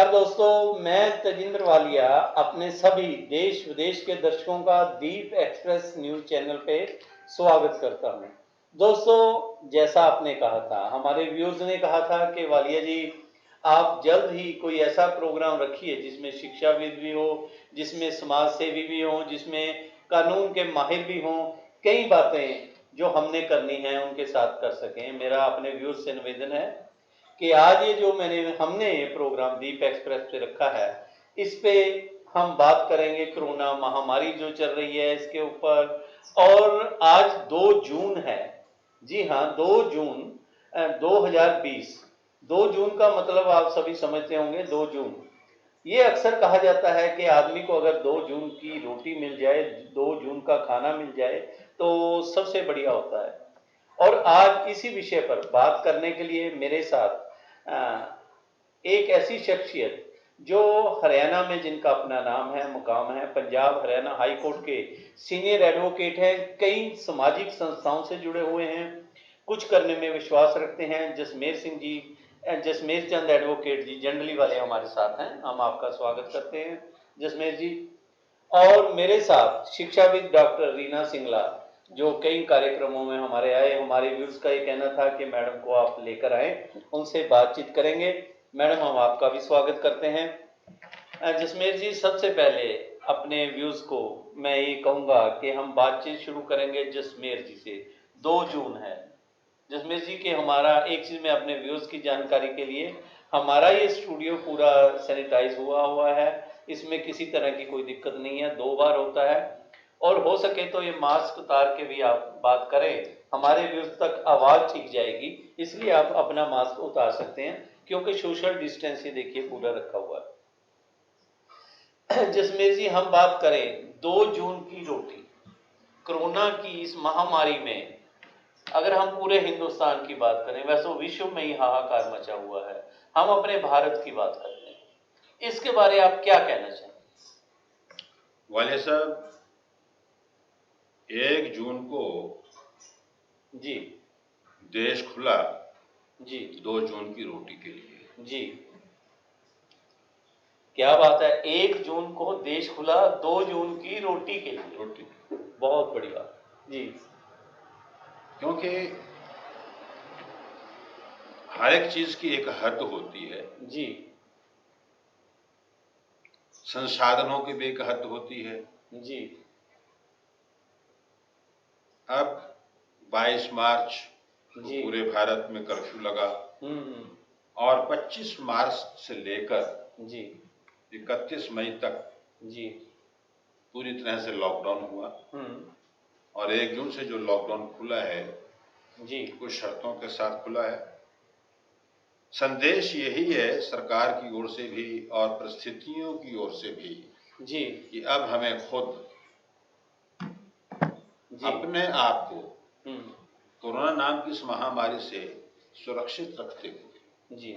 नमस्कार दोस्तों, मैं तजिंदर वालिया अपने सभी देश विदेश के दर्शकों का दीप एक्सप्रेस न्यूज चैनल पे स्वागत करता हूं। दोस्तों, जैसा आपने कहा था, हमारे व्यूअर्स ने कहा था कि वालिया जी आप जल्द ही कोई ऐसा प्रोग्राम रखिए जिसमें शिक्षाविद भी हो, जिसमें समाज सेवी भी हो, जिसमें कानून के माहिर भी हों, कई बातें जो हमने करनी है उनके साथ कर सकें। मेरा अपने व्यूअर्स से निवेदन है कि आज ये जो हमने ये प्रोग्राम दीप एक्सप्रेस पे रखा है, इस पे हम बात करेंगे कोरोना महामारी जो चल रही है इसके ऊपर। और आज 2 जून है। जी हाँ, 2 जून 2020। 2 जून का मतलब आप सभी समझते होंगे। 2 जून ये अक्सर कहा जाता है कि आदमी को अगर 2 जून की रोटी मिल जाए, 2 जून का खाना मिल जाए तो सबसे बढ़िया होता है। और आज इसी विषय पर बात करने के लिए मेरे साथ एक ऐसी शख्सियत जो हरियाणा में जिनका अपना नाम है, मुकाम है, पंजाब हरियाणा हाई कोर्ट के सीनियर एडवोकेट हैं, कई सामाजिक संस्थाओं से जुड़े हुए हैं, कुछ करने में विश्वास रखते हैं। जसमेर सिंह जी, जसमेर चंद एडवोकेट जी जनरली वाले हमारे साथ हैं। हम आपका स्वागत करते हैं जसमेर जी। और मेरे साथ शिक्षाविद डॉक्टर रीना सिंगला जो कई कार्यक्रमों में हमारे आए। हमारे व्यूअर्स का ये कहना था कि मैडम को आप लेकर आए, उनसे बातचीत करेंगे। मैडम, हम आपका भी स्वागत करते हैं। जसमेर जी, सबसे पहले अपने व्यूअर्स को मैं ये कहूँगा कि हम बातचीत शुरू करेंगे जसमेर जी से। 2 जून है जसमेर जी, कि हमारा एक चीज़ में अपने व्यूअर्स की जानकारी के लिए, हमारा ये स्टूडियो पूरा सैनिटाइज हुआ है, इसमें किसी तरह की कोई दिक्कत नहीं है। 2 बार होता है और हो सके तो ये मास्क उतार के भी आप बात करें, हमारे व्यूअर्स तक आवाज़ ठीक जाएगी, इसलिए आप अपना मास्क उतार सकते हैं क्योंकि सोशल डिस्टेंस ये देखिए पूरा रखा हुआ है। जसमेर जी, हम बात करें 2 जून की रोटी, कोरोना की इस महामारी में अगर हम पूरे हिंदुस्तान की बात करें, वैसे तो विश्व में ही हाहाकार मचा हुआ है, हम अपने भारत की बात करते हैं, इसके बारे में आप क्या कहना चाहेंगे? वाले साहब, 1 जून को जी देश खुला जी 2 जून की रोटी के लिए। जी, क्या बात है। 1 जून को देश खुला 2 जून की रोटी के लिए। रोटी, बहुत बड़ी बात जी। क्योंकि हर एक चीज की एक हद होती है, जी संसाधनों की भी एक हद होती है। जी अब 22 मार्च को जी पूरे भारत में कर्फ्यू लगा हम्म, और 25 मार्च से लेकर जी 31 मई तक जी पूरी तरह से लॉकडाउन हुआ। और 1 जून से जो लॉकडाउन खुला है, जी कुछ शर्तों के साथ खुला है। संदेश यही है सरकार की ओर से भी और परिस्थितियों की ओर से भी जी कि अब हमें खुद जी अपने आप को कोरोना नाम की इस महामारी से सुरक्षित रखते हुए जी,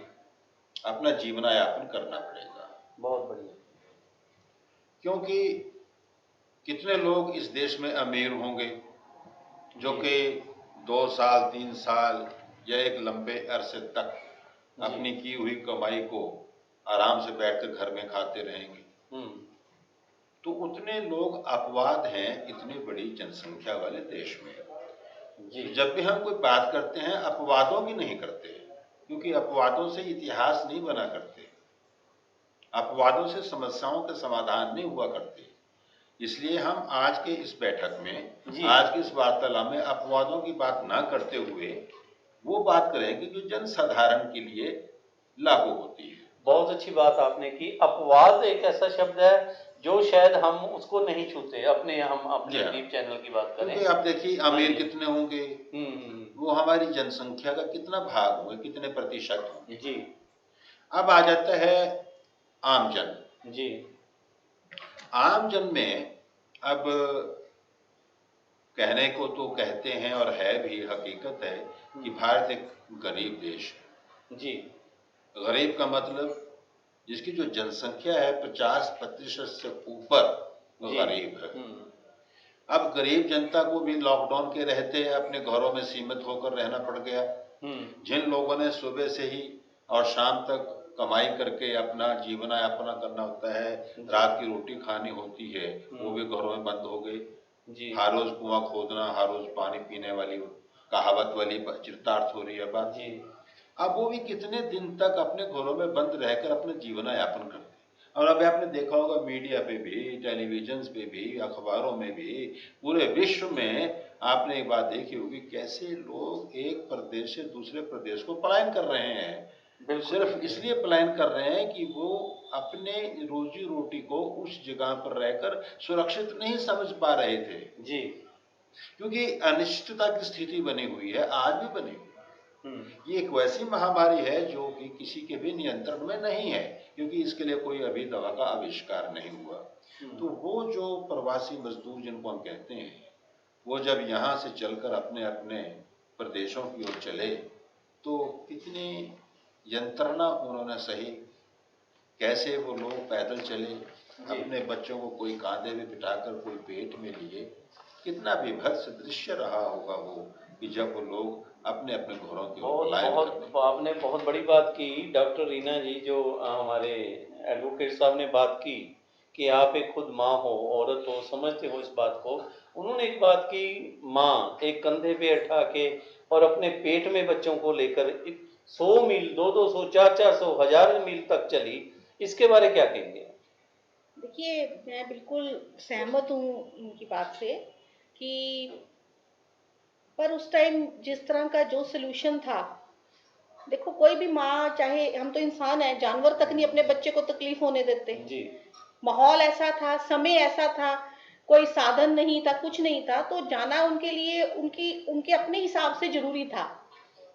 अपना जीवनयापन करना पड़ेगा। बहुत बढ़िया। क्योंकि कितने लोग इस देश में अमीर होंगे जो कि 2 साल 3 साल या एक लंबे अरसे तक अपनी की हुई कमाई को आराम से बैठकर घर में खाते रहेंगे। तो उतने लोग अपवाद हैं इतनी बड़ी जनसंख्या वाले देश में। जी जब भी हम कोई बात करते हैं अपवादों की नहीं करते, क्योंकि अपवादों से इतिहास नहीं बना करते, अपवादों से समस्याओं के समाधान नहीं हुआ करते। इसलिए हम आज के इस बैठक में, आज की इस वार्तालाप में अपवादों की बात ना करते हुए वो बात करेंगे जो जनसाधारण के लिए लागू होती है। बहुत अच्छी बात आपने की। अपवाद एक ऐसा शब्द है जो शायद हम उसको नहीं छूते हम अपने दीप चैनल की बात करें। क्योंकि आप देखिए अमीर कितने होंगे, वो हमारी जनसंख्या का कितना भाग होंगे, कितने प्रतिशत होंगे। जी। अब आ जाता है आमजन। जी। आमजन में अब कहने को तो कहते हैं और है भी, हकीकत है कि भारत एक गरीब देश है। जी। गरीब का मतलब जिसकी जो जनसंख्या है 50% से ऊपर गरीब है। अब गरीब जनता को भी लॉकडाउन के रहते अपने घरों में सीमित होकर रहना पड़ गया। जिन लोगों ने सुबह से ही और शाम तक कमाई करके अपना जीवनयापन करना होता है, रात की रोटी खानी होती है, वो भी घरों में बंद हो गई। जी हर रोज कुआं खोदना, हर रोज पानी पीने वाली कहावत वाली चित्तार्थ हो रही है बात। जी अब वो भी कितने दिन तक अपने घरों में बंद रहकर अपना जीवनयापन करते हैं। और अभी आपने देखा होगा मीडिया पे भी, टेलीविजन पे भी, अखबारों में भी, पूरे विश्व में आपने एक बात देखी होगी कैसे लोग एक प्रदेश से दूसरे प्रदेश को पलायन कर रहे हैं। बिल्कुल सिर्फ इसलिए पलायन कर रहे हैं कि वो अपने रोजी रोटी को उस जगह पर रहकर सुरक्षित नहीं समझ पा रहे थे, जी क्योंकि अनिश्चितता की स्थिति बनी हुई है, आज भी बनी हुई है। हम्म ये एक वैसी महामारी है जो कि किसी के भी नियंत्रण में नहीं है, क्योंकि इसके लिए कोई अभी दवा का आविष्कार नहीं हुआ। तो वो जो प्रवासी मजदूर जिनको हम कहते हैं, वो जब यहाँ से चलकर अपने अपने प्रदेशों की ओर चले तो कितनी यंत्रणा उन्होंने सही, कैसे वो लोग पैदल चले, अपने बच्चों को कोई कांधे में बिठाकर कोई पेट में लिए, कितना विभत्स दृश्य रहा होगा वो कि जब वो लोग अपने अपने घरों की ओर बहुत पलायन बहुत करते। आपने बहुत बड़ी बात की डॉक्टर रीना जी, जो हमारे एडवोकेट साहब ने बात की कि आप एक खुद माँ हो, औरत हो, समझते हो इस बात को। उन्होंने एक बात की, माँ एक कंधे पे उठा के और अपने पेट में बच्चों को लेकर 100 मील, 200, 400, 1000 मील तक चली। इसके बारे क्या कहेंगे? देखिए, मैं बिल्कुल सहमत हूँ उनकी बात से कि पर उस टाइम जिस तरह का जो सलूशन था, देखो कोई भी माँ, चाहे हम तो इंसान हैं, जानवर तक नहीं अपने बच्चे को तकलीफ होने देते। जी माहौल ऐसा था, समय ऐसा था, कोई साधन नहीं था, कुछ नहीं था, तो जाना उनके लिए उनके अपने हिसाब से जरूरी था।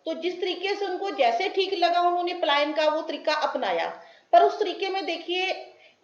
तो जिस तरीके से उनको जैसे ठीक लगा उन्होंने पलायन का वो तरीका अपनाया। पर उस तरीके में देखिए,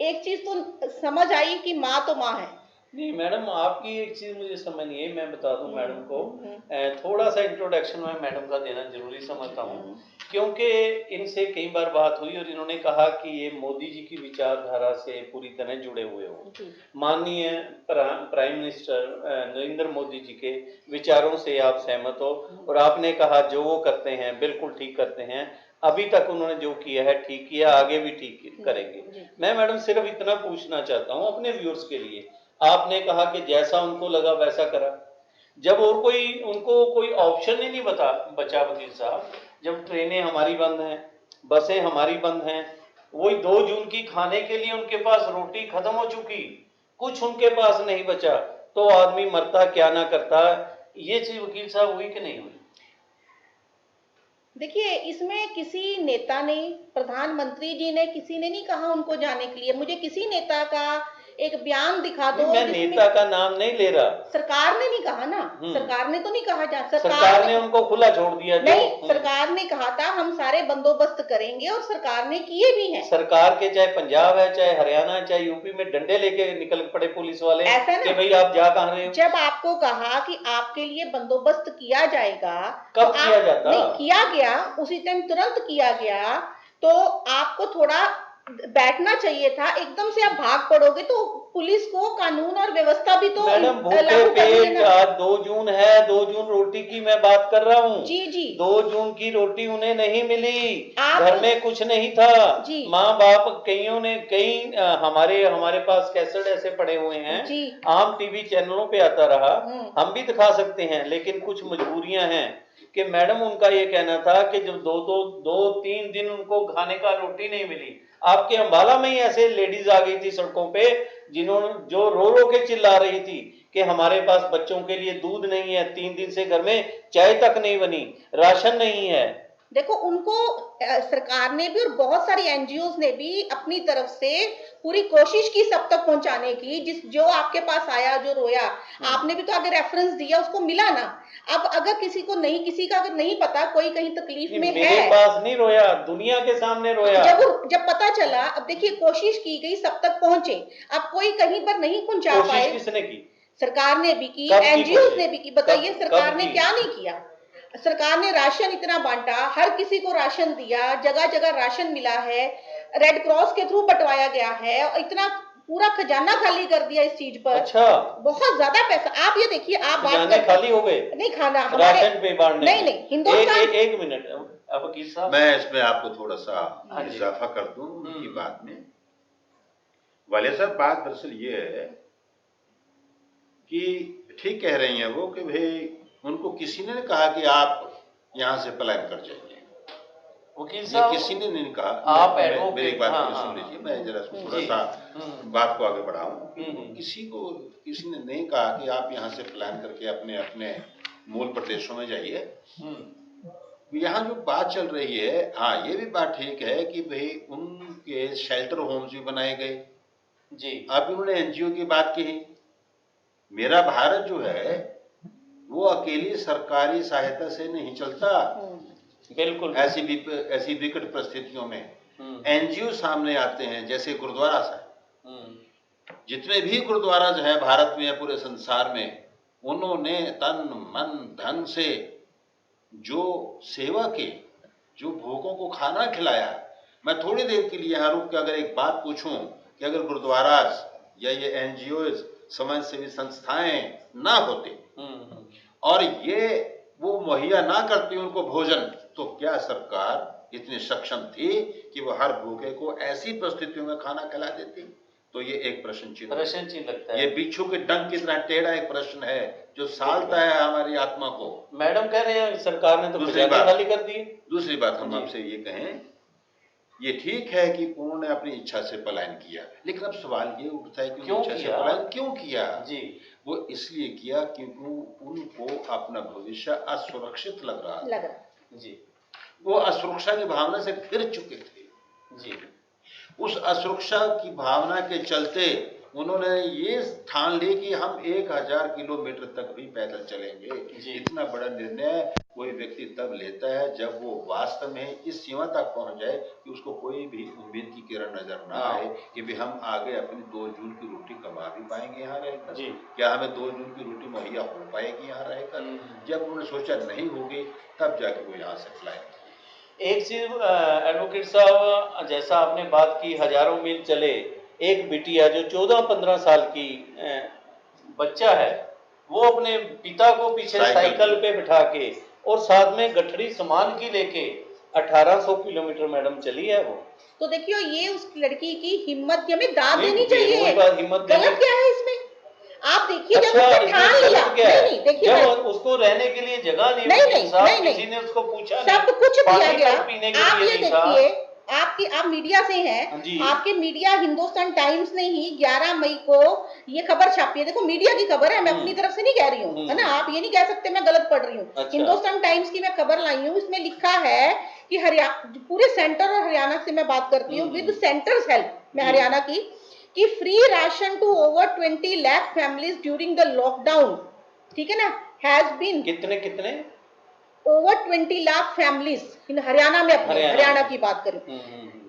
एक चीज तो समझ आई कि माँ तो माँ है। नहीं मैडम, आपकी एक चीज़ मुझे समझ नहीं है, मैं बता दूं मैडम को। हम्म। थोड़ा सा इंट्रोडक्शन मैं मैडम का देना जरूरी समझता हूँ, क्योंकि इनसे कई बार बात हुई और इन्होंने कहा कि ये मोदी जी की विचारधारा से पूरी तरह जुड़े हुए हो। जी माननीय प्राइम मिनिस्टर नरेंद्र मोदी जी के विचारों से आप सहमत हो, और आपने कहा जो वो करते हैं बिल्कुल ठीक करते हैं। अभी तक उन्होंने जो किया है ठीक किया, आगे भी ठीक करेंगे। जी मैं मैडम सिर्फ इतना पूछना चाहता हूँ अपने व्यूअर्स के लिए। आपने कहा कि जैसा उनको लगा वैसा करा, जब और कोई उनको कोई ऑप्शन ही नहीं बचा वकील साहब, जब ट्रेनें हमारी बंद हैं, बसें हमारी बंद हैं, वही 2 जून की खाने के लिए उनके पास रोटी खत्म हो चुकी, कुछ उनके पास नहीं बचा, तो आदमी मरता क्या ना करता। ये चीज वकील साहब हुई कि नहीं हुई? देखिए, इसमें किसी नेता ने, प्रधानमंत्री जी ने, किसी ने नहीं कहा उनको जाने के लिए। मुझे किसी नेता का एक बयान दिखा दो मैं जिसमें नेता का नाम नहीं ले रहा। सरकार ने नहीं कहा ना, सरकार ने तो नहीं कहा जा, सरकार ने उनको खुला छोड़ दिया। नहीं, सरकार ने कहा था हम सारे बंदोबस्त करेंगे, और सरकार ने किए भी हैं। सरकार के चाहे पंजाब है, चाहे हरियाणा है, चाहे यूपी में डंडे लेके निकल पड़े पुलिस वाले ऐसा ना कि भाई आप जा कहां रहे हो। जब आपको कहा कि आपके लिए बंदोबस्त किया जाएगा, कब तो किया जाता? नहीं किया गया, उसी टाइम तुरंत किया गया, तो आपको थोड़ा बैठना चाहिए था। एकदम से आप भाग पड़ोगे तो पुलिस को कानून और व्यवस्था भी तो मैडम भूखे लागू करनी है पेट, ना। आज 2 जून है, 2 जून रोटी की मैं बात कर रहा हूँ। जी जी 2 जून की रोटी उन्हें नहीं मिली, आप घर में कुछ नहीं था। जी माँ बाप कईयों ने हमारे पास कैसेट ऐसे पड़े हुए हैं, जी आम टीवी चैनलों पे आता रहा, हम्म। हम भी दिखा सकते हैं, लेकिन कुछ मजबूरियां हैं कि मैडम उनका ये कहना था कि जब 2-3 दिन उनको खाने का रोटी नहीं मिली। आपके अंबाला में ही ऐसे लेडीज आ गई थी सड़कों पे, जिन्होंने जो रो रो के चिल्ला रही थी कि हमारे पास बच्चों के लिए दूध नहीं है, 3 दिन से घर में चाय तक नहीं बनी, राशन नहीं है। देखो, उनको सरकार ने भी और बहुत सारी एनजीओज ने भी अपनी तरफ से पूरी कोशिश की सब तक पहुंचाने की। जो आपके पास आया, जो रोया, आपने भी तो आगे रेफरेंस दिया, उसको मिला ना। अब अगर किसी का अगर नहीं पता, कोई कहीं तकलीफ में मेरे है, पास नहीं रोया, दुनिया के सामने रोया। जब पता चला, अब देखिए कोशिश की गई सब तक पहुंचे, अब कोई कहीं पर नहीं पहुंचा कोशिश पाए। किसने की? सरकार ने भी की, कब की एनजीओज कोशिश? ने भी की। बताइए कब सरकार ने की? क्या नहीं किया। सरकार ने राशन इतना बांटा, हर किसी को राशन दिया, जगह जगह राशन मिला है, रेड क्रॉस के थ्रू बंटवाया गया है, और इतना पूरा खजाना खाली कर दिया इस चीज पर। अच्छा, बहुत ज्यादा पैसा। आप ये देखिए, आप बात खजाने करते खाली हो गए नहीं, खाना हमारे राशन पे बांटने नहीं में। नहीं हिंदुस्तान एक मिनट अब वकील साहब, मैं इसमें आपको थोड़ा सा हाँ जी। इजाफा कर दूं उनकी बात में। वाले साहब, बात दरअसल ये है कि ठीक कह रही हैं वो कि भाई उनको किसी ने कहा कि आप यहां से पलायन कर जाइए। वकील ये साहब किसी ने नहीं कहा। आप मेरी एक बात हाँ, पहले सुन हाँ, लीजिए, मैं जरा थोड़ा जी, सा बात को आगे बढ़ाऊं। हम्म। किसी ने नहीं कहा कि आप यहाँ से प्लान करके अपने अपने मूल प्रदेशों में जाइए। यहाँ जो बात चल रही है, हाँ ये भी बात ठीक है कि भाई उनके शेल्टर होम्स भी बनाए गए जी। अभी उन्होंने एनजीओ की बात की। मेरा भारत जो है वो अकेली सरकारी सहायता से नहीं चलता। बिल्कुल। ऐसी विकट परिस्थितियों में एनजीओ सामने आते हैं, जैसे गुरुद्वारा साहब। जितने भी गुरुद्वारा जो है भारत में या पूरे संसार में, उन्होंने तन मन धन से जो सेवा की, जो भूखों को खाना खिलाया। मैं थोड़ी देर के लिए यहाँ रुक के अगर एक बात पूछूं कि अगर गुरुद्वारा या ये एनजीओ समाज सेवी संस्थाएं ना होते और ये वो मुहैया ना करती उनको भोजन, तो क्या सरकार इतनी सक्षम थी कि वो हर भूखे को ऐसी परिस्थितियों में खाना खिला देती? तो ये एक प्रश्न चिन्ह लगता है। ये बिच्छू के डंक की तरह टेढ़ा एक प्रश्न है जो सालता है हमारी आत्मा को। मैडम कह रहे हैं सरकार ने तो खजाने खाली कर दिए। दूसरी बात हम आपसे ये कहें, ये ठीक है कि उन्होंने अपनी इच्छा से पलायन किया, लेकिन अब सवाल ये उठता है कि क्यों इच्छा से किया? पलायन क्यों किया? जी। वो इसलिए किया क्योंकि उनको अपना भविष्य असुरक्षित लग रहा जी। वो असुरक्षा की भावना से फिर चुके थे। जी। उस असुरक्षा की भावना के चलते उन्होंने ये ठान ली कि हम 1000 किलोमीटर तक भी पैदल चलेंगे। इतना बड़ा निर्णय कोई व्यक्ति तब लेता है जब वो वास्तव में इस सीमा तक पहुंच जाए कि उसको कोई भी उम्मीद की किरण नजर ना आए कि भी हम आगे अपनी 2 जून की रोटी कमा भी पाएंगे यहाँ रहकर। क्या हमें 2 जून की रोटी मुहैया हो पाएगी यहाँ रहकर? जब उन्होंने सोचा नहीं होगी, तब जाके वो यहाँ से फ्लाई। एक चीज एडवोकेट साहब, जैसा आपने बात की हजारों मील चले, एक बिटिया जो 14-15 साल की बच्चा है, वो अपने पिता को पीछे साइकिल पे बिठा के और साथ में गठड़ी सामान की लेके 1800 किलोमीटर मैडम चली है वो। तो देखिए ये उस लड़की की हिम्मत, हमें दाद देनी चाहिए। हिम्मत गलत क्या है इसमें? आप देखिए अच्छा, जब उसने ठान लिया, नहीं देखिए जब उसको रहने के लिए जगह नहीं, किसी ने उसको पूछा सब कुछ दिया गया। आप ये देखिए, आप मीडिया से हैं, आपके मीडिया हिंदुस्तान टाइम्स ने ही 11 मई को ये खबर छापी है। देखो मीडिया की खबर है, मैं अपनी तरफ से नहीं कह रही हूँ, है ना। आप ये नहीं कह सकते मैं गलत पढ़ रही हूँ। अच्छा। हिंदुस्तान टाइम्स की मैं खबर लाई हूँ, इसमें लिखा है कि पूरे सेंटर और हरियाणा से मैं बात करती हूँ, विद सेंटर्स हेल्प में हरियाणा की, कि free ration to over 20 lakh families during the lockdown, ठीक है ना, हैज बीन। कितने over 20 lakh families in Haryana में, अपने हरियाणा की बात करें।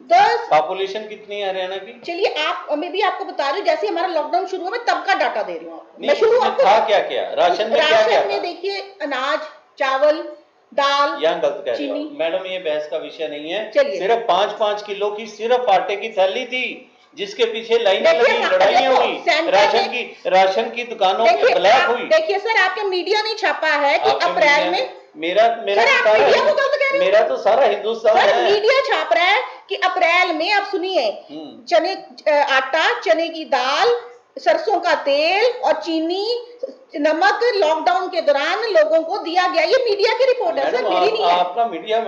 10 पॉपुलेशन कितनी है हरियाणा की? चलिए आप, मैं भी आपको बता रही हूँ, जैसे हमारा लॉकडाउन शुरू हुआ, मैं तब का डाटा दे रही हूँ आपको। मैं शुरू था क्या राशन में राशन में देखिए अनाज, चावल, दाल, यहाँ गलत कह रही हूँ मैडम, ये बहस का विषय नहीं है। सिर्फ 5-5 किलो की सिर्फ आटे की थैली थी, जिसके पीछे लाइनें लगी, लड़ाइयाँ हुई, राशन की दुकानों पे ब्लैक हुई। देखिए सर, आपके मीडिया ने छापा है कि अप्रैल में, मेरा तो सारा हिंदुस्तान है, मीडिया छाप रहा है कि अप्रैल में, अब सुनिए, चने आटा, चने की दाल, सरसों का तेल और चीनी, नमक लॉकडाउन के दौरान लोगों को दिया गया। ये मीडिया की रिपोर्ट है सर, मेरी नहीं है। आपका मीडिया,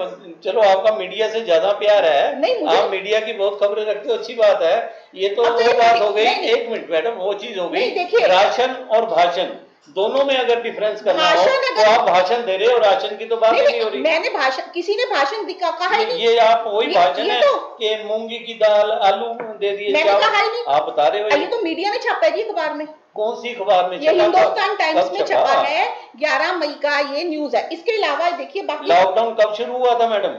चलो आपका मीडिया से ज्यादा प्यार है, नहीं, आप मीडिया की बहुत खबरें रखते हो, अच्छी बात है। ये तो वो बात हो गई। एक मिनट मैडम, वो चीज हो गई, राशन और भाषण दोनों में अगर डिफरेंस करना हो तो आप भाषण दे रहे हो, राशन की तो बात नहीं हो रही। मैंने भाषण, किसी ने भाषण कहा ही नहीं। ये आप वही भाषण है कि मूंगी की दाल, आलू दे दिए, मैंने कहा ही नहीं, आप बता रहे हो। ये तो मीडिया ने छापा है जी अखबार में। कौन सी अखबार में? ये हिंदुस्तान टाइम्स में छपा है, 11 मई का ये न्यूज है। इसके अलावा देखिए बाकी लॉकडाउन कब शुरू हुआ था मैडम?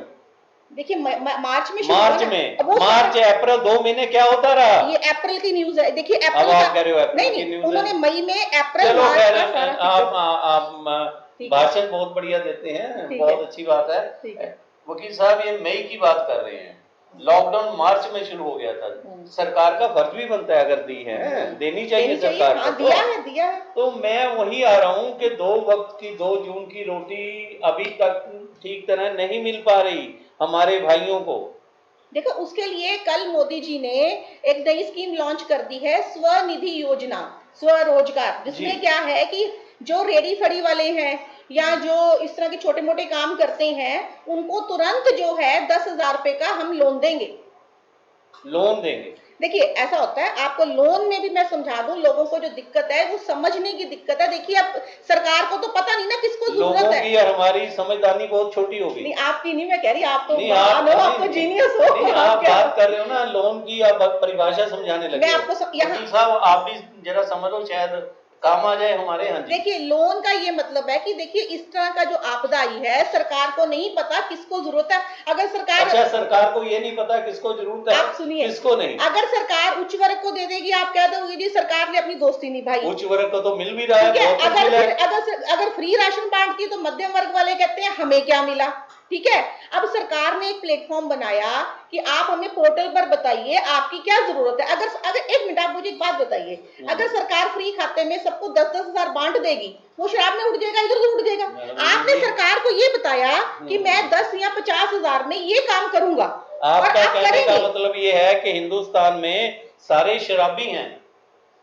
देखिए मार्च में, मार्च अप्रैल 2 महीने क्या होता रहा? ये अप्रैल की न्यूज है। देखिए अप्रैल अब आप कह रहे हो अप्रैल की न्यूज, उन्होंने मई में, अप्रैल आप भाषण बहुत बढ़िया देते हैं, बहुत अच्छी बात है। वकील साहब ये मई की बात कर रहे हैं, लॉकडाउन मार्च में शुरू हो गया था। सरकार का फर्ज भी बनता है, अगर दी है देनी चाहिए देनी चाहिए, सरकार हाँ को। दिया है। तो मैं वही आ रहा हूँ कि 2 वक्त की 2 जून की रोटी अभी तक ठीक तरह नहीं मिल पा रही हमारे भाइयों को। देखो उसके लिए कल मोदी जी ने एक नई स्कीम लॉन्च कर दी है, स्वनिधि योजना, स्वरोजगार, जी। जिसमें क्या है कि जो रेडी फड़ी वाले हैं या जो इस तरह के छोटे मोटे काम करते हैं उनको तुरंत जो है 10,000 रुपए का हम लोन देंगे। लोन देंगे। देखिए ऐसा होता है, आपको लोन में भी मैं समझा दूं, लोगों को जो दिक्कत है वो समझने की दिक्कत है। देखिए अब सरकार को तो पता नहीं ना किसको लोगों जरूरत है। की और हमारी समझदारी बहुत छोटी हो गई। नहीं आपकी नहीं, मैं कह रही आप तो नहीं, महान हो, आप तो नहीं, जीनियस हो। नहीं, आप बात कर रहे हो ना लोन की, आप परिभाषा समझाने लगे। मैं आपको यहाँ वकील साहब आप भी जरा समझो, शायद काम आ जाए हमारे। हाँ जी। देखिए लोन का ये मतलब है कि देखिए इस तरह का जो आपदा आई है, सरकार को नहीं पता किसको जरूरत है। अगर सरकार, अच्छा सरकार को ये नहीं पता किसको जरूरत है, आप सुनिए, किसको नहीं। अगर सरकार उच्च वर्ग को दे देगी, आप कह दोगे जी सरकार ने अपनी दोस्ती निभाई। उच्च वर्ग को तो मिल भी रहा है, ठीक है, बहुत कुछ मिला है। अगर फ्री राशन बांटती है तो मध्यम वर्ग वाले कहते हैं हमें क्या मिला। ठीक है, अब सरकार ने एक प्लेटफॉर्म बनाया कि आप हमें पोर्टल पर बताइए आपकी क्या जरूरत है। अगर एक मिनट आप मुझे एक बात बताइए, अगर सरकार फ्री खाते में सबको 10-10 हजार बांट देगी, वो शराब में उठ जाएगा, इधर उधर उठ जाएगा। आपने सरकार को ये बताया कि मैं 10 या 50 हजार में ये काम करूंगा, और आपका आप कहने का करेंगे। मतलब ये है कि हिंदुस्तान में सारे शराबी हैं,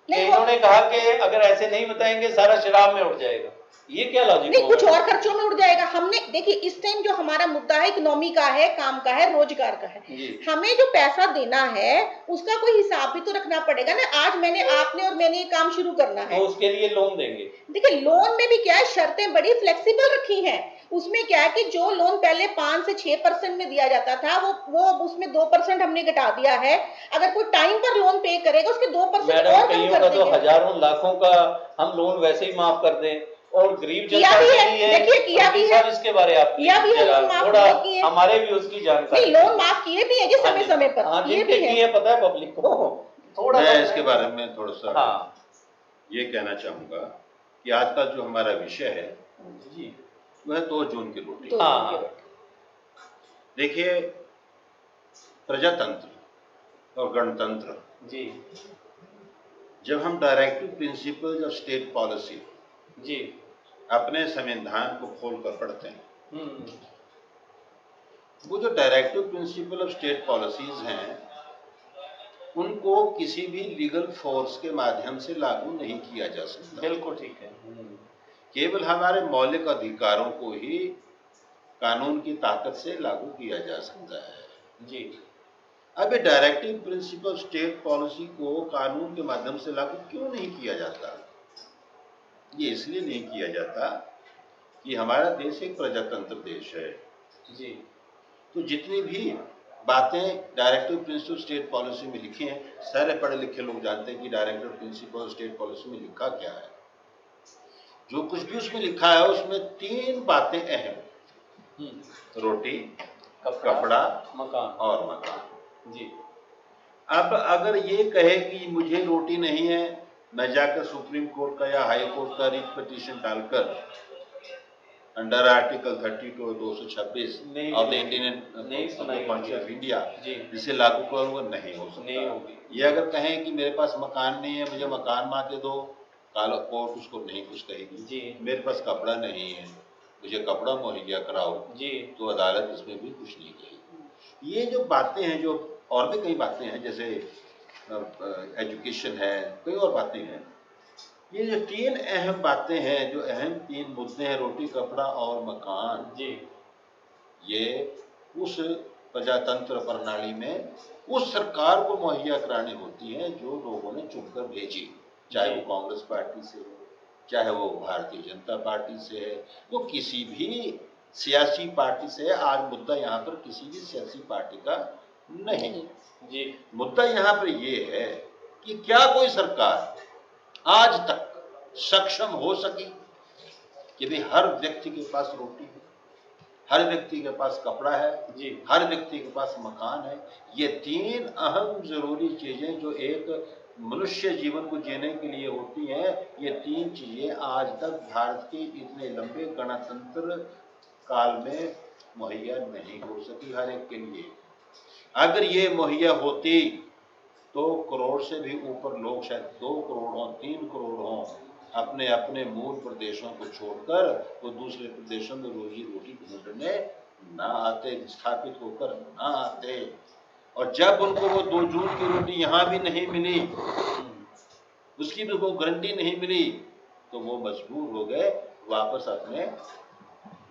नहीं, इन्होंने कहा कि अगर ऐसे नहीं बताएंगे सारा शराब में उठ जाएगा। ये क्या लॉजिक नहीं, हुआ? कुछ और खर्चों में उड़ जाएगा। हमने देखिए इस टाइम जो हमारा मुद्दा है इकोनॉमी का है, काम का है, रोजगार का है। हमें जो पैसा देना है उसका कोई हिसाब भी तो रखना पड़ेगा ना। आज मैंने, आपने और मैंने ये काम शुरू करना है, तो उसके लिए लोन देंगे। देखिए लोन में भी क्या है, शर्तें बड़ी फ्लेक्सिबल रखी हैं। उसमें क्या है कि जो लोन पहले 5 से 6% में दिया जाता था वो उसमें 2% हमने घटा दिया है। अगर कोई टाइम पर लोन पे करेगा उसके 2% और कम कईयों कर का तो देंगे। हजारों लाखों का हम लोन वैसे ही माफ कर दें, और गरीब किया जनता भी के है, लिए देखिए किया भी है, इसके बारे आप किया भी है, जरा लोन माफ थोड़ा किए, हमारे भी उसकी जानकारी। नहीं लोन माफ किए भी है जी समय समय पर, हाँ, किए जिनके भी है। किए पता है पब्लिक को। थोड़ा मैं इसके बारे में थोड़ा सा हाँ ये कहना चाहूंगा कि आज का जो हमारा विषय है जी, वह 2 जून की रोटी। तो हाँ देखिए प्रजातंत्र और गणतंत्र, जी जब हम directive principles of state policy जी अपने संविधान को खोलकर पढ़ते हैं, हम्म, वो जो directive principle of state policies हैं उनको किसी भी लीगल फोर्स के माध्यम से लागू नहीं किया जा सकता। बिल्कुल ठीक है। केवल हमारे मौलिक अधिकारों को ही कानून की ताकत से लागू किया जा सकता है। जी अब ये डायरेक्टिव प्रिंसिपल स्टेट पॉलिसी को कानून के माध्यम से लागू क्यों नहीं किया जाता? ये इसलिए नहीं किया जाता कि हमारा देश एक प्रजातंत्र देश है। जी तो जितनी भी बातें डायरेक्टिव प्रिंसिपल स्टेट पॉलिसी में लिखी हैं, सारे पढ़े लिखे लोग जानते हैं कि डायरेक्टिव प्रिंसिपल स्टेट पॉलिसी में लिखा क्या है। जो कुछ भी उसमें लिखा है उसमें 3 बातें अहम, रोटी, कपड़ा, मकान और मकान। जी। अब अगर ये कहे कि मुझे रोटी नहीं है, मैं जाकर सुप्रीम कोर्ट का या हाई कोर्ट का रिट पिटीशन डालकर अंडर आर्टिकल 32 और 226 of the Indian constitution of India जिसे लागू करूंगा, नहीं हो सकता। नहीं होगी। ये अगर कहें कि मेरे पास मकान नहीं है, मुझे मकान मा के दो, कालो कोर्ट उसको नहीं कुछ कहेगी। जी मेरे पास कपड़ा नहीं है, मुझे कपड़ा मुहैया कराओ जी, तो अदालत इसमें भी कुछ नहीं कहेगी। ये जो बातें हैं, जो और भी कई बातें हैं जैसे एजुकेशन है, कई और बातें हैं, ये जो 3 अहम बातें हैं, जो अहम 3 मुद्दे हैं, रोटी, कपड़ा और मकान जी, ये उस प्रजातंत्र प्रणाली में उस सरकार को मुहैया करानी होती है जो लोगों ने चुनकर भेजी, चाहे वो कांग्रेस पार्टी से हो, चाहे वो भारतीय जनता पार्टी से है, वो किसी भी सियासी पार्टी से है। आज मुद्दा यहाँ पर किसी भी सियासी पार्टी का नहीं जी, मुद्दा यहाँ पर ये है कि क्या कोई सरकार आज तक सक्षम हो सकी कि भाई हर व्यक्ति के पास रोटी है, हर व्यक्ति के पास कपड़ा है जी, हर व्यक्ति के पास मकान है। ये 3 अहम जरूरी चीजें जो एक मनुष्य जीवन को जीने के लिए होती हैं, ये 3 चीजें आज तक भारत के इतने लंबे गणतंत्र काल में मुहैया नहीं हो सकी हर एक के लिए। अगर ये मुहैया होती तो करोड़ से भी ऊपर लोग, शायद 2 करोड़ हों, 3 करोड़ हों, अपने अपने मूल प्रदेशों को छोड़कर वो दूसरे प्रदेशों में रोजी रोटी ढूंढने ना आते, स्थापित होकर ना आते। और जब उनको वो 2 जून की रोटी यहाँ भी नहीं मिली, उसकी भी वो गारंटी नहीं मिली, तो वो मजबूर हो गए वापस अपने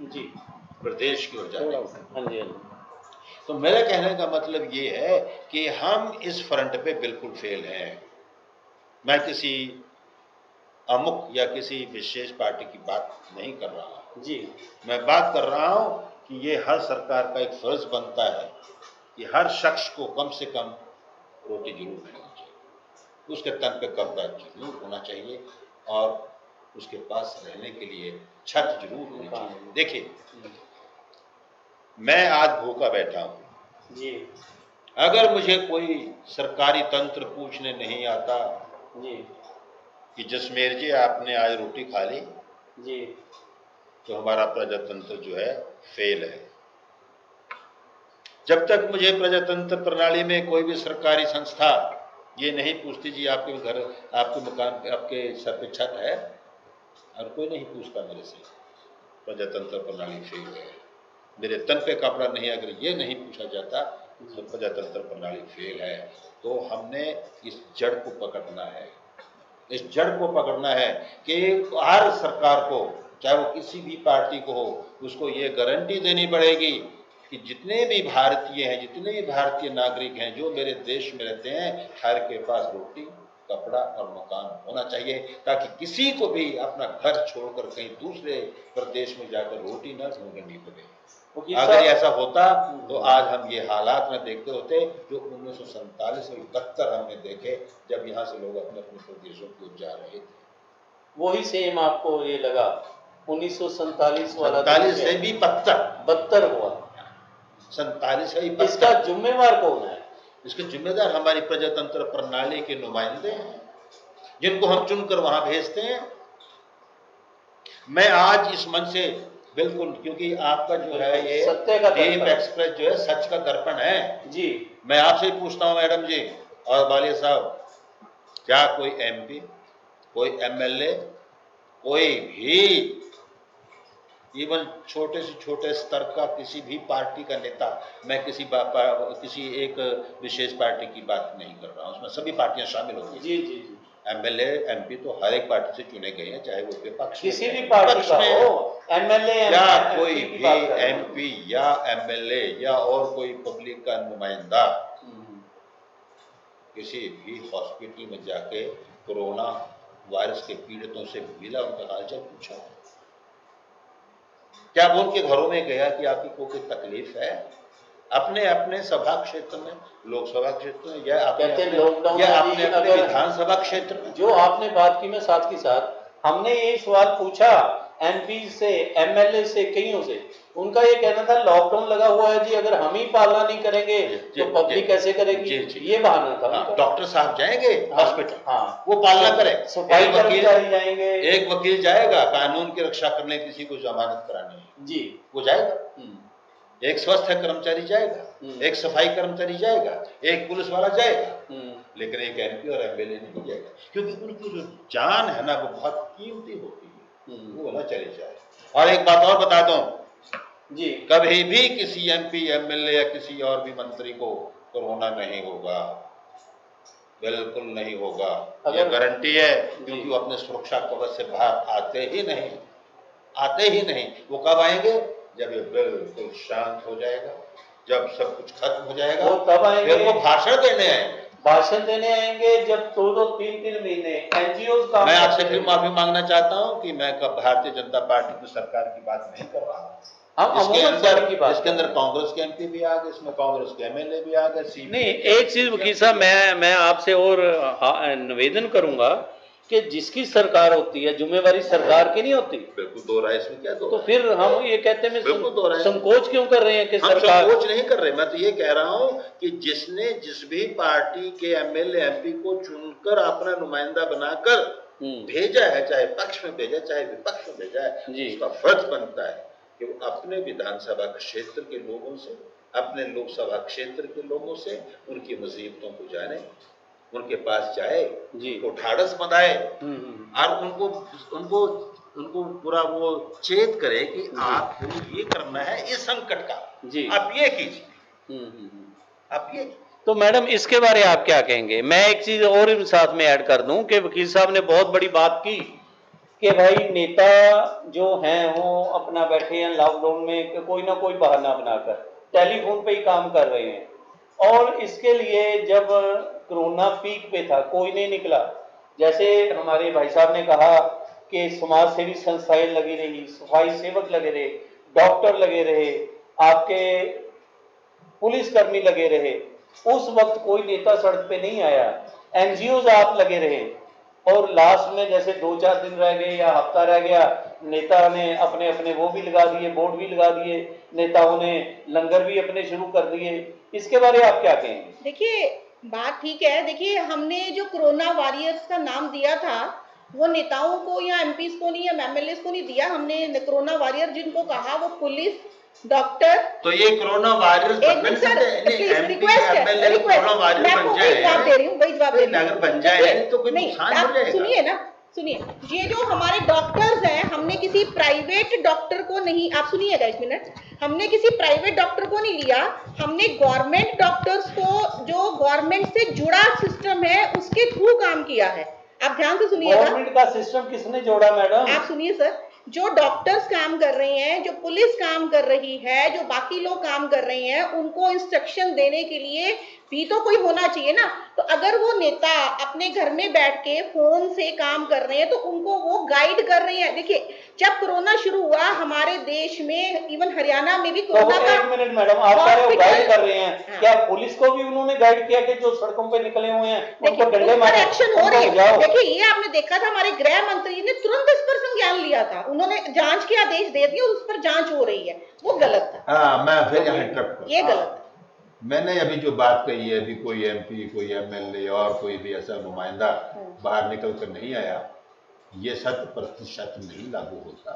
जी प्रदेश की ओर जाने। हाँ जी हाँ जी। तो मेरे कहने का मतलब ये है कि हम इस फ्रंट पे बिल्कुल फेल हैं। मैं किसी अमुक या किसी विशेष पार्टी की बात नहीं कर रहा हूं। जी मैं बात कर रहा हूं कि ये हर सरकार का एक फर्ज बनता है कि हर शख्स को कम से कम रोटी जरूर मिलनी चाहिए, उसके तन पे कपड़ा जरूर होना चाहिए और उसके पास रहने के लिए छत जरूर होनी चाहिए। देखिए, मैं आज भूखा बैठा हूं, जी अगर मुझे कोई सरकारी तंत्र पूछने नहीं आता जी कि जसमेर जी आपने आज रोटी खा ली, जी तो हमारा प्रजातंत्र जो है फेल है। जब तक मुझे प्रजातंत्र प्रणाली में कोई भी सरकारी संस्था ये नहीं पूछती जी आपके घर, आपके मकान, आपके सर पे छत है, और कोई नहीं पूछता मेरे से, प्रजातंत्र प्रणाली फेल है। मेरे तन पे कपड़ा नहीं, अगर ये नहीं पूछा जाता तो प्रजातंत्र प्रणाली फेल है। तो हमने इस जड़ को पकड़ना है, इस जड़ को पकड़ना है कि हर सरकार को, चाहे वो किसी भी पार्टी को हो, उसको ये गारंटी देनी पड़ेगी कि जितने भी भारतीय हैं, जितने भी भारतीय नागरिक हैं जो मेरे देश में रहते हैं, हर के पास रोटी, कपड़ा और मकान होना चाहिए, ताकि किसी को भी अपना घर छोड़कर कहीं दूसरे प्रदेश में जाकर रोटी न ढूंढनी पड़े। अगर ऐसा होता तो आज हम ये हालात में देखते होते जो 1947 और 71 हमने देखे, जब यहाँ से लोग अपने अपने प्रदेशों की ओर जा रहे थे। वही सेम आपको ये लगा 1947 वाला 47 से भी 72 हुआ। 47 से भी इसका जिम्मेवार कौन है? इसके जिम्मेदार हमारी प्रजातंत्र प्रणाली के नुमाइंदे हैं, जिनको हम चुनकर वहां भेजते हैं। मैं आज इस मन से बिल्कुल, क्योंकि आपका जो है ये सत्य का दीप दर्पण। एक्सप्रेस जो है सच का दर्पण है जी। मैं आपसे पूछता हूं मैडम जी और वालिया साहब, क्या कोई एमपी, कोई एमएलए, कोई भी इवन छोटे से छोटे स्तर का किसी भी पार्टी का नेता, मैं किसी एक विशेष पार्टी की बात नहीं कर रहा हूं, उसमें सभी पार्टियां शामिल होंगी। जी जी जी। एमएलए एमपी तो हर एक पार्टी से चुने गए हैं, चाहे वो विपक्ष किसी भी पार्टी का हो, एमएलए या कोई भी एमपी या एमएलए या और कोई पब्लिक का नुमाइंदा किसी भी हॉस्पिटल में जाके कोरोना वायरस के पीड़ितों से मिला, उनका हालचाल पूछा, क्या वो उनके घरों में गया कि आपकी कोई तकलीफ है? अपने अपने सभा क्षेत्र में, लोकसभा क्षेत्र में, या अपने विधानसभा क्षेत्र में। जो आपने बात की, मैं साथ के साथ हमने ये सवाल पूछा एमपी से, एमएलए से, कईयों से, उनका ये कहना था लॉकडाउन लगा हुआ है जी, अगर हम ही पालना नहीं करेंगे तो पब्लिक कैसे करेगी? ये बहाना था। डॉक्टर साहब जाएंगे हॉस्पिटल, हाँ, वो पालना करें, सफाई कर्मचारी जाएंगे, एक वकील जाएगा कानून की रक्षा करने, किसी को जमानत करानी है जी, वो जाएगा, एक स्वास्थ्य कर्मचारी जाएगा, एक सफाई कर्मचारी जाएगा, एक पुलिस वाला जाएगा, लेकिन एक एमपी और एमएलए नहीं जाएगा, क्योंकि उनकी जो जान है ना वो बहुत कीमती होती है, वो ना चली जाए। और एक बात और बता दूं जी, कभी भी किसी एमपी एमएलए या किसी और भी मंत्री को कोरोना नहीं होगा, बिल्कुल नहीं होगा, यह गारंटी है, क्योंकि वो अपने सुरक्षा कवच से बाहर आते ही नहीं। वो कब आएंगे? जब ये बिल्कुल शांत हो जाएगा, जब सब कुछ खत्म हो जाएगा, वो तब आएंगे, फिर वो भाषण देने आएंगे, जब 2-2, 3-3 महीने एनजीओ का। मैं आपसे फिर माफी मांगना चाहता हूं कि मैं कब भारतीय जनता पार्टी की सरकार की बात नहीं कर रहा हूं, इसके अंदर कांग्रेस के एमपी भी आ गए, इसमें कांग्रेस के एमएलए भी आ गए। नहीं, एक चीज वकील साहब मैं आपसे और निवेदन करूंगा कि जिसकी सरकार होती है, जिम्मेवारी सरकार की नहीं होती। बिल्कुल दो राय, इसमें क्या दो? तो फिर हम ये कहते हैं संकोच क्यों कर रहे हैं कि सरकार? संकोच नहीं कर रहे, मैं तो ये कह रहा हूं कि जिसने जिस भी पार्टी के एमएलए एमपी को चुनकर अपना नुमाइंदा बनाकर भेजा है, चाहे पक्ष में भेजा चाहे विपक्ष में भेजा है, उसका फर्ज बनता है कि वो अपने विधानसभा क्षेत्र के लोगों से, अपने लोकसभा क्षेत्र के लोगों से उनकी मुसीबतों को जाने, उनके पास जाए, उनको ढाढ़स बंधाए और उनको उनको उनको पूरा वो चेत करे कि आपको ये करना है, इस संकट का आप ये कीजिए, आप ये। तो मैडम इसके बारे आप क्या कहेंगे? मैं एक चीज और साथ में ऐड कर दूं कि वकील साहब ने बहुत बड़ी बात की कि भाई नेता जो हैं वो अपना बैठे हैं लॉकडाउन में कि कोई ना कोई बहाना बनाकर टेलीफोन पे ही काम कर रहे हैं, और इसके लिए जब कोरोना पीक पे था कोई नहीं निकला। जैसे हमारे भाई साहब ने कहा कि समाज सेवी संस्थाएं लगी रही, सफाई सेवक लगे रहे, डॉक्टर लगे रहे, आपके पुलिसकर्मी लगे रहे, उस वक्त कोई नेता सड़क पे नहीं आया, एनजीओज आप लगे रहे, और लास्ट में जैसे 2-4 दिन रह गए या हफ्ता रह गया, नेता ने अपने अपने वो भी लगा दिए, बोर्ड भी लगा दिए, नेताओं ने लंगर भी अपने शुरू कर दिए। इसके बारे आप क्या कहेंगे? देखिए बात ठीक है। देखिए हमने जो कोरोना वॉरियर्स का नाम दिया था वो नेताओं को या एमपीज को नहीं या एमएलएस को नहीं दिया हमने। कोरोना वॉरियर जिनको कहा वो पुलिस, डॉक्टर। तो ये कोरोना वायरस सुनिए ना, सुनिए, ये जो हमारे डॉक्टर्स हैं, हमने किसी प्राइवेट डॉक्टर को नहीं, आप सुनिएगा एक मिनट, हमने किसी प्राइवेट डॉक्टर को नहीं लिया, हमने गवर्नमेंट डॉक्टर्स को जो गवर्नमेंट से जुड़ा सिस्टम है उसके थ्रू काम किया है। आप ध्यान से सुनिएगा। गवर्नमेंट का सिस्टम किसने जोड़ा मैडम? आप सुनिए सर, जो डॉक्टर्स काम कर रहे हैं, जो पुलिस काम कर रही है, जो बाकी लोग काम कर रहे हैं, उनको इंस्ट्रक्शन देने के लिए भी तो कोई होना चाहिए ना। तो अगर वो नेता अपने घर में बैठ के फोन से काम कर रहे हैं तो उनको वो गाइड कर रहे हैं। देखिए जब कोरोना शुरू हुआ हमारे देश में, इवन हरियाणा में भी कोरोना का, एक मिनट मैडम, आप कह रहे हो गाइड कर रहे हैं, क्या पुलिस को भी उन्होंने गाइड किया कि जो सड़कों पे निकले हुए हैं उनको डंडे मारे, एक्शन हो रही है? देखिए ये आपने देखा था हमारे गृह मंत्री ने तुरंत इस पर संज्ञान लिया था, उन्होंने जांच के आदेश दे दिए, उस पर जांच हो रही है। वो गलत था। हाँ, मैं फिर यहाँ इंटरप्ट ये गलत। मैंने अभी जो बात कही है, अभी कोई एमपी, कोई एमएलए और कोई भी ऐसा नुमाइंदा बाहर निकल कर नहीं आया, ये 100% नहीं लागू होता।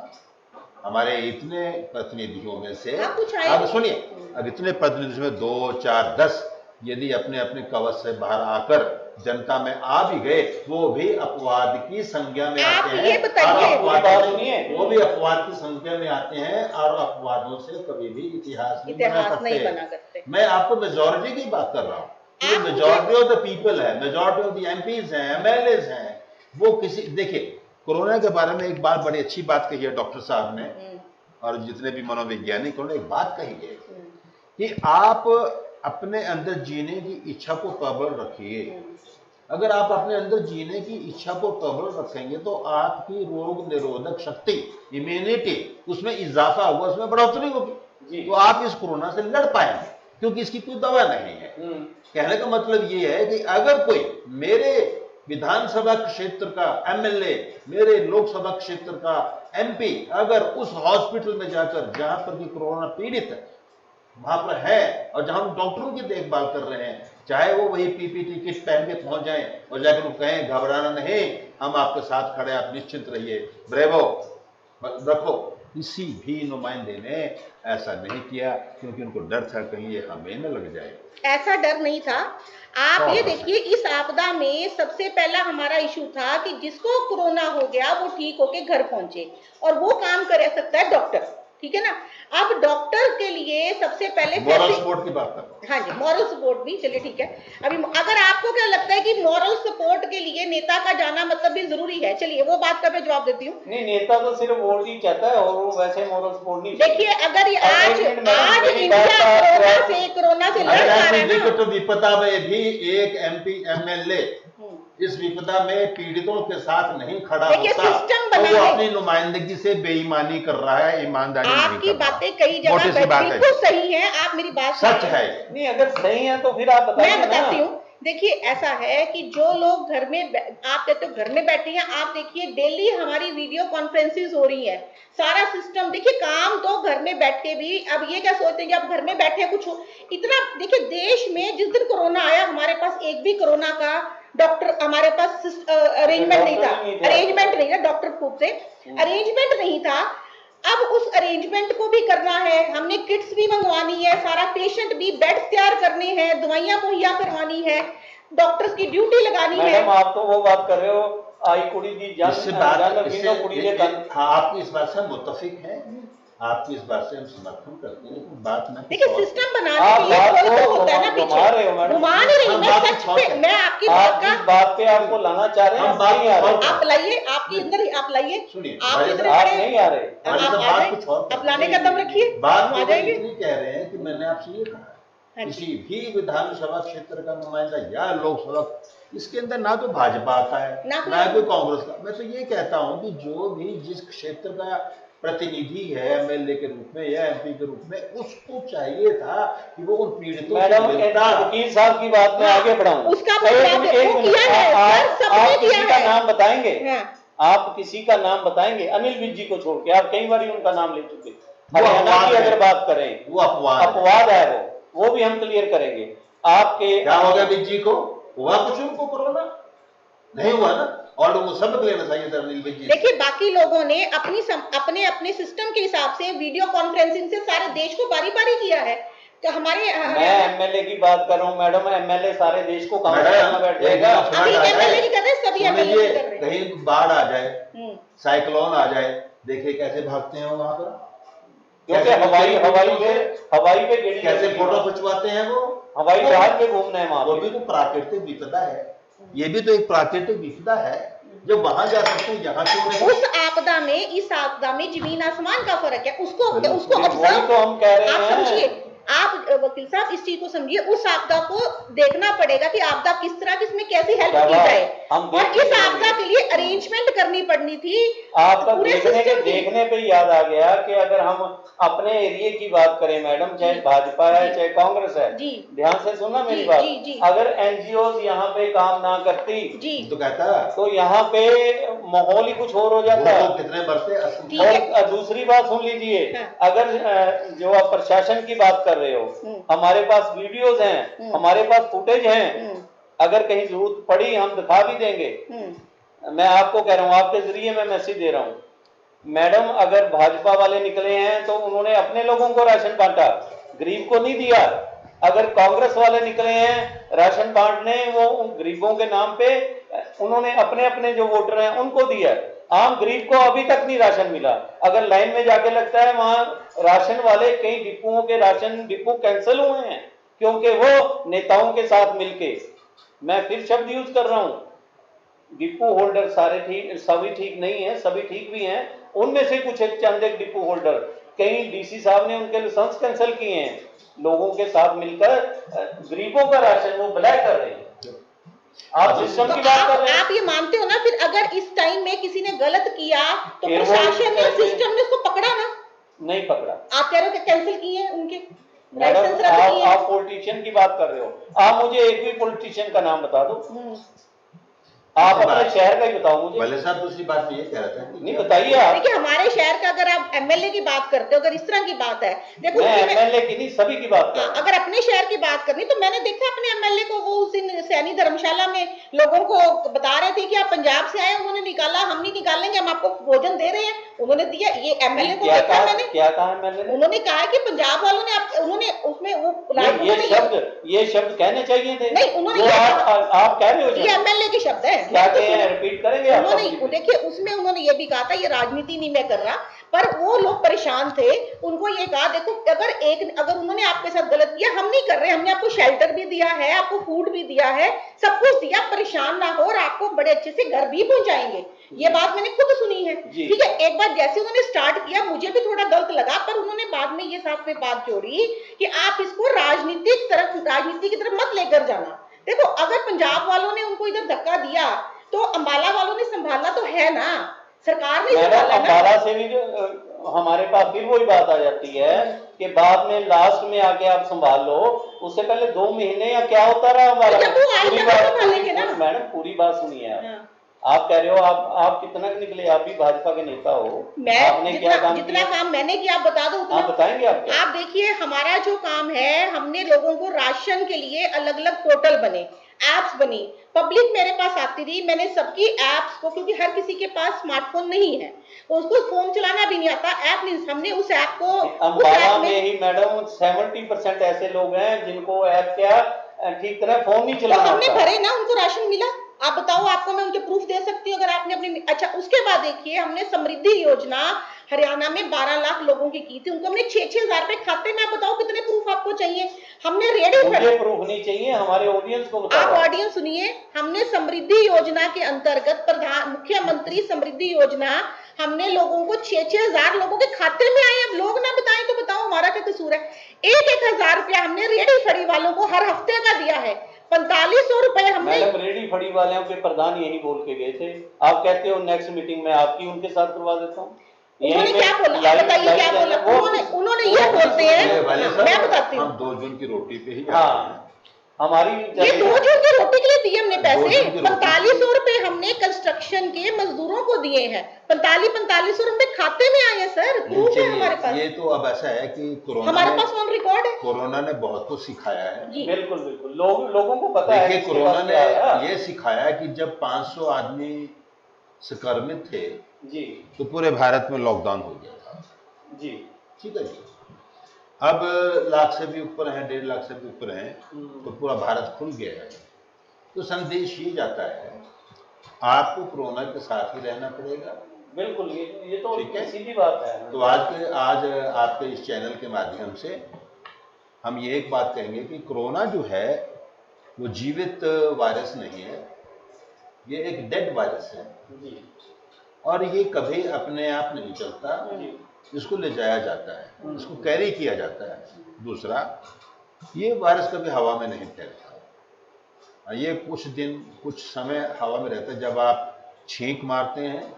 हमारे इतने प्रतिनिधियों में से, अब सुनिए, अब इतने प्रतिनिधियों में 2, 4, 10 यदि अपने अपने कवच से बाहर आकर जनता में आ भी गए, वो भी अपवाद की संज्ञा में आते हैं। वो भी अपवाद की संज्ञा में आते हैं और अपवादों से कभी भी इतिहास नहीं बना सकते। मैं आपको मेजॉरिटी की बात कर रहा हूँ। मेजॉरिटी ऑफ द पीपल है, मेजॉरिटी ऑफ द एमपीज हैं, एमएलएज हैं, वो किसी, देखिए कोरोना के बारे में एक बात, बड़ी अच्छी बात कही है डॉक्टर साहब ने और जितने भी मनोवैज्ञानिक, उन्होंने एक बात कही है कि आप अपने अंदर जीने की इच्छा को प्रबल रखिए। अगर आप अपने अंदर जीने की इच्छा को प्रबल रखेंगे तो आपकी रोग निरोधक शक्ति, इम्यूनिटी, उसमें इजाफा होगा, उसमें बढ़ोतरी होगी, तो आप इस कोरोना से लड़ पाएंगे, क्योंकि इसकी कोई दवा नहीं है। कहने का मतलब ये है कि अगर कोई मेरे विधानसभा क्षेत्र का एमएलए, मेरे लोकसभा क्षेत्र का एमपी अगर उस हॉस्पिटल में जाकर, जहां पर भी कोरोना पीड़ित है, वहां पर है, और जहां हम डॉक्टरों की देखभाल कर रहे हैं, चाहे वो वही पीपीटी किट पहन के पहुंच जाएं और जाकर वो कहें घबराना नहीं, हम आपके साथ खड़े, आप निश्चिंत रहिए, ब्रेवो रखो, किसी भी नुमाइंदे ने ऐसा नहीं किया, क्योंकि उनको डर था कहीं ये हमें न लग जाए। ऐसा डर नहीं था। आप ये देखिए, इस आपदा में सबसे पहला हमारा इशू था कि जिसको कोरोना हो गया वो ठीक होके घर पहुंचे, और वो काम कर सकता है डॉक्टर, ठीक है ना। अब डॉक्टर के लिए सबसे पहले मॉरल सपोर्ट की बात कर, हाँ जी, मॉरल सपोर्ट भी, चलिए ठीक है। अभी अगर आपको क्या लगता है कि मॉरल सपोर्ट के लिए नेता का जाना मतलब भी जरूरी है, चलिए वो बात का मैं जवाब देती हूँ। नहीं, नेता तो सिर्फ वोट ही चाहता है और वो वैसे मॉरल सपोर्ट नहीं। देखिए अगर आज इंडिया कोरोना से लड़ रहा है ना, विपदा में भी एक एमपी एमएलए इस विपदा में पीड़ितों के साथ नहीं खड़ा होता, तो वो अपनी नुमाइंदगी से बेईमानी कर रहा है, ईमानदारी नहीं कर रहा। आपकी बातें कई जगह बिल्कुल सही है, आप मेरी बात सच है। नहीं, अगर सही है तो फिर आप बताइए। मैं बताती हूँ। देखिए ऐसा है कि जो लोग घर में, आप कहते हो घर में बैठे हैं, आप देखिए डेली हमारी वीडियो कॉन्फ्रेंसेस हो रही है, सारा सिस्टम, देखिए काम तो घर में बैठ के भी। अब ये क्या सोचते हैं कि आप घर में बैठे कुछ इतना, देखिए देश में जिस दिन कोरोना आया हमारे पास एक भी कोरोना का डॉक्टर, हमारे पास अरेंजमेंट नहीं था, डॉक्टर खूब से अरेंजमेंट नहीं था। अब उस अरेंजमेंट को भी करना है, हमने किट्स भी मंगवानी है, सारा पेशेंट भी बेड्स तैयार करने हैं, दवाइयां मुहैया करवानी है, डॉक्टर्स की ड्यूटी लगानी है। मैडम आप तो वो बात कर रहे हो आई कुड़ी दी जान इससे बात जान बीनो कुड़ी दे कान आपकी इस बात से हम मुत्तफिक हैं, आपकी इस बात से हम समर्थन करते हैं, लेकिन बात में देखिए सिस्टम बनाने आप के लिए बात कोई तो को होता है ना घुमा रहे हो पीछे, मैडम। घुमा नहीं रही हम मैं, बात सच को पे छोड़- मैं आपकी आप बात जिस का, बात पे आपको लाना चाह रहे हैं हम आप बात नहीं आ रहे। को आप लाइए, आपके अंदर ही आप लाइए, सुनिए, आप भाई इधर साहब, आप खड़े नहीं आ रहे। हैं, भाई आप साहब, आ बात जाइए, कुछ और आप लाने का दम रखिए, बात हम आ तो जाएंगे। इतनी कह रहे हैं कि मैंने आपसे ये कहा हाँ जी। किसी भी विधानसभा क्षेत्र का नुमाइंदा या लोकसभा, इसके अंदर ना तो भाजपा आता है ना ना कोई- कोई कांग्रेस का। मैं तो ये कहता हूँ कि जो भी जिस क्षेत्र का प्रतिनिधि है एमएलए के रूप में या एमपी के रूप में, उसको चाहिए था कि वो उन पीड़ितों से मैडम मिलता। वकील साहब की बात में आगे बढ़ाऊं उसका एक बदलाव मिनट, वो एक मिनट, किया है, आप सर, सबने किसी किया का है। नाम बताएंगे? हाँ। आप किसी का नाम बताएंगे? अनिल विज जी को छोड़ के आप कई बार उनका नाम ले चुके। वो हरियाणा अपवाद की है। अगर बात करें, वो अपवाद है, वो भी हम क्लियर करेंगे। आपके क्या हो गया विज जी को? हुआ कुछ उनको कोरोना? नहीं हुआ ना, और वो सबक लेना चाहिए था अनिल विज जी से। देखिए बाकी लोगों ने अपने अपने सिस्टम के हिसाब से वीडियो कॉन्फ्रेंसिंग से सारे देश को बारी बारी किया है, तो हमारे मैं एमएलए की बात कर रहा हूँ मैडम, एमएलए सारे देश को काम करना बैठ जाएगा। अभी एमएलए की कर रहे हैं, सभी एमएलए की कर रहे हैं। कहीं बाढ़ आ जाए, हम्म। साइक्लोन आ जाए, देखिए कैसे भागते हैं वहां पर, क्योंकि कैसे हवाई पे गेड़ी कैसे लगती है फोटो वहाँ। खिंचवाते हैं वो, हवाई जहाज पे घूमना है वहां वो पे। भी तो प्राकृतिक विपदा है, ये भी तो एक प्राकृतिक विपदा है। जब वहां जा सकते हैं यहाँ क्यों नहीं? उस आपदा में, इस आपदा में जमीन आसमान का फर्क है, उसको बिल्कुल। उसको वही ऑब्जर्व तो हम कह रहे आप हैं। समझिए, आप वकील साहब इस चीज को समझिए, उस आपदा को देखना पड़ेगा कि आपदा किस तरह की, इसमें कैसी हेल्प की जाए, हम और देख इस लेंगे। आपदा के लिए अरेंजमेंट करनी पड़नी थी आपका पूरे देखने सिस्टम की। देखने पे याद आ गया कि अगर हम अपने एरिया की बात करें मैडम, चाहे भाजपा है जी। चाहे कांग्रेस है, जी। ध्यान से सुनना मेरी जी, बात। जी, जी। अगर एनजीओ यहाँ पे काम ना करती जी तो कहता तो यहाँ पे माहौल ही कुछ और हो जाता। वो कितने बढ़ते ठीक है। और दूसरी बात सुन लीजिए, हाँ। अगर जो आप प्रशासन की बात कर रहे हो, हमारे पास वीडियोज हैं, हमारे पास फुटेज हैं, अगर कहीं जरूरत पड़ी हम दिखा भी देंगे। मैं आपको कह रहा हूँ, आपके जरिए मैं मैसेज दे रहा हूँ मैडम, अगर भाजपा वाले निकले हैं तो उन्होंने अपने लोगों को राशन बांटा, गरीब को नहीं दिया। अगर कांग्रेस वाले निकले हैं राशन बांटने, वो उन गरीबों के नाम पे उन्होंने अपने अपने जो वोटर हैं उनको दिया। आम गरीब को अभी तक नहीं राशन मिला। अगर लाइन में जाके लगता है वहां राशन वाले, कई डिपुओं के राशन डिपो कैंसिल हुए हैं क्योंकि वो नेताओं के साथ मिलके, मैं फिर शब्द यूज कर रहा हूं, डिपो होल्डर सारे ठीक, सभी ठीक नहीं है, सभी ठीक भी हैं, उनमें से कुछ एक चंद एक डिपो होल्डर, कई डीसी साहब ने उनके लाइसेंस कैंसिल किए हैं, लोगों के साथ मिलकर गरीबों का राशन वो ब्लैक कर रहे हैं। आप सिस्टम तो की बात कर रहे हैं। आप ये मानते हो ना, फिर अगर इस टाइम में किसी ने गलत किया तो फिर वो प्रशासन ने, कैसे- सिस्टम ने उसको पकड़ा ना? नहीं पकड़ा। आप कह रहे हो कि कैंसिल किए हैं उनके मैडम लाइसेंस रद्द किए हैं? आप पॉलिटिशियन की बात कर रहे हो, आप मुझे एक भी पॉलिटिशियन का नाम बता दो। आप अपने शहर का ही बताओ मुझे। भले साहब दूसरी बात में ये कह रहा था कि नहीं बताइए आप। देखिए हमारे शहर का, अगर आप एमएलए की बात करते हो, अगर इस तरह की बात है, देखो मैं उसमें- एमएलए की नहीं, सभी की बात कर रहा हूं। अगर अपने शहर की बात करनी तो मैंने देखा अपने एमएलए को, वो उस दिन सैनी धर्मशाला में लोगों को बता रहे थे कि आप पंजाब से आए, उन्होंने निकाला, हम नहीं निकालेंगे, हम आपको भोजन दे रहे हैं, उन्होंने दिया। ये एमएलए को क्या देखा कहा, मैंने, क्या कहा मैंने? उन्होंने कहा कि पंजाब वालों ने उन्होंने उसमें वो ये शब्द कहने चाहिए थे। नहीं, उन्होंने जो ये आप कह रहे हो ये एमएलए के शब्द है। क्या कहे हैं, रिपीट करेंगे आप? उन्होंने देखिए उसमें उन्होंने ये भी कहा था, ये राजनीति नहीं मैं कर रहा, पर वो लोग परेशान थे, उनको ये कहा देखो अगर उन्होंने आपके साथ गलत किया, हम नहीं कर रहे, हमने आपको शेल्टर भी दिया है, आपको फूड भी दिया है, सब कुछ दिया, परेशान ना हो, और आपको बड़े अच्छे से घर भी पहुंचाएंगे। ये बात मैंने खुद सुनी है। ठीक है, एक बार जैसे उन्होंने स्टार्ट किया मुझे भी थोड़ा गलत लगा, पर उन्होंने बाद में ये साथ में बात जोड़ी कि आप इसको राजनीति की तरफ मत लेकर जाना। देखो अगर पंजाब वालों ने उनको इधर धक्का दिया तो अंबाला वालों ने संभालना तो है ना, सरकार ने संभाला ना। अंबाला से भी हमारे पास फिर वही बात आ जाती है कि बाद में लास्ट में आके आप संभाल लो, उससे पहले 2 महीने या क्या होता रहा हमारा। पूरी बात मैडम, पूरी बात सुनिए आप। आप कह रहे हो आप कितना निकले, आप भी भाजपा के नेता हो, आपने क्या काम किया? जितना काम मैंने किया आप बता दो उतना। आप बताएंगे आप क्या? आप देखिए हमारा जो काम है, हमने लोगों को राशन के लिए अलग अलग पोर्टल बने, एप्स बनी, पब्लिक मेरे पास आती रही, मैंने सबकी एप्स को, क्योंकि हर किसी के पास स्मार्टफोन नहीं है, उसको फोन चलाना भी नहीं आता, ऐप नहीं, हमने उस ऐप को अम्बाला में ही मैडम 70% ऐसे लोग हैं जिनको ऐप क्या ठीक तरह फोन नहीं तो चलाना हमने आता। भरे ना, उनको राशन मिला। आप बताओ, आपको मैं उनके प्रूफ दे सकती हूँ अगर आपने अपनी। अच्छा, उसके बाद देखिए, हमने समृद्धि योजना हरियाणा में 12 लाख लोगों की थी, उनको हमने 6-6 हजार रुपए खाते में। आप बताओ कितने प्रूफ आपको चाहिए? हमने रेडी मुझे प्रूफ नहीं चाहिए, हमारे ऑडियंस को बताओ। आप ऑडियंस सुनिए, हमने समृद्धि योजना के अंतर्गत मुख्यमंत्री समृद्धि योजना, हमने लोगों को 6-6 हजार लोगों के खाते में आए। अब लोग ना बताएं तो बताओ हमारा क्या कसूर है? 1-1 हजार रुपया हमने रेडी फड़ी वालों को हर हफ्ते का दिया है। 4500 रुपए हमने। मैडम, रेडी फड़ी वालों के प्रधान यही बोल के गए थे, आप कहते हो नेक्स्ट मीटिंग में आपकी उनके साथ करवा देता हूँ। उन्होंने क्या बोला? बताइए क्या बोला उन्होंने ये बोलते हैं, मैं बताती हूँ। हम 2 जून की रोटी पे ही हाँ, हमारी ये 2 जून की रोटी के लिए दिए हमने 2 पैसे। जून की रोटी। 4500 रुपए हमने कंस्ट्रक्शन के मजदूरों को दिए हैं। 4500 रुपए खाते में आए हैं सर, प्रूफ है हमारे पास। ये तो अब ऐसा है कि कोरोना हमारे पास ऑन रिकॉर्ड है। कोरोना ने बहुत कुछ सिखाया है। जी बिल्कुल बिल्कुल, लोगों को पता है। देखिए, इसके कोरोना बाद ने क्या आया। ये सिखाया कि जब 500 आदमी संक्रमित थे जी तो पूरे भारत में लॉकडाउन हो गया था। जी। ठीक है जी। अब लाख से भी ऊपर हैं, 1.5 लाख से भी ऊपर हैं, तो पूरा भारत खुल गया है। तो संदेश ये जाता है, आपको कोरोना के साथ ही रहना पड़ेगा। बिल्कुल, ये तो ठीक है। सीधी बात है। तो आज आपके इस चैनल के माध्यम से हम ये एक बात कहेंगे कि कोरोना जो है वो जीवित वायरस नहीं है, ये एक डेड वायरस है जी और ये कभी अपने आप नहीं चलता, जी। इसको ले जाया जाता है, इसको कैरी किया जाता है। दूसरा, ये वायरस कभी हवा में नहीं फैलता, ये कुछ दिन कुछ समय हवा में रहता है। जब आप छींक मारते हैं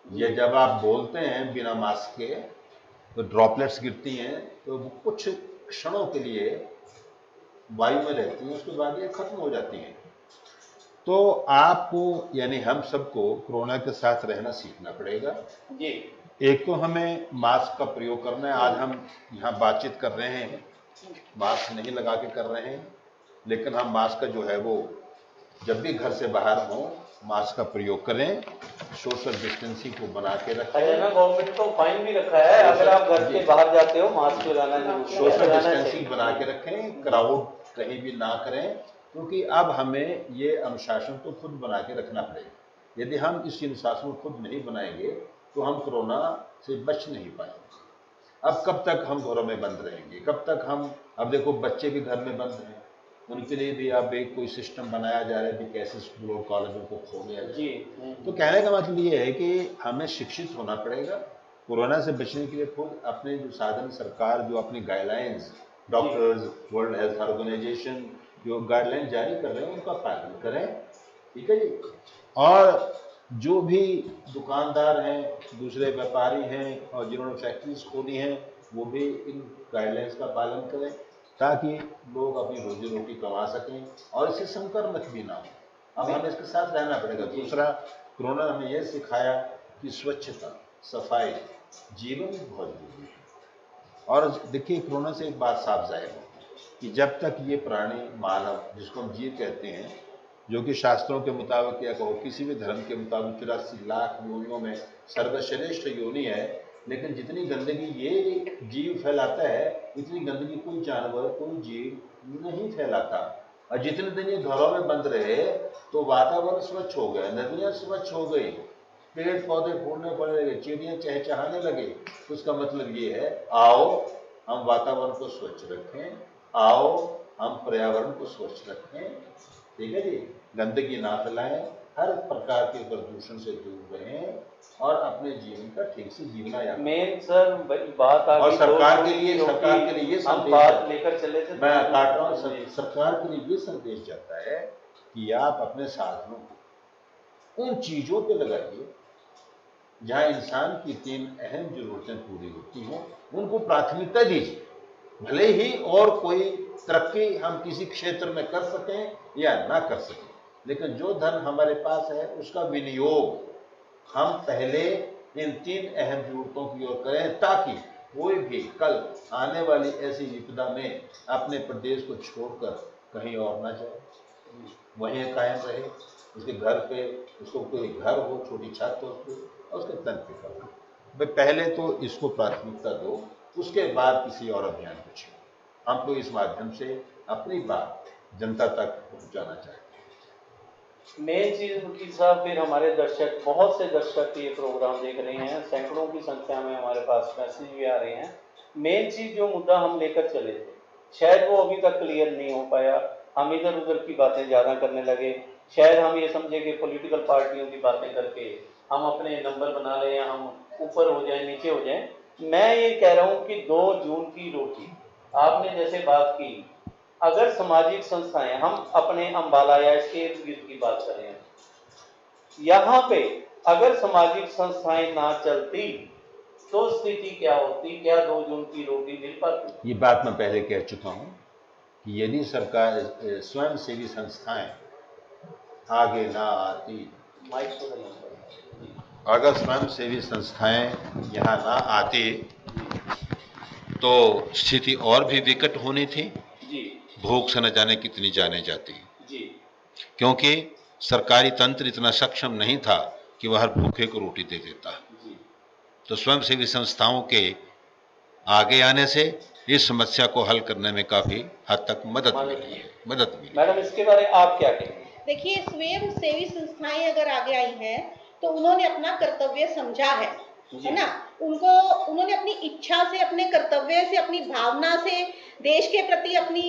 या जब आप बोलते हैं बिना मास्क के, तो ड्रॉपलेट्स गिरती हैं, तो वो कुछ क्षणों के लिए वायु में रहती हैं, उसके बाद ये खत्म हो जाती हैं। तो आपको यानी हम सबको कोरोना के साथ रहना सीखना पड़ेगा जी। एक तो हमें मास्क का प्रयोग करना है। आज हम यहाँ बातचीत कर रहे हैं, मास्क नहीं लगा के कर रहे हैं, लेकिन हम मास्क का जो है वो जब भी घर से बाहर हो मास्क का प्रयोग करें, सोशल डिस्टेंसिंग को बना के रखें। हरियाणा गवर्नमेंट तो फाइन भी रखा है, अगर आप घर से बाहर जाते हो मास्क लगाना जरूरी है। सोशल लगाना डिस्टेंसिंग चाहिए। बना के रखें, क्राउड कहीं भी ना करें, क्योंकि अब हमें ये अनुशासन तो खुद बना के रखना पड़ेगा। यदि हम इस अनुशासन को खुद नहीं बनाएंगे तो हम कोरोना से बच नहीं पाएंगे। अब कब तक हम घरों में बंद रहेंगे, कब तक हम, अब देखो बच्चे भी घर में बंद हैं, उनके लिए भी अब एक कोई सिस्टम बनाया जा रहा है कि कैसे स्कूलों कॉलेजों को खोला जाए। जी। तो कहने का मतलब ये है कि हमें शिक्षित होना पड़ेगा कोरोना से बचने के लिए। खुद अपने जो साधन, सरकार जो अपनी guidelines, doctors, World Health Organization जो गाइडलाइन जारी कर रहे हैं उनका पालन करें। ठीक है जी। और जो भी दुकानदार हैं, दूसरे व्यापारी हैं और जिन्होंने फैक्ट्रीज खोली हैं, वो भी इन गाइडलाइंस का पालन करें ताकि लोग अपनी रोजी रोटी कमा सकें और इससे संक्रमित भी ना हो। अब हमें इसके साथ रहना पड़ेगा। दूसरा, कोरोना हमें यह सिखाया कि स्वच्छता, सफाई जीवन में बहुत जरूरी है। और देखिए, कोरोना से एक बात साफ जाहिर है कि जब तक ये प्राणी, मानव जिसको हम जीव कहते हैं, जो कि शास्त्रों के मुताबिक या कहो किसी भी धर्म के मुताबिक 84 लाख योनियों में सर्वश्रेष्ठ योनि है, लेकिन जितनी गंदगी ये जीव फैलाता है उतनी गंदगी कोई जानवर, कोई जीव नहीं फैलाता। और जितने दिन ये घरों में बंद रहे तो वातावरण स्वच्छ हो गया, नदियाँ स्वच्छ हो गई, पेड़ पौधे फूलने पड़ने लगे, चिड़ियाँ चहचहाने लगे। उसका मतलब ये है, आओ हम वातावरण को स्वच्छ रखें, आओ हम पर्यावरण को स्वच्छ रखें। ठीक है जी। गंदगी ना फैलाएं, हर प्रकार के प्रदूषण से दूर रहें और अपने जीवन का ठीक से जीवना यापन। मेन सर बात आ और गई सरकार के दो लिए ये हम संदेश बात लेकर चले थे। मैं काट रहा हूँ। सरकार के लिए ये संदेश जाता है कि आप अपने साधनों को उन चीजों पे लगाइए जहाँ इंसान की 3 अहम जरूरतें पूरी होती हों, उनको प्राथमिकता दीजिए। भले ही और कोई तरक्की हम किसी क्षेत्र में कर सकें या ना कर सकें, लेकिन जो धन हमारे पास है उसका विनियोग हम पहले इन 3 अहम जरूरतों की ओर करें, ताकि कोई भी कल आने वाली ऐसी विपदा में अपने प्रदेश को छोड़कर कहीं और ना जाए। वहीं कायम रहे, उसके घर पे उसको कोई घर हो, छोटी छत हो उसको, और उसके तन पे करो। भाई पहले तो इसको प्राथमिकता दो, उसके बाद किसी और अभियान को छेड़ो। हम तो इस माध्यम से अपनी बात जनता तक पहुंचाना चाहते हैं। मेन चीज वकील साहब, फिर हमारे दर्शक, बहुत से दर्शक ये प्रोग्राम देख रहे हैं, सैकड़ों की संख्या में हमारे पास मैसेज भी आ रहे हैं। मेन चीज जो मुद्दा हम लेकर चले थे, शायद वो अभी तक क्लियर नहीं हो पाया। हम इधर उधर की बातें ज़्यादा करने लगे। शायद हम ये समझे कि पॉलिटिकल पार्टियों की बातें करके हम अपने नंबर बना रहे हैं, हम ऊपर हो जाए नीचे हो जाए। मैं ये कह रहा हूँ कि 2 जून की रोटी, आपने जैसे बात की, अगर सामाजिक संस्थाएं, हम अपने अम्बाला या इसके इर्द गिर्द की बात करें, यहाँ पे अगर सामाजिक संस्थाएं ना चलती तो स्थिति क्या होती? क्या 2 जून की रोटी मिल पाती? ये बात मैं पहले कह चुका हूँ कि यदि सरकार स्वयं सेवी संस्थाएं आगे ना आती, माइक तो नहीं पड़ता। अगर स्वयं सेवी संस्थाएं यहाँ ना आती तो स्थिति और भी विकट होनी थी। जी भूख से न जाने कितनी जाने जाती, जी, क्योंकि सरकारी तंत्र इतना सक्षम नहीं था कि वह हर भूखे को रोटी दे देता। जी। तो स्वयंसेवी संस्थाओं के आगे आने से इस समस्या को हल करने में काफी हद तक मदद मिली है। मैडम, इसके बारे में आप क्या कहेंगे? देखिए, स्वयं सेवी संस्थाएं अगर आगे आई हैं तो उन्होंने अपना कर्तव्य समझा है ना। उन्होंने अपनी इच्छा से, अपने कर्तव्य से, अपनी भावना से, देश के प्रति अपनी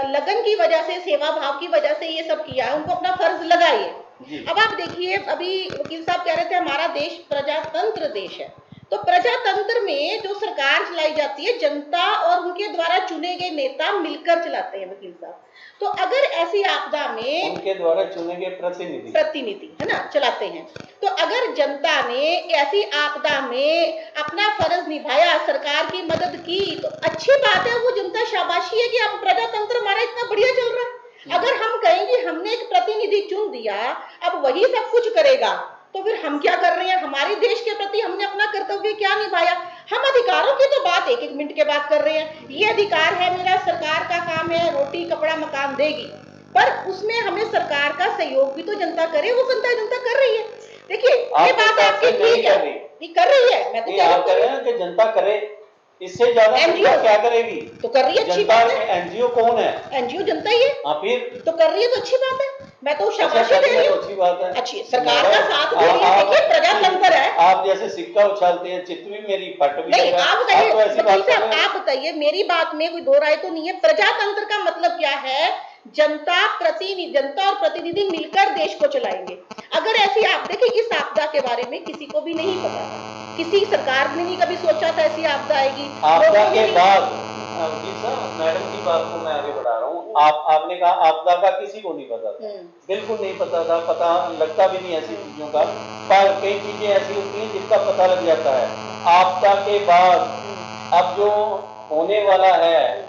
लगन की वजह से, सेवा भाव की वजह से ये सब किया है। उनको अपना फर्ज लगा है। अब आप देखिए, अभी वकील साहब कह रहे थे हमारा देश प्रजातंत्र देश है, तो प्रजातंत्र में जो सरकार चलाई जाती है, जनता और उनके द्वारा चुने गए नेता मिलकर चलाते हैं वकील साहब। तो अगर ऐसी आपदा में उनके द्वारा चुने गए प्रतिनिधि है ना चलाते हैं, तो अगर जनता ने ऐसी आपदा में अपना फर्ज निभाया, सरकार की मदद की, तो अच्छी बात है, वो जनता शाबाशी है कि अब प्रजातंत्र हमारा इतना बढ़िया चल रहा है। अगर हम कहेंगे हमने एक प्रतिनिधि चुन दिया, अब वही सब कुछ करेगा, तो फिर हम क्या कर रहे हैं? हमारे देश के प्रति हमने अपना कर्तव्य क्या निभाया? हम अधिकारों की तो बात एक मिनट के बाद कर रहे हैं। ये अधिकार है मेरा, सरकार का काम है रोटी कपड़ा मकान देगी, पर उसमें हमें सरकार का सहयोग भी तो जनता करे। वो जनता कर रही है। देखिए, ये बात आपकी ठीक है, ये कर रही है। मैं तो आप कह रहे हैं कि जनता करे, इससे ज्यादा जनता क्या करेगी? तो कर रही है, अच्छी बात है। एनजीओ कौन है? एनजीओ जनता ही है। फिर तो कर रही है, तो अच्छी बात है। मैं तो शाबाशी दे रही हूँ। अच्छी बात है, अच्छी सरकार का साथ दे रही है। देखिए, प्रजातंत्र है। आप जैसे सिक्का उछालते हैं, चित्त भी मेरी फट भी नहीं, जाएगा। आप बताइए, तो ऐसी बात कर रहे हैं। आप बताइए, मेरी बात में कोई दो राय तो नहीं है। प्रजातंत्र का मतलब क्या है? जनता और प्रतिनिधि मिलकर देश को चलाएंगे। अगर ऐसी आप देखिए, इस आपदा के बारे में किसी को भी नहीं पता था, किसी सरकार ने नहीं कभी सोचा था ऐसी आपदा आएगी। आपदा के बाद मैडम की बात को मैं आगे बढ़ा रहा हूँ। आपने कहा आपदा का किसी को नहीं पता था, बिल्कुल नहीं पता था, पता लगता भी नहीं ऐसी चीजों का। पर कई चीजें ऐसी होती हैं जिसका पता लग जाता है। आपदा के बाद अब जो होने वाला है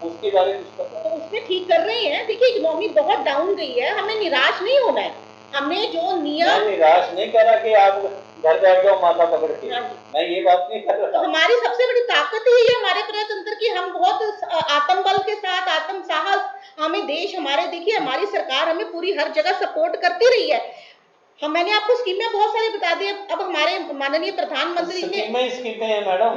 उसके बारे में कुछ पता? तो उसमें ठीक कर रहे हैं। देखिए, इकोनॉमी बहुत डाउन गई है, हमें निराश नहीं होना है। हमें जो नियम, निराश नहीं कर रहा कि आप घर बैठ जाओ माथा पकड़ के, मैं ये बात नहीं कर रहा। तो हमारी सबसे बड़ी ताकत ही है हमारे प्रजातंत्र की। हम बहुत आत्मबल के साथ, आत्म साहस, हमें देश, हमारे देखिए हमारी सरकार हमें पूरी हर जगह सपोर्ट करती रही है। मैंने आपको स्कीमें बहुत सारी बता दी। अब हमारे माननीय प्रधानमंत्री ने स्कीमें हैं मैडम,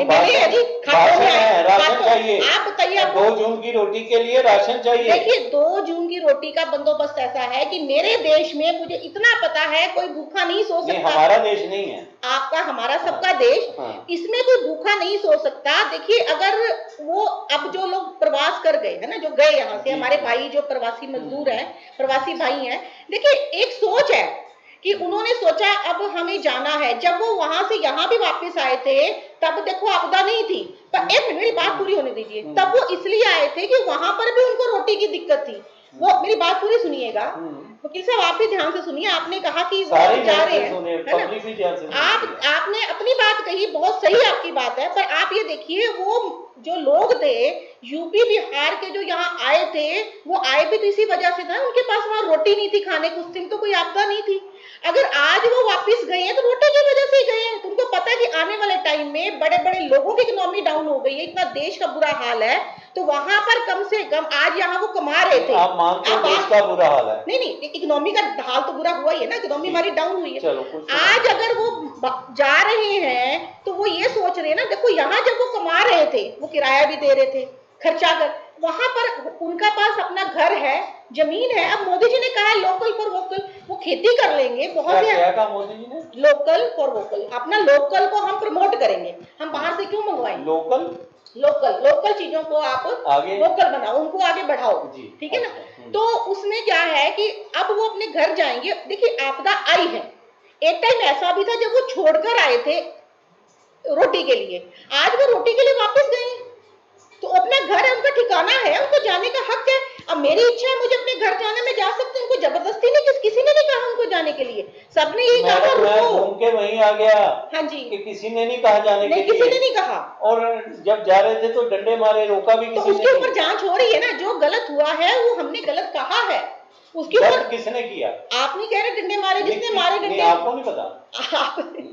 राशन चाहिए। आप बताइए, 2 जून की रोटी के लिए राशन चाहिए। देखिए, 2 जून की रोटी का बंदोबस्त ऐसा है कि मेरे देश में, मुझे इतना पता है, कोई भूखा नहीं सो सकता। हमारा देश नहीं है, आपका, हमारा, सबका देश। इसमें कोई भूखा नहीं सो सकता। देखिए, अगर वो अब जो लोग प्रवास कर गए है ना, जो गए यहाँ से, हमारे भाई जो प्रवासी मजदूर हैं, प्रवासी भाई हैं, देखिए एक सोच है कि उन्होंने सोचा अब हमें जाना है। जब वो वहां से यहाँ भी वापस आए थे, तब देखो आपदा नहीं थी। पर एक मिनट, मेरी बात पूरी होने दीजिए। तब वो इसलिए आए थे कि वहां पर भी उनको रोटी की दिक्कत थी। वो, मेरी बात पूरी सुनिएगा वकील साहब, आप भी ध्यान से सुनिए। आपने कहा कि वो जा रहे हैं, है ना? आपने अपनी बात कही, बहुत सही आपकी बात है, पर आप ये देखिए, वो जो लोग थे यूपी बिहार के जो यहाँ आए थे, वो आए भी तो इसी वजह से था, उनके पास वहां रोटी नहीं थी खाने को। उस दिन तो कोई आपदा नहीं थी। अगर आज वो वापस गए हैं तो रोटी की वजह से ही गए हैं। तुमको पता है कि आने वाले टाइम में बड़े बड़े बड़े लोगों की इकोनॉमी डाउन हो गई है, इतना देश का बुरा हाल है, तो वहां पर कम से कम आज यहाँ वो कमा रहे थे। आप मानते हो देश का बुरा हाल है? नहीं, इकोनॉमी का हाल तो बुरा हुआ ही है ना, इकोनॉमी हमारी डाउन हुई है। चलो कुछ आज अगर वो जा रहे हैं तो वो ये सोच रहे हैं ना, देखो यहाँ जब वो कमा रहे थे, वो किराया भी दे रहे थे, खर्चा कर, वहां पर उनका पास अपना घर है, जमीन है। अब मोदी जी ने कहा है लोकल फॉर वोकल, वो खेती कर लेंगे। बहुत क्या कहा मोदी जी ने? लोकल फॉर वोकल, अपना लोकल को हम प्रमोट करेंगे, हम बाहर से क्यों मंगवाएंगे? लोकल चीजों को आप आगे वोकल बनाओ, उनको आगे बढ़ाओ, ठीक है ना। तो उसमें क्या है कि अब वो अपने घर जाएंगे। देखिए आपदा आई है, एक टाइम ऐसा भी था जब वो छोड़कर आए थे रोटी के लिए, आज वो रोटी के लिए वापस गए, तो अपना घर है, उनका ठिकाना है, उनको जाने का हक है। अब मेरी इच्छा है मुझे अपने घर जाने में जा सकते हैं, उनको जबरदस्ती नहीं, किसी ने नहीं कहा उनको जाने के लिए, सबने यही कहा मैं घूम के वहीं आ गया। हाँ जी, कि किसी ने नहीं कहा जाने के लिए, किसी ने नहीं कहा। और जब जा रहे थे तो डंडे मारे, रोका भी किसी ने। उसके ऊपर जांच हो रही है ना, जो गलत हुआ है वो हमने गलत कहा है, उसके ऊपर किसने किया? आप नहीं कह रहे डंडे मारे, जिसने मारे डंडे? आपको नहीं पता?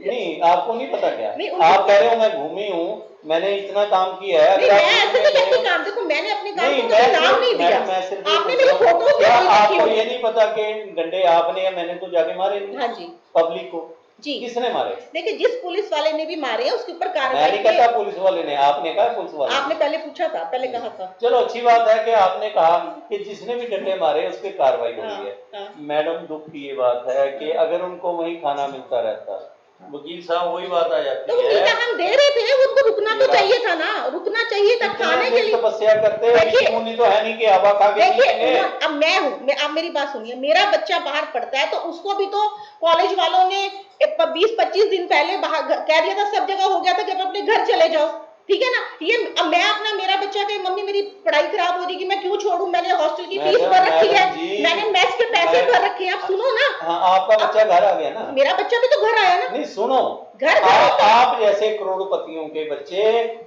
नहीं आपको नहीं पता क्या? आप कह रहे हो मैं घूमी हूँ, मैंने इतना काम किया है। नहीं, मैं ऐसे तो नहीं काम, देखो मैंने अपने काम को नाम नहीं दिया, आपने मेरी फोटो भी आपको ये नहीं पता कि डंडे आपने या मैंने तो जाके मारे? हाँ जी, पब्लिक को जी। किसने मारे? देखिए जिस पुलिस वाले ने भी मारे हैं उसके ऊपर कार्रवाई। मैंने कहा पुलिस वाले ने, आपने कहा पुलिस वाले? आपने पहले पूछा था, पहले कहा था। चलो अच्छी बात है कि आपने कहा कि जिसने भी डंडे मारे उस पर कार्रवाई हो रही है। मैडम दुख की ये बात है कि अगर उनको वही खाना मिलता रहता, वकील साहब वही बात आ जाती है। तो हम दे रहे थे, उनको रुकना तो चाहिए था ना, रुकना चाहिए था खाने के लिए। तपस्या करते हैं, तो है नहीं कि हवा खा के। देखिए अब मैं हूँ, आप मेरी बात सुनिए, मेरा बच्चा बाहर पढ़ता है तो उसको भी तो कॉलेज वालों ने 20-25 दिन पहले बाहर कह दिया था, सब जगह हो गया था कि आप अपने घर चले जाओ, ठीक है ना। ये अब मैं अपना, मेरा बच्चा कहे मम्मी मेरी पढ़ाई खराब हो जाएगी, मैं क्यों छोड़ूं, मैंने हॉस्टल की फीस भर रखी है, मैंने मेस के पैसे भर रखे हैं। आप सुनो ना। हाँ, आपका बच्चा घर आ गया ना? मेरा बच्चा भी तो घर आया ना। नहीं सुनो, घर आप जैसे करोड़पतियों के बच्चे,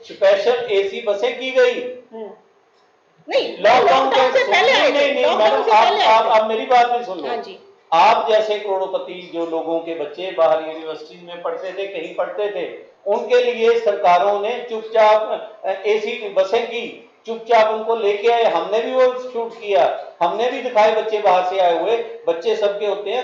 स्पेशल एसी बसें की गई। नहीं, लॉकडाउन से पहले आए थे। आप मेरी बात भी सुन लो। हाँ जी। आप जैसे करोड़पति जो लोगों के बच्चे बाहर यूनिवर्सिटी में पढ़ते थे, कहीं पढ़ते थे, उनके लिए सरकारों ने चुपचाप एसी बसें की, चुपचाप उनको लेके आए। हमने भी वो शूट किया, हमने भी दिखाए बच्चे बाहर से आए हुए, बच्चे सबके होते हैं,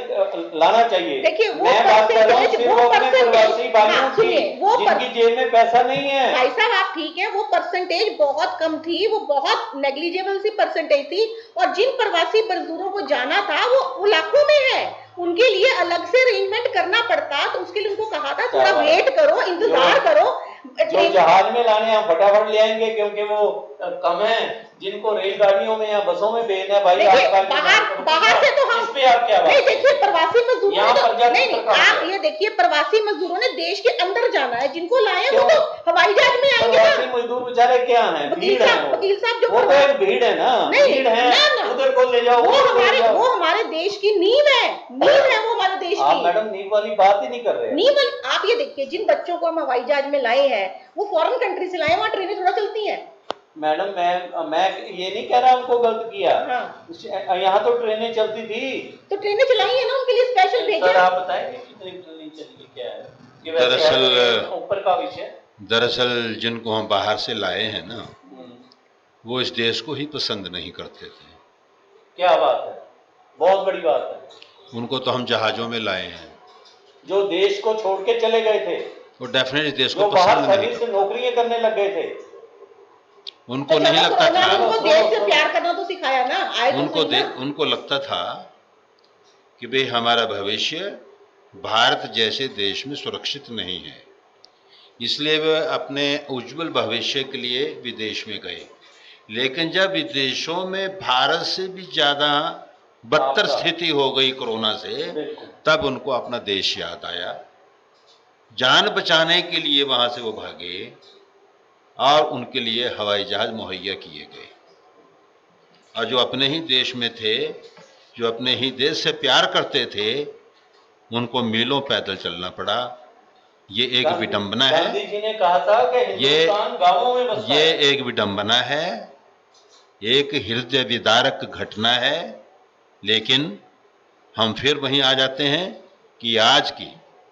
लाना चाहिए। देखिए मैं बात कर रहा हूँ सिर्फ अपने प्रवासी भाइयों की, जिनकी जेब में पैसा नहीं है। भाई साहब आप ठीक है, वो परसेंटेज बहुत कम थी, वो बहुत नेग्लिजिबल सी परसेंटेज थी, और जिन प्रवासी मजदूरों को जाना था वो लाखों में है, उनके लिए अलग से अरेंजमेंट करना पड़ता, तो उसके लिए उनको कहा था थोड़ा वेट करो, इंतजार करो। जो जहाज में लाने हम फटाफट ले आएंगे क्योंकि वो कम है, जिनको रेलगाड़ियों में या बसों में भेजना है भाई। बाहर से तो हम इस पे आप क्या बात? नहीं, देखिए प्रवासी मजदूरों ने नहीं, आप ये देखिए प्रवासी मजदूरों ने देश के अंदर जाना है, जिनको लाए वो तो हवाई जहाज में आएंगे ना। प्रवासी मजदूर बेचारे क्या हैं? भीड़ है, वकील साहब जो वो तो एक भीड़ है ना, भीड़ है, उधर को ले जाओ। वो हमारे देश की नींव है, वो हमारे देश की। आप मैडम नींव वाली बात ही नहीं कर रहे। नींव वाली आप ये देखिए, जिन बच्चों को हम हवाई जहाज में लाए हैं वो फॉरेन कंट्री से लाए, वहाँ ट्रेनें थोड़ा चलती हैं। मैडम मैं ये नहीं कह रहा उनको गलत किया। हाँ। यहाँ तो ट्रेनें चलती थी, तो ट्रेनें चलाई है ना, उनके लिए स्पेशल भेजे। सर आप बताएंगे कितनी ट्रेनें चली, क्या है? दरअसल ऊपर का विषय, दरअसल जिनको हम बाहर से लाए हैं ना, वो इस देश को ही पसंद नहीं करते थे। क्या बात है, बहुत बड़ी बात है। उनको तो हम जहाजों में लाए हैं। जो देश को छोड़ के चले गए थे, वो डेफिनेटली देश को पसंद नहीं करते, नौकरियां करने लग गए थे, उनको नहीं लगता था, उनको देश से प्यार करना तो सिखाया ना, उनको लगता था कि भाई हमारा भविष्य भारत जैसे देश में सुरक्षित नहीं है, इसलिए वे अपने उज्जवल भविष्य के लिए विदेश में गए। लेकिन जब विदेशों में भारत से भी ज़्यादा बदतर स्थिति हो गई कोरोना से, तब उनको अपना देश याद आया। जान बचाने के लिए वहाँ से वो भागे और उनके लिए हवाई जहाज मुहैया किए गए। और जो अपने ही देश में थे, जो अपने ही देश से प्यार करते थे, उनको मीलों पैदल चलना पड़ा। ये एक विडंबना है। गांधी जी ने कहा था कि हिंदुस्तान गांवों में बसता है। ये एक विडंबना है, एक हृदय विदारक घटना है। लेकिन हम फिर वहीं आ जाते हैं कि आज की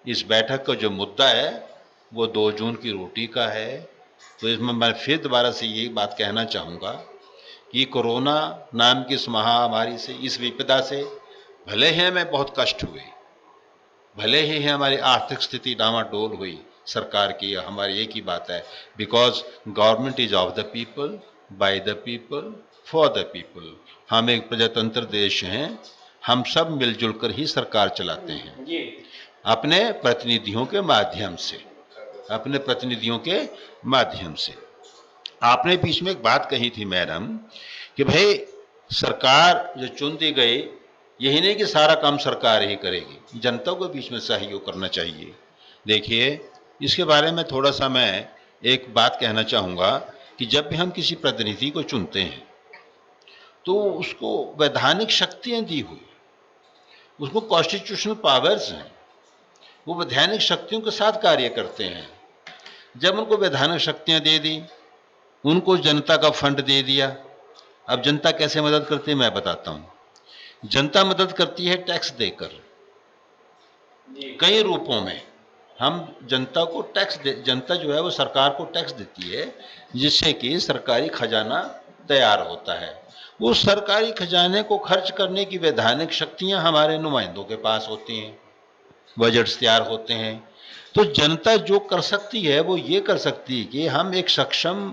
इस बैठक का जो मुद्दा है वो 2 जून की रोटी का है। तो इसमें मैं फिर दोबारा से ये बात कहना चाहूँगा कि कोरोना नाम की इस महामारी से, इस विपदा से भले ही हमें बहुत कष्ट हुए, भले ही हमारी आर्थिक स्थिति डामाडोल हुई सरकार की, हमारी एक ही बात है, because government is of the people, by the people, for the people. हम एक प्रजातंत्र देश हैं, हम सब मिलजुल कर ही सरकार चलाते हैं जी। अपने प्रतिनिधियों के माध्यम से, अपने प्रतिनिधियों के माध्यम से। आपने बीच में एक बात कही थी मैडम कि भाई सरकार जो चुन दी गई, यही नहीं कि सारा काम सरकार ही करेगी, जनता को बीच में सहयोग करना चाहिए। देखिए, इसके बारे में थोड़ा सा मैं एक बात कहना चाहूँगा कि जब भी हम किसी प्रतिनिधि को चुनते हैं तो उसको वैधानिक शक्तियाँ दी हुई, उसको कॉन्स्टिट्यूशनल पावर्स हैं, वो वैधानिक शक्तियों के साथ कार्य करते हैं। जब उनको वैधानिक शक्तियाँ दे दी, उनको जनता का फंड दे दिया। अब जनता कैसे मदद करती है मैं बताता हूँ। जनता मदद करती है टैक्स देकर, कई रूपों में। हम जनता को जनता जो है वो सरकार को टैक्स देती है, जिससे कि सरकारी खजाना तैयार होता है। उस सरकारी खजाने को खर्च करने की वैधानिक शक्तियां हमारे नुमाइंदों के पास होती हैं, बजट्स तैयार होते हैं। तो जनता जो कर सकती है वो ये कर सकती है कि हम एक सक्षम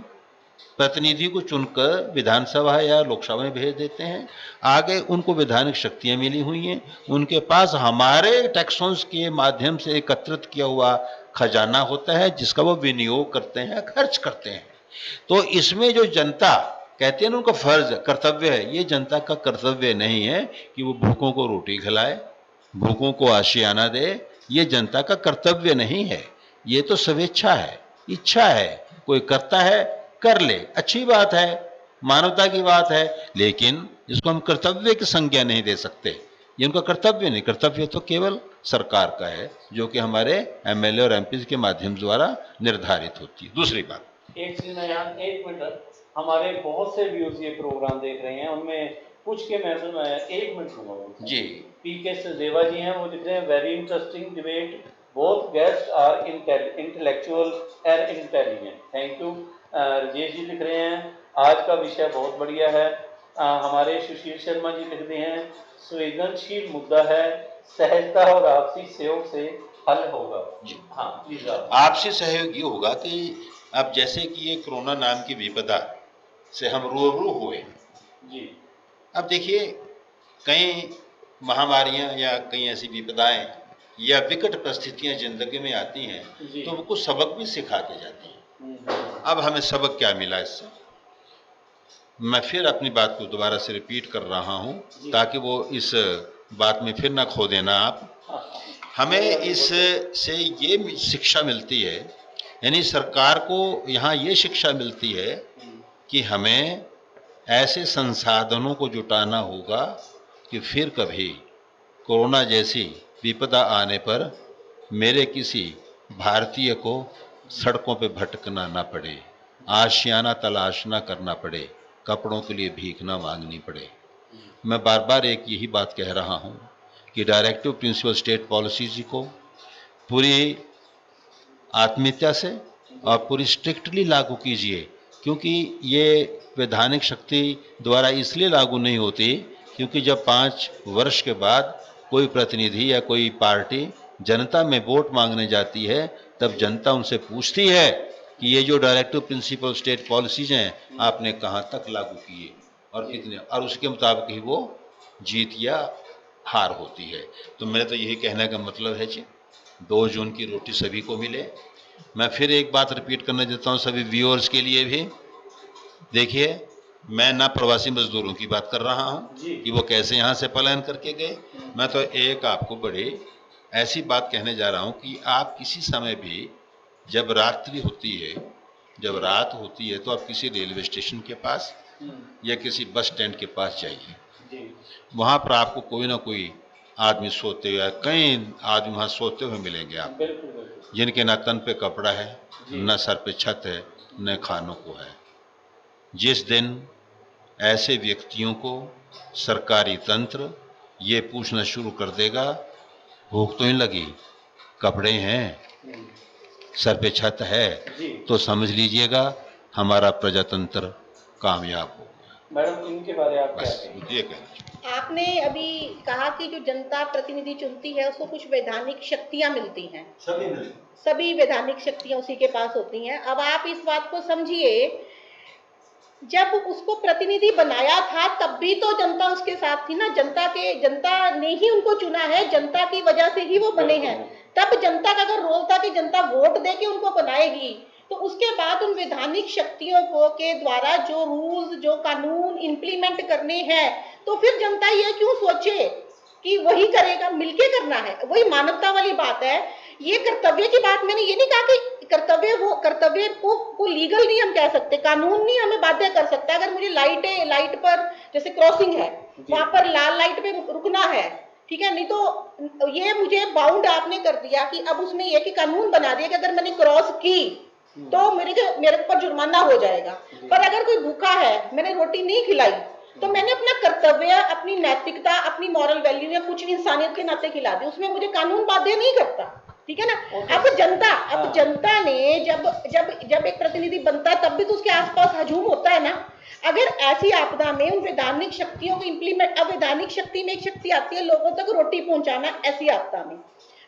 प्रतिनिधि को चुनकर विधानसभा या लोकसभा में भेज देते हैं। आगे उनको वैधानिक शक्तियां मिली हुई हैं, उनके पास हमारे टैक्सों के माध्यम से एकत्रित किया हुआ खजाना होता है, जिसका वो विनियोग करते हैं, खर्च करते हैं। तो इसमें जो जनता कहते हैं ना उनका फर्ज कर्तव्य है, ये जनता का कर्तव्य नहीं है कि वो भूखों को रोटी खिलाए, भूखों को आशियाना दे। ये जनता का कर्तव्य नहीं है, ये तो स्वेच्छा है, इच्छा है। कोई करता है कर ले, अच्छी बात है, मानवता की बात है, लेकिन इसको हम कर्तव्य की संज्ञा नहीं दे सकते। ये उनका कर्तव्य नहीं, कर्तव्य तो केवल सरकार का है, जो कि हमारे एमएलए और एमपी के माध्यम द्वारा निर्धारित होती है। दूसरी बात, एक चीज मैं यहाँ, एक मिनट, हमारे बहुत से व्यूअर्स ये प्रोग्राम देख रहे हैं, उनमें कुछ के मैं 1 मिनट लूंगा जी। पीके सचदेवा जी हैं, वो लिख रहे हैं very interesting debate, both guest are intellectual and intelligent. Thank you. Rajesh ji लिख रहे हैं आज का विषय बहुत बढ़िया है। हमारे सुशील शर्मा जी लिख रहे हैं संवेदनशील मुद्दा है, सहजता और आपसी सहयोग से हल होगा। जी। हाँ प्लीज। आपसी सहयोग ये होगा कि अब जैसे कि ये कोरोना नाम की विपदा से हम रूबरू हुए जी। अब देखिए, कई महामारियां या कई ऐसी विपदाएं या विकट परिस्थितियां जिंदगी में आती हैं, तो वो कुछ सबक भी सिखा के जाती हैं। अब हमें सबक क्या मिला इससे? मैं फिर अपनी बात को दोबारा से रिपीट कर रहा हूं, ताकि वो इस बात में फिर ना खो देना आप। हमें इससे ये शिक्षा मिलती है, यानी सरकार को यहाँ ये शिक्षा मिलती है कि हमें ऐसे संसाधनों को जुटाना होगा कि फिर कभी कोरोना जैसी विपदा आने पर मेरे किसी भारतीय को सड़कों पे भटकना ना पड़े, आशियाना तलाश ना करना पड़े, कपड़ों के लिए भीख ना मांगनी पड़े। मैं बार बार एक यही बात कह रहा हूँ कि डायरेक्टिव प्रिंसिपल स्टेट पॉलिसीज को पूरी आत्मीयता से और पूरी स्ट्रिक्टली लागू कीजिए, क्योंकि ये वैधानिक शक्ति द्वारा इसलिए लागू नहीं होती क्योंकि जब 5 वर्ष के बाद कोई प्रतिनिधि या कोई पार्टी जनता में वोट मांगने जाती है, तब जनता उनसे पूछती है कि ये जो डायरेक्टिव प्रिंसिपल स्टेट पॉलिसीज हैं आपने कहाँ तक लागू किए और कितने, और उसके मुताबिक ही वो जीत या हार होती है। तो मेरा तो यही कहने का मतलब है कि 2 जून की रोटी सभी को मिले। मैं फिर एक बात रिपीट करना चाहता हूँ सभी व्यूअर्स के लिए भी। देखिए, मैं ना प्रवासी मजदूरों की बात कर रहा हूँ कि वो कैसे यहाँ से पलायन करके गए। मैं तो एक आपको बड़ी ऐसी बात कहने जा रहा हूँ कि आप किसी समय भी जब रात्रि होती है, जब रात होती है, तो आप किसी रेलवे स्टेशन के पास या किसी बस स्टैंड के पास जाइए। वहाँ पर आपको कोई ना कोई आदमी सोते हुए, कई आदमी वहाँ सोते हुए मिलेंगे आप, जिनके ना तन पे कपड़ा है, न सर पे छत है, न खानों को है। जिस दिन ऐसे व्यक्तियों को सरकारी तंत्र ये पूछना शुरू कर देगा, भूख तो नहीं लगी, कपड़े हैं, सर पे छत है जी तो समझ लीजिएगा हमारा प्रजातंत्र कामयाब हो। मैडम, इनके बारे में आप क्या बस कहेंगे? ये कहना। आपने अभी कहा कि जो जनता प्रतिनिधि चुनती है उसको कुछ वैधानिक शक्तियां मिलती हैं, सभी वैधानिक शक्तियां उसी के पास होती हैं। अब आप इस बात को समझिए, जब उसको प्रतिनिधि बनाया था तब भी तो जनता उसके साथ थी ना। जनता ने ही उनको चुना है, जनता की वजह से ही वो बने हैं। तब जनता का अगर रोल था कि जनता वोट दे के उनको बनाएगी, तो उसके बाद उन वैधानिक शक्तियों को के द्वारा जो रूल्स, जो कानून इंप्लीमेंट करने हैं, तो फिर जनता ये क्यों सोचे कि वही करेगा, मिलके करना है। वही मानवता वाली बात है। ये कर्तव्य की बात मैंने ये नहीं कहा कि कर्तव्य को लीगल नहीं हम कह सकते, कानून नहीं हमें बाध्य कर सकता। अगर मुझे लाइट पर जैसे क्रॉसिंग है, वहां पर लाल लाइट पे रुकना है, ठीक है, नहीं तो ये मुझे बाउंड आपने कर दिया कि अब उसमें ये कि कानून बना दिया कि अगर मैंने क्रॉस की तो मेरे ऊपर जुर्माना हो जाएगा। पर अगर कोई भूखा है, मैंने रोटी नहीं खिलाई, तो मैंने अपना कर्तव्य, अपनी नैतिकता, अपनी मॉरल वैल्यू या कुछ इंसानियत के नाते खिला दी, उसमें मुझे कानून बाध्य नहीं करता, ठीक है ना। अब जनता ने जब एक प्रतिनिधि बनता है तब भी तो उसके आसपास हजूम होता है ना। अगर ऐसी आपदा में उन वैधानिक शक्तियों को इंप्लीमेंट, अब वैधानिक शक्ति में एक शक्ति आती है लोगों तक रोटी पहुंचाना, ऐसी आपदा में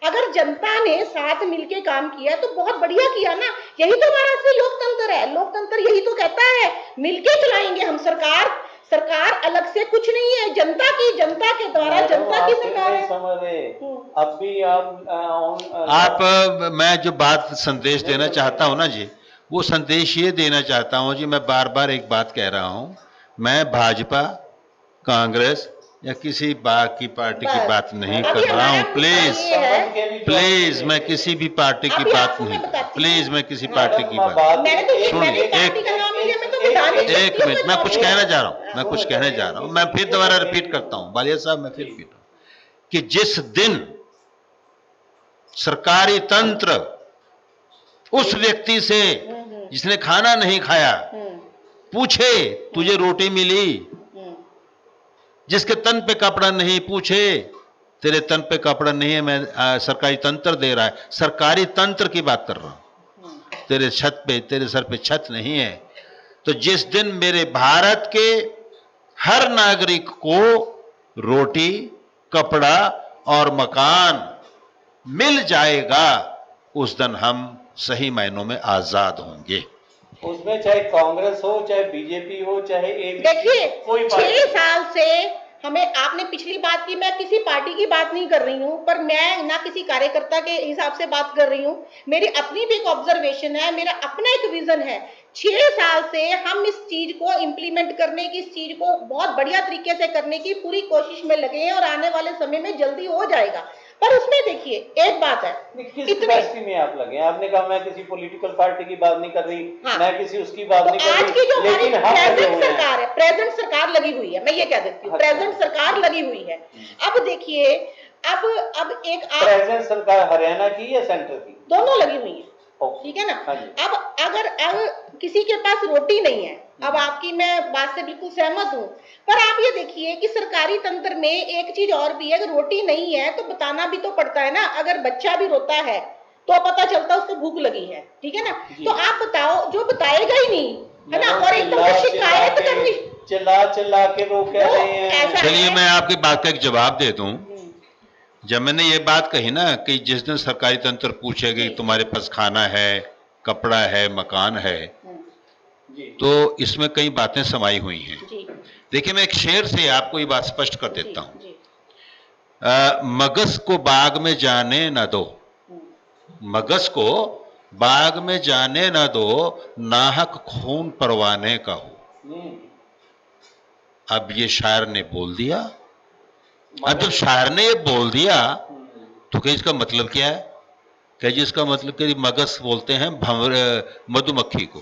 अगर जनता ने साथ मिलके काम किया तो बहुत बढ़िया किया ना। यही तो हमारा असली लोकतंत्र है। लोकतंत्र यही तो कहता है मिलके चलाएंगे हम सरकार अलग से कुछ नहीं है, जनता के द्वारा, जनता की सरकार है। समझ रहे अब भी आप मैं जो बात संदेश देना चाहता हूं ना जी, वो संदेश ये देना चाहता हूं जी, मैं बार बार एक बात कह रहा हूं, मैं भाजपा, कांग्रेस या किसी बाकी पार्टी की बात नहीं कर रहा हूं। प्लीज मैं किसी भी पार्टी की बात नहीं, प्लीज मैं किसी पार्टी की बात, सुनिए एक मिनट, मैं कुछ कहना चाह रहा हूं, मैं फिर दोबारा रिपीट करता हूं, बालिया साहब, मैं फिर रिपीट कि जिस दिन सरकारी तंत्र उस व्यक्ति से जिसने खाना नहीं खाया पूछे तुझे रोटी मिली, जिसके तन पे कपड़ा नहीं पूछे तेरे तन पे कपड़ा नहीं है, मैं सरकारी तंत्र दे रहा है, सरकारी तंत्र की बात कर रहा हूं, तेरे सर पे छत नहीं है, तो जिस दिन मेरे भारत के हर नागरिक को रोटी, कपड़ा और मकान मिल जाएगा, उस दिन हम सही मायनों में आजाद होंगे। उसमें चाहे कांग्रेस हो, चाहे बीजेपी हो, चाहे देखिए कोई 6 साल से हमें, आपने पिछली बात की, मैं किसी पार्टी की बात नहीं कर रही हूँ, पर मैं ना किसी कार्यकर्ता के हिसाब से बात कर रही हूँ, मेरी अपनी भी एक ऑब्जर्वेशन है, मेरा अपना एक विजन है। 6 साल से हम इस चीज को इंप्लीमेंट करने की, इस चीज को बहुत बढ़िया तरीके से करने की पूरी कोशिश में लगे हैं और आने वाले समय में जल्दी हो जाएगा। पर उसमें देखिए एक बात है, किस कैपेसिटी में आप लगे? आपने कहा मैं किसी पॉलिटिकल पार्टी की बात नहीं कर रही, हाँ, मैं किसी उसकी बात नहीं कर रही, आज की जो लेकिन प्रेजेंट सरकार है, प्रेजेंट सरकार लगी हुई है, मैं ये कह देती हूँ, प्रेजेंट सरकार लगी हुई है। अब देखिए, अब एक प्रेजेंट सरकार हरियाणा की या सेंटर की? दोनों लगी हुई है, ठीक है ना। अब किसी के पास रोटी नहीं है, अब आपकी मैं बात से बिल्कुल सहमत हूँ, पर आप ये देखिए कि सरकारी तंत्र में एक चीज और भी है, अगर रोटी नहीं है तो बताना भी तो पड़ता है ना। अगर बच्चा भी रोता है तो पता चलता है उसको भूख लगी है, ठीक है ना। तो आप बताओ, जो बताएगा ही नहीं, है ना, और एकदम से शिकायत करनी, चिल्ला के वो कह रहे हैं। चलिए मैं आपकी बात का एक जवाब दे दूं। जब मैंने ये बात कही ना कि जिस दिन सरकारी तंत्र पूछेगी तुम्हारे पास खाना है, कपड़ा है, मकान है, तो इसमें कई बातें समाई हुई हैं। देखिए मैं एक शेर से आपको ये बात स्पष्ट कर देता हूं। मगस को बाग में जाने न दो, मगस को बाग में जाने न दो, नाहक खून परवाने का हो। अब ये शायर ने बोल दिया। अब जब शायर ने ये बोल दिया तो क्या इसका मतलब क्या है? क्या जी इसका मतलब कि मगस बोलते हैं मधुमक्खी को,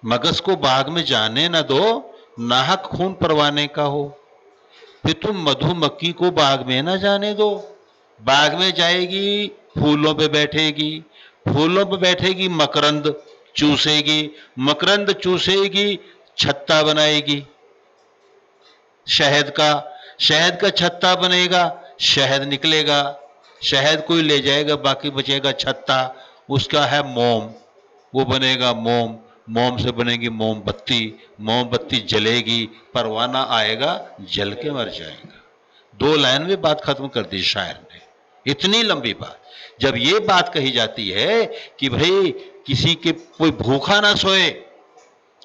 मगस को बाग में जाने न दो, नाहक खून परवाने का हो। फिर तुम मधुमक्खी को बाग में ना जाने दो, बाग में जाएगी, फूलों पे बैठेगी, फूलों पे बैठेगी, मकरंद चूसेगी, मकरंद चूसेगी, छत्ता बनाएगी शहद का छत्ता बनेगा, शहद निकलेगा, शहद कोई ले जाएगा, बाकी बचेगा छत्ता, उसका है मोम, वो बनेगा मोम, मोम से बनेगी मोमबत्ती, मोमबत्ती जलेगी, परवाना आएगा, जल के मर जाएगा। 2 लाइन में बात खत्म कर दी शायर ने, इतनी लंबी बात। जब ये बात कही जाती है कि भाई किसी के कोई भूखा ना सोए,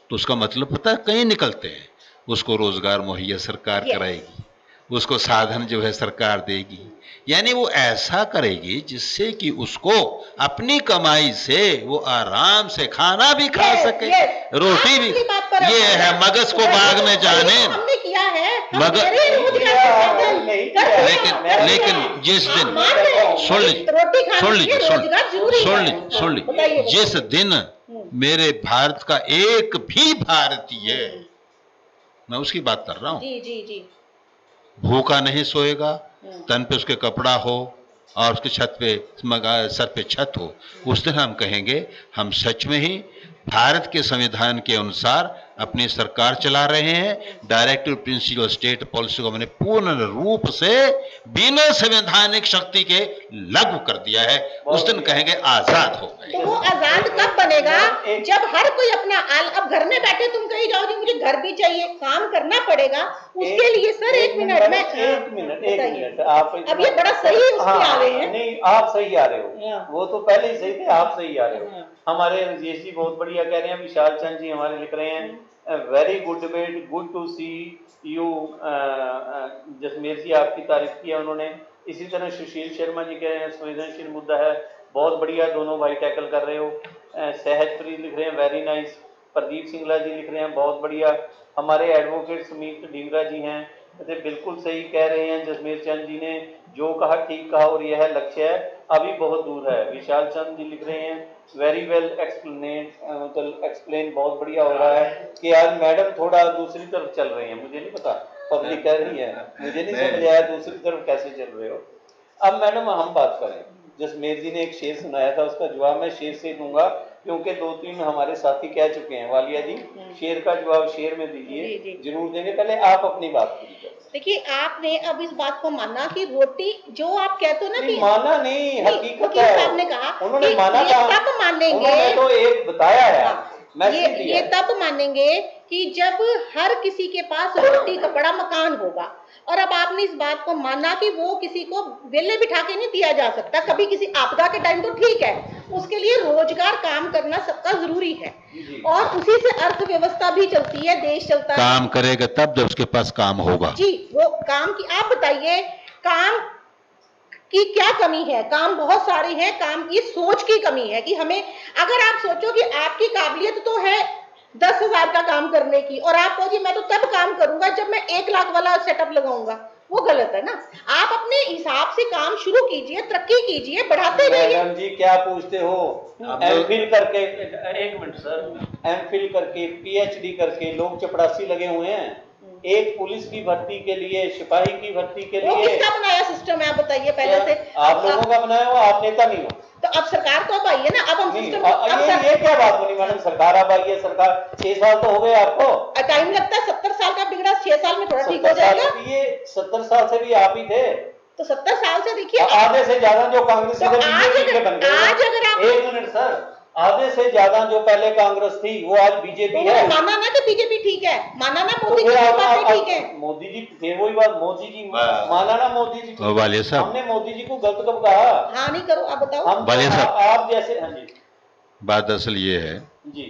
तो उसका मतलब पता है कहीं निकलते हैं, उसको रोजगार मुहैया सरकार कराएगी, उसको साधन जो है सरकार देगी, यानी वो ऐसा करेगी जिससे कि उसको अपनी कमाई से वो आराम से खाना भी खा सके, रोटी भी। ये है मगज को बाग में जाने, हमने किया है, मगर लेकिन जिस दिन सुन लीजिए, जिस दिन मेरे भारत का एक भी भारतीय, मैं उसकी बात कर रहा हूं, जी जी जी, भूखा नहीं सोएगा, तन पे उसके कपड़ा हो और उसके छत पे सर पे छत हो, उस दिन हम कहेंगे हम सच में ही भारत के संविधान के अनुसार अपनी सरकार चला रहे हैं। डायरेक्टिव प्रिंसिपल स्टेट पॉलिसी को हमने पूर्ण रूप से बिना संवैधानिक शक्ति के लागू कर दिया है। उस दिन कहेंगे आजाद हो गए। तो वो आजाद कब बनेगा? जब हर कोई अपना अब घर में बैठे तुम कहीं जाओ कि मुझे घर भी चाहिए, काम करना पड़ेगा उसके लिए। सर एक मिनट में एक मिनट आप अब ये बड़ा सही उसमें आ रहे हैं। नहीं, आप सही आ रहे हो, वो तो पहले ही सही थे, आप सही आ रहे हो। हमारे रजेश जी बहुत बढ़िया कह रहे हैं, विशाल चंद जी हमारे लिख रहे हैं very good debate, good to see you. Jasmer ji आपकी तारीफ की है उन्होंने। इसी तरह सुशील शर्मा जी कह रहे हैं संवेदनशील मुद्दा है, बहुत बढ़िया, दोनों भाई टैकल कर रहे हो। सहजप्रीत लिख रहे हैं वेरी नाइस। प्रदीप सिंगला जी लिख रहे हैं बहुत बढ़िया। हमारे एडवोकेट सुमीत ढींगरा जी हैं, कहते बिल्कुल सही कह रहे हैं जसमेर चंद जी ने, जो कहा ठीक कहा और यह लक्ष्य है, अभी बहुत दूर है। विशाल चंद जी लिख रहे हैं वेरी वेल एक्सप्लेन, बहुत बढ़िया हो रहा है कि आज मैडम थोड़ा दूसरी तरफ चल रहे हैं, मुझे नहीं पता, पब्लिक कह रही है, मुझे नहीं समझ आया दूसरी तरफ कैसे चल रहे हो। अब मैडम हम बात करें, जसमेर जी ने एक शेर सुनाया था, उसका जवाब मैं शेर से दूंगा क्योंकि 2-3 हमारे साथी कह चुके हैं। वालिया जी शेर का जवाब शेर में दीजिए, जरूर देंगे। पहले आप अपनी बात पूरी करें। देखिए आपने अब इस बात को माना कि रोटी जो आप कहते हो ना कि माना नहीं, हकीकत है। साहब ने कहा उन्होंने कि माना, ये तब मानेंगे, उन्होंने तो एक बताया है, ये तब मानेंगे कि जब हर किसी के पास रोटी कपड़ा मकान होगा। और अब आपने इस बात को माना कि वो किसी को वेले बिठा के नहीं दिया जा सकता, कभी किसी आपदा के टाइम तो ठीक है, उसके लिए रोजगार काम करना सबका जरूरी है और उसी से अर्थव्यवस्था भी चलती है, देश चलता है। काम करेगा तब जब उसके पास काम होगा। जी, वो काम की आप बताइए, काम की क्या कमी है? काम बहुत सारे हैं, काम की सोच की कमी है कि हमें, अगर आप सोचो कि आपकी काबिलियत तो है 10,000 का काम करने की और आप कहो जी मैं तो तब काम करूंगा जब मैं 1 लाख वाला सेटअप लगाऊंगा, वो गलत है ना। आप अपने हिसाब से काम शुरू कीजिए, तरक्की कीजिए, बढ़ाते रहिए। मैडम जी क्या पूछते हो? एमफिल करके, एक मिनट सर, एमफिल करके पीएचडी करके लोग चपरासी लगे हुए हैं, एक पुलिस की भर्ती के लिए, सिपाही की भर्ती के लिए। वो किसका बनाया सिस्टम है आप बताइए पहले से? आप लोगों का बनाया हुआ, आप नेता नहीं हो तो अब सरकार तो अब आई है ना, अब हम सिस्टम ये क्या बात बनी मैडम, सरकार अब आई है, सरकार 6 साल तो हो गए आपको। टाइम लगता है, 70 साल का बिगड़ा 6 साल में थोड़ा ठीक हो जाएगा। ये 70 साल से भी आप ही थे, तो 70 साल से देखिए आधे से ज्यादा जो कांग्रेस तो आज अगर आप, एक मिनट सर, आधे से ज्यादा जो पहले कांग्रेस थी वो आज बीजेपी है। माना ना कि बीजेपी ठीक है, माना ना मोदी जी की बातें ठीक है, मोदी जी फिर वही बात, मोदी जी माना ना मोदी जी, वालिया साहब हमने मोदी जी को गलत कब कहा? हाँ नहीं करो, आप बताओ। हम वालिया साहब आप जैसे, हाँ जी, बात असल ये है जी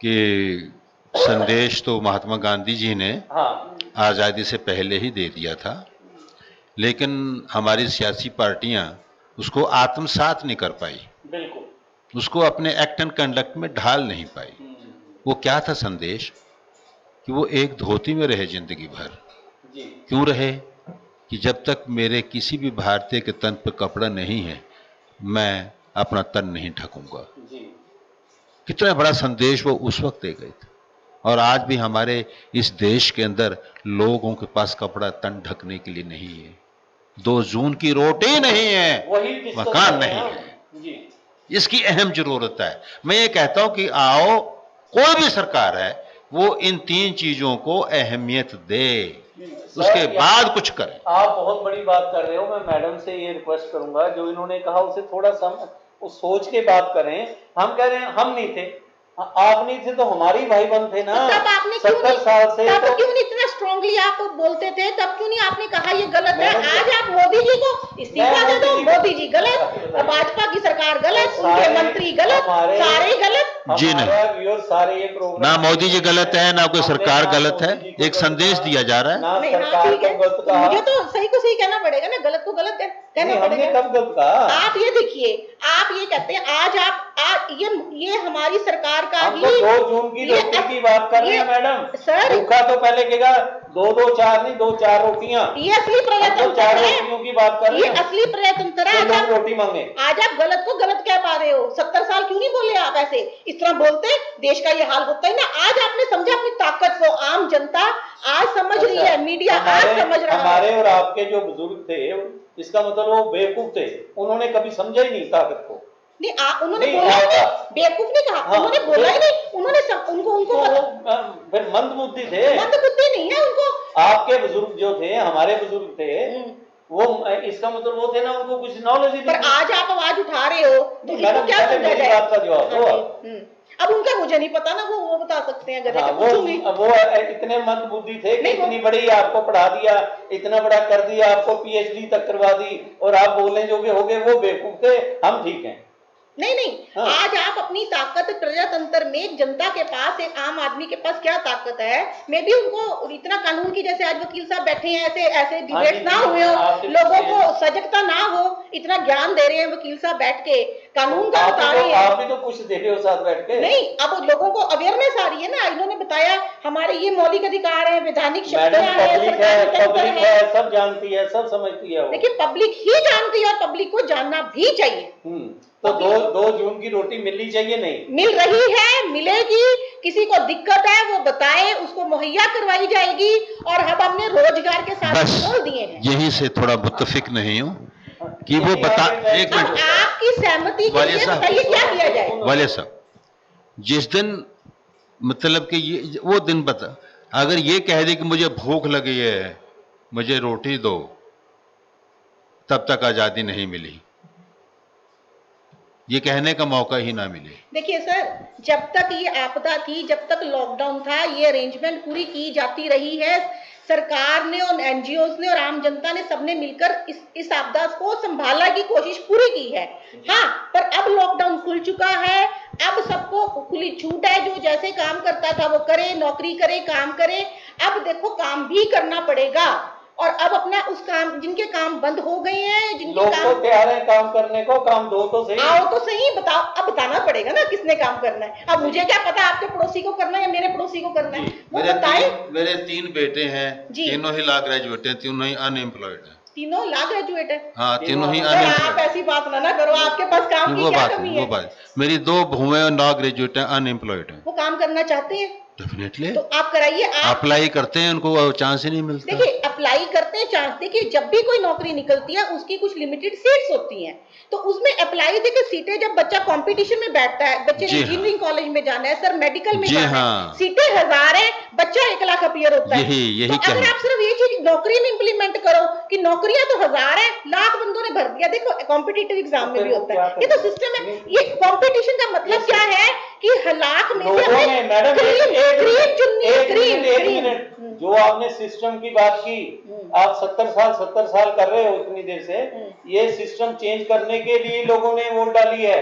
कि संदेश तो महात्मा गांधी जी ने हाँ आज़ादी से पहले ही दे दिया था, लेकिन हमारी सियासी पार्टियां उसको आत्मसात नहीं कर पाई, बिल्कुल, उसको अपने एक्ट एंड कंडक्ट में ढाल नहीं पाई। वो क्या था संदेश? कि वो एक धोती में रहे जिंदगी भर। जी। क्यों रहे? कि जब तक मेरे किसी भी भारतीय के तन पर कपड़ा नहीं है मैं अपना तन नहीं ढकूंगा। कितना बड़ा संदेश वो उस वक्त दे गए थे। और आज भी हमारे इस देश के अंदर लोगों के पास कपड़ा तन ढकने के लिए नहीं है, 2 जून की रोटी नहीं है, मकान नहीं है, इसकी अहम जरूरत है। मैं ये कहता हूं कि आओ, कोई भी सरकार है वो इन 3 चीजों को अहमियत दे, उसके बाद कुछ करे। आप बहुत बड़ी बात कर रहे हो, मैं मैडम से ये रिक्वेस्ट करूंगा जो इन्होंने कहा उसे थोड़ा सोच के बात करें। हम कह रहे हैं हम नहीं थे, आप नहीं थे तो हमारी भाई बंद थे ना। तब आपने क्यों 70 साल से तब तो क्यों नहीं इतना स्ट्रांगली आप बोलते थे? तब क्यों नहीं आपने कहा ये गलत है? मैडम, आज आप मोदी जी को इस्तीफा दे दो, मोदी जी गलत, भाजपा की सरकार गलत, उनके मंत्री गलत, सारे गलत। जी नहीं। हमारा व्यूअर सारे ये प्रोग्राम ना मोदी जी गलत है, ना कोई सरकार गलत है, एक संदेश दिया जा रहा है। ना नहीं, हाँ, सरकार ठीक है। को गलत तो कहा। मुझे तो सही को सही कहना पड़ेगा ना, गलत को गलत कहना नहीं, हमने पड़ेगा। कब गलत कहा? आप ये देखिए, आप ये कहते हैं आज ये हमारी सरकार का हम ही तो 2 जून की ये रोटी की बात कर रहे हैं मैडम। सर, भूखा तो पहले कहेगा 2-2 4 नहीं 2-4 रोटियां। ये असली हम तो प्रजातंत्र 4 है, रोटियों की बात कर रहे ये हैं। असली प्रजातंत्र है। तो लोग रोटी मांगे। आज आप गलत को गलत कह पा रहे हो। 70 साल क्यों नहीं बोले आप? ऐसे इस तरह बोलते देश का ये हाल होता है ना। आज आपने समझा अपनी ताकत को, आम जनता आज समझ रही है, मीडिया आज समझ रहा है। हमारे और आपके जो बुजुर्ग थे, इसका मतलब वो बेवकूफ थे, उन्होंने कभी समझा ही नहीं ताकत को। नहीं, उन्होंने नहीं, बोला ही नहीं, आपका- बेवकूफ नहीं कहा, हाँ, उन्होंने बोला ही नहीं, उन्होंने उनको तो वो फिर मंद बुद्धि थे। मंदबुद्धि नहीं है उनको। आपके बुजुर्ग जो थे, हमारे बुजुर्ग थे, वो इसका मतलब वो थे ना, उनको कुछ नॉलेज ही पर नहीं। आज आप आवाज उठा रहे हो तो इसको मैडम, क्या पहले समझा मेरी जाए? बात का जवाब दो हाँ आप। जी, अब उनका मुझे नहीं पता ना, वो बता सकते हैं। हाँ, पूछूंगी। वो इतने मंद बुद्धि थे कि नहीं, वो- इतनी बड़ी आपको पढ़ा दिया, इतना बड़ा कर दिया, आपको पीएचडी तक करवा दी, और आप बोलने जो भी हो गए वो बेवकूफ थे, हम ठीक हैं। नहीं, हाँ। आज आप अपनी ताकत प्रजातंत्र में, जनता के पास, एक आम आदमी के पास क्या ताकत है? मैं भी उनको इतना कानून की, जैसे आज वकील साहब बैठे हैं, ऐसे डिबेट जी, ना हुए हो, आपके लोगों पीछे- को सजगता ना हो, इतना ज्ञान दे रहे हैं वकील साहब बैठ के, कानून का बता रहे हैं। आप भी तो कुछ दे रहे हो साथ बैठ के। नहीं, अब लोगों को अवेयरनेस आ रही है ना। इन्होंने बताया हमारे ये मौलिक अधिकार है, वैधानिक मैडम, शक्तियां हैं, पब्लिक सरकारी तंत्र पब्लिक है। है, सब जानती है, सब समझती है वो। देखिए, पब्लिक ही जानती है और पब्लिक को जानना भी चाहिए। तो 2 जून की रोटी मिलनी चाहिए नहीं? मिल रही है, मिलेगी। किसी को दिक्कत है वो बताए, उसको मुहैया करवाई जाएगी। और अब हमने रोजगार के साथ बस खोल दिए हैं। यही से थोड़ा मुत्तफिक नहीं हूँ कि वो बता, एक अब मिनट आपकी सहमति के वालिया लिए साहब। बताइए क्या किया जाए? वाले साहब, जिस दिन मतलब कि ये वो दिन बता, अगर ये कह दे कि मुझे भूख लगी है, मुझे रोटी दो, तब तक आजादी नहीं मिली, ये कहने का मौका ही ना मिले। देखिए सर, जब तक ये आपदा थी, जब तक लॉकडाउन था, ये अरेंजमेंट पूरी की जाती रही है। सरकार ने और एनजीओज ने और आम जनता ने सबने मिलकर इस आपदा को संभालने की कोशिश पूरी की है। हाँ, पर अब लॉकडाउन खुल चुका है, अब सबको खुली छूट है, जो जैसे काम करता था वो करे, नौकरी करे, काम करे। अब देखो, काम भी करना पड़ेगा। और अब अपना उस काम, जिनके काम बंद हो गए हैं, जिनके लोग काम तो तैयार हैं काम करने को, काम दो तो सही। आओ तो सही, बताओ। अब बताना पड़ेगा ना किसने काम करना है। अब मुझे क्या पता आपके पड़ोसी को करना है या मेरे पड़ोसी को करना है, वो बताए। मेरे 3 बेटे हैं, जी। तीनों ही लॉ ग्रेजुएट हैं, तीनों ही अनएम्प्लॉयड हैं। तीनों लॉ ग्रेजुएट है? हाँ, तीनों ही सर, आप अनएम्प्लॉयड। ऐसी बात ना करो, आपके पास काम की वो क्या बात कमी वो है? बात मेरी 2 बहुएं लॉ ग्रेजुएट हैं, अनएम्प्लॉयड हैं। वो काम करना चाहते हैं डेफिनेटली तो आप कराइए। आप अप्लाई करते हैं, उनको चांस ही नहीं मिलता। देखिए, अप्लाई करते हैं, चांस। देखिए, जब भी कोई नौकरी निकलती है उसकी कुछ लिमिटेड सीट्स होती हैं, तो उसमें अप्लाई। देखिए, सीटें, जब बच्चा कंपटीशन में बैठता है, बच्चे ने जी हाँ। इंजीनियरिंग कॉलेज में जाना है, सर मेडिकल में जी जाना हाँ। है, सीटें 1000 है, बच्चा 1 लाख अपियर होता है। यही तो अगर कहना। आप सिर्फ ये चीज नौकरी में इंप्लीमेंट करो कि नौकरियां तो 1000 है, लाख बंदों ने भर दिया। देखो, कॉम्पिटिटिव एग्जाम में भी होता है, ये तो सिस्टम है। ये कंपटीशन का मतलब क्या है कि लाख में से लोगों ने, हमें मैडम, क्रीम चुननी है, एक मिनट, जो आपने सिस्टम की बात की, आप 70 साल कर रहे हो इतनी देर से, ये सिस्टम चेंज करने के लिए लोगों ने वोट डाली है।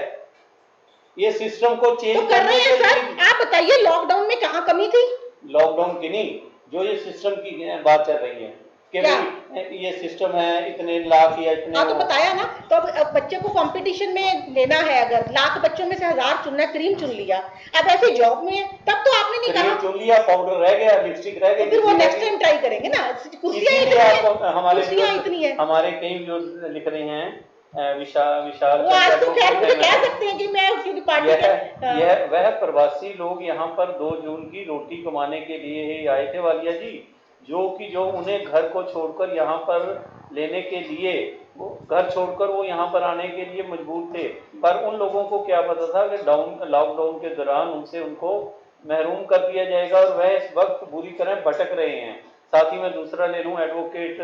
ये सिस्टम को चेंज तो कर रहे हैं के सर। लिए। आप बताइए, लॉकडाउन में कहाँ कमी थी? लॉकडाउन की नहीं, जो ये सिस्टम की बात चल रही है कि क्या? भाई ये सिस्टम है, इतने लाख या इतने। हाँ, तो बताया ना। तो अब बच्चे को कंपटीशन में लेना है, अगर लाख बच्चों में से 1000 चुनना है, क्रीम चुन लिया। अब ऐसे जॉब में, तब तो आपने नहीं क्रीम कहा, चुन लिया, पाउडर रह गया, लिपस्टिक रह तो गई, फिर वो नेक्स्ट टाइम ट्राई करेंगे ना। कुर्सियां इसीलिए इतनी आपको है, हमारे कुर्सियां इतनी है। हमारे कई व्यूअर्स लिख रहे हैं, विशाल वो आज तो खैर मुझे कह सकते हैं कि मैं क्योंकि पार्टी का वह प्रवासी लोग यहाँ पर 2 जून की रोटी कमाने के लिए ही आए थे वालिया जी, जो उन्हें घर को छोड़कर यहाँ पर लेने के लिए, वो घर छोड़कर वो यहाँ पर आने के लिए मजबूर थे। पर उन लोगों को क्या पता था कि लॉकडाउन के दौरान उनको महरूम कर दिया जाएगा, और वह इस वक्त बुरी तरह भटक रहे हैं। साथ ही मैं दूसरा ले लूँ, एडवोकेट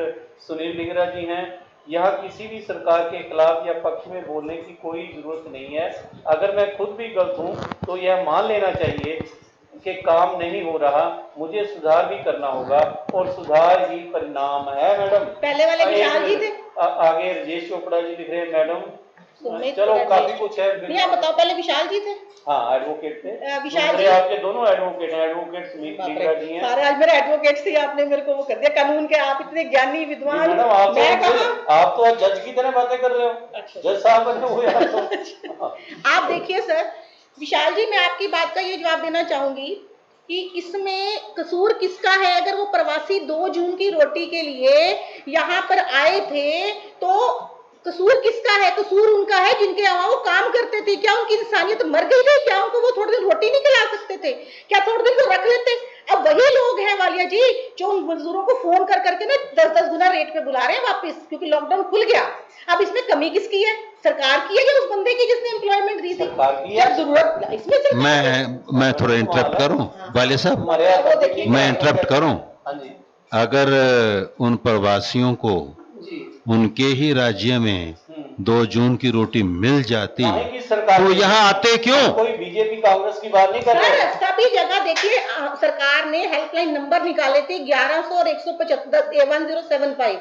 सुनील लिंगरा जी हैं, यहाँ किसी भी सरकार के खिलाफ या पक्ष में बोलने की कोई जरूरत नहीं है। अगर मैं खुद भी गलत हूँ तो यह मान लेना चाहिए कि काम नहीं हो रहा, मुझे सुधार भी करना होगा और सुधार ही परिणाम है। मैडम पहले वाले विशाल जी थे। आगे राजेश चोपड़ा जी लिख रहे हैं मैडम, सुमित चलो और काफी राजेश। कुछ है। नहीं आप बताओ, पहले विशाल जी थे। हाँ एडवोकेट थे विशाल दूसरे जी। आपके दोनों एडवोकेट हैं, एडवोकेट सुमित बाप लीला रे, जी हैं। सारे आज मेरे एडवोकेट से आपने मेरे को वो कर दिया कानून के, आप इतने ज्ञानी विद्वान। मैडम आप तो जज की तरह बातें कर रहे हो। अच्छा। जज साहब बने हुए आप तो। आप देखिए सर, विशाल जी मैं आपकी बात का ये जवाब देना चाहूंगी कि इसमें कसूर किसका है। अगर वो प्रवासी 2 जून की रोटी के लिए यहाँ पर आए थे तो कसूर किसका है? कसूर उनका है जिनके यहाँ वो काम करते थे। क्या उनकी इंसानियत मर गई थी? क्या उनको वो थोड़े दिन रोटी नहीं खिला सकते थे? क्या थोड़े दिन को रख लेते? अब वही लोग हैं वालिया जी जो उन मजदूरों को फोन कर करके ना 10-10 गुना रेट पे बुला रहे हैं वापस, क्योंकि लॉकडाउन खुल गया। अब इसमें कमी किसकी है? सरकार की है या उस बंदे की जिसने एम्प्लॉयमेंट दी थी? सरकार की है। जब जरूरत इसमें सरकार मैं थोड़ा इंटरप्ट करूं वाले साहब, वो देखिए मैं इंटरप्ट करूं। हाँ जी अगर उन प्रवासियों को जी। उनके ही राज्य में 2 जून की रोटी मिल जाती काहे की सरकार तो यहाँ आते क्यों? कोई बीजेपी कांग्रेस की बात नहीं कर रहे। सर सभी जगह देखिए सरकार ने हेल्पलाइन नंबर निकाले थे 1100 और 175 1075,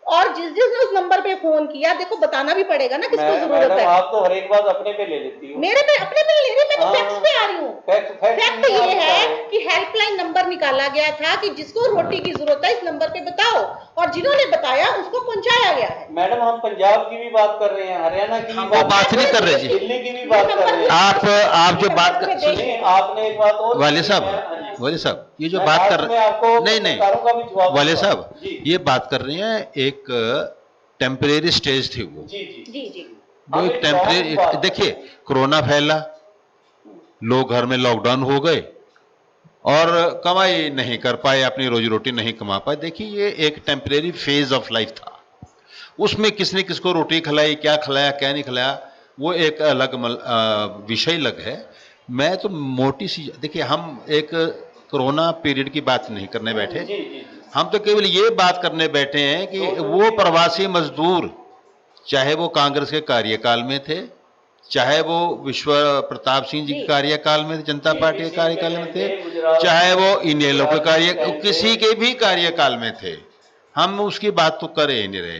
और जिस जिसने उस नंबर पे फोन किया, देखो बताना भी पड़ेगा ना किसको जरूरत है। आप तो हर एक बात अपने पे ले लेती हो। मेरे पे अपने पे ले रही, मैं तो हाँ। फैक्ट्स पे आ रही हूँ। फैक्ट ये है कि हेल्पलाइन नंबर निकाला गया था कि जिसको रोटी की जरूरत है इस नंबर पे बताओ, और जिन्होंने बताया उसको पहुंचाया गया है। मैडम हम पंजाब की भी बात कर रहे हैं, हरियाणा की भी वो बात नहीं कर रहे जी। दिल्ली की भी बात कर रहे हैं। आप जो बात कर सुनिए, आपने एक बात और वाले साहब ये जो बात कर नहीं वाले साहब ये बात कर रहे हैं, एक टेम्परेरी स्टेज थी वो। जी जी जी जी वो एक टेम्परेरी, देखिए कोरोना फैला, लोग घर में लॉकडाउन हो गए और कमाई नहीं कर पाए, अपनी रोजी रोटी नहीं कमा पाए। देखिए ये एक टेम्परेरी फेज ऑफ लाइफ था, उसमें किसने किसको रोटी खिलाई, क्या खिलाया क्या नहीं खिलाया, वो एक अलग विषय अलग है। मैं तो मोटी सी, देखिए हम एक कोरोना पीरियड की बात नहीं करने बैठे, हम तो केवल ये बात करने बैठे हैं कि वो प्रवासी मजदूर, चाहे वो कांग्रेस के कार्यकाल में थे, चाहे वो विश्व प्रताप सिंह जी के कार्यकाल में, जनता पार्टी के कार्यकाल में थे, चाहे वो इनेलो के किसी के भी कार्यकाल में थे, हम उसकी बात तो कर ही नहीं रहे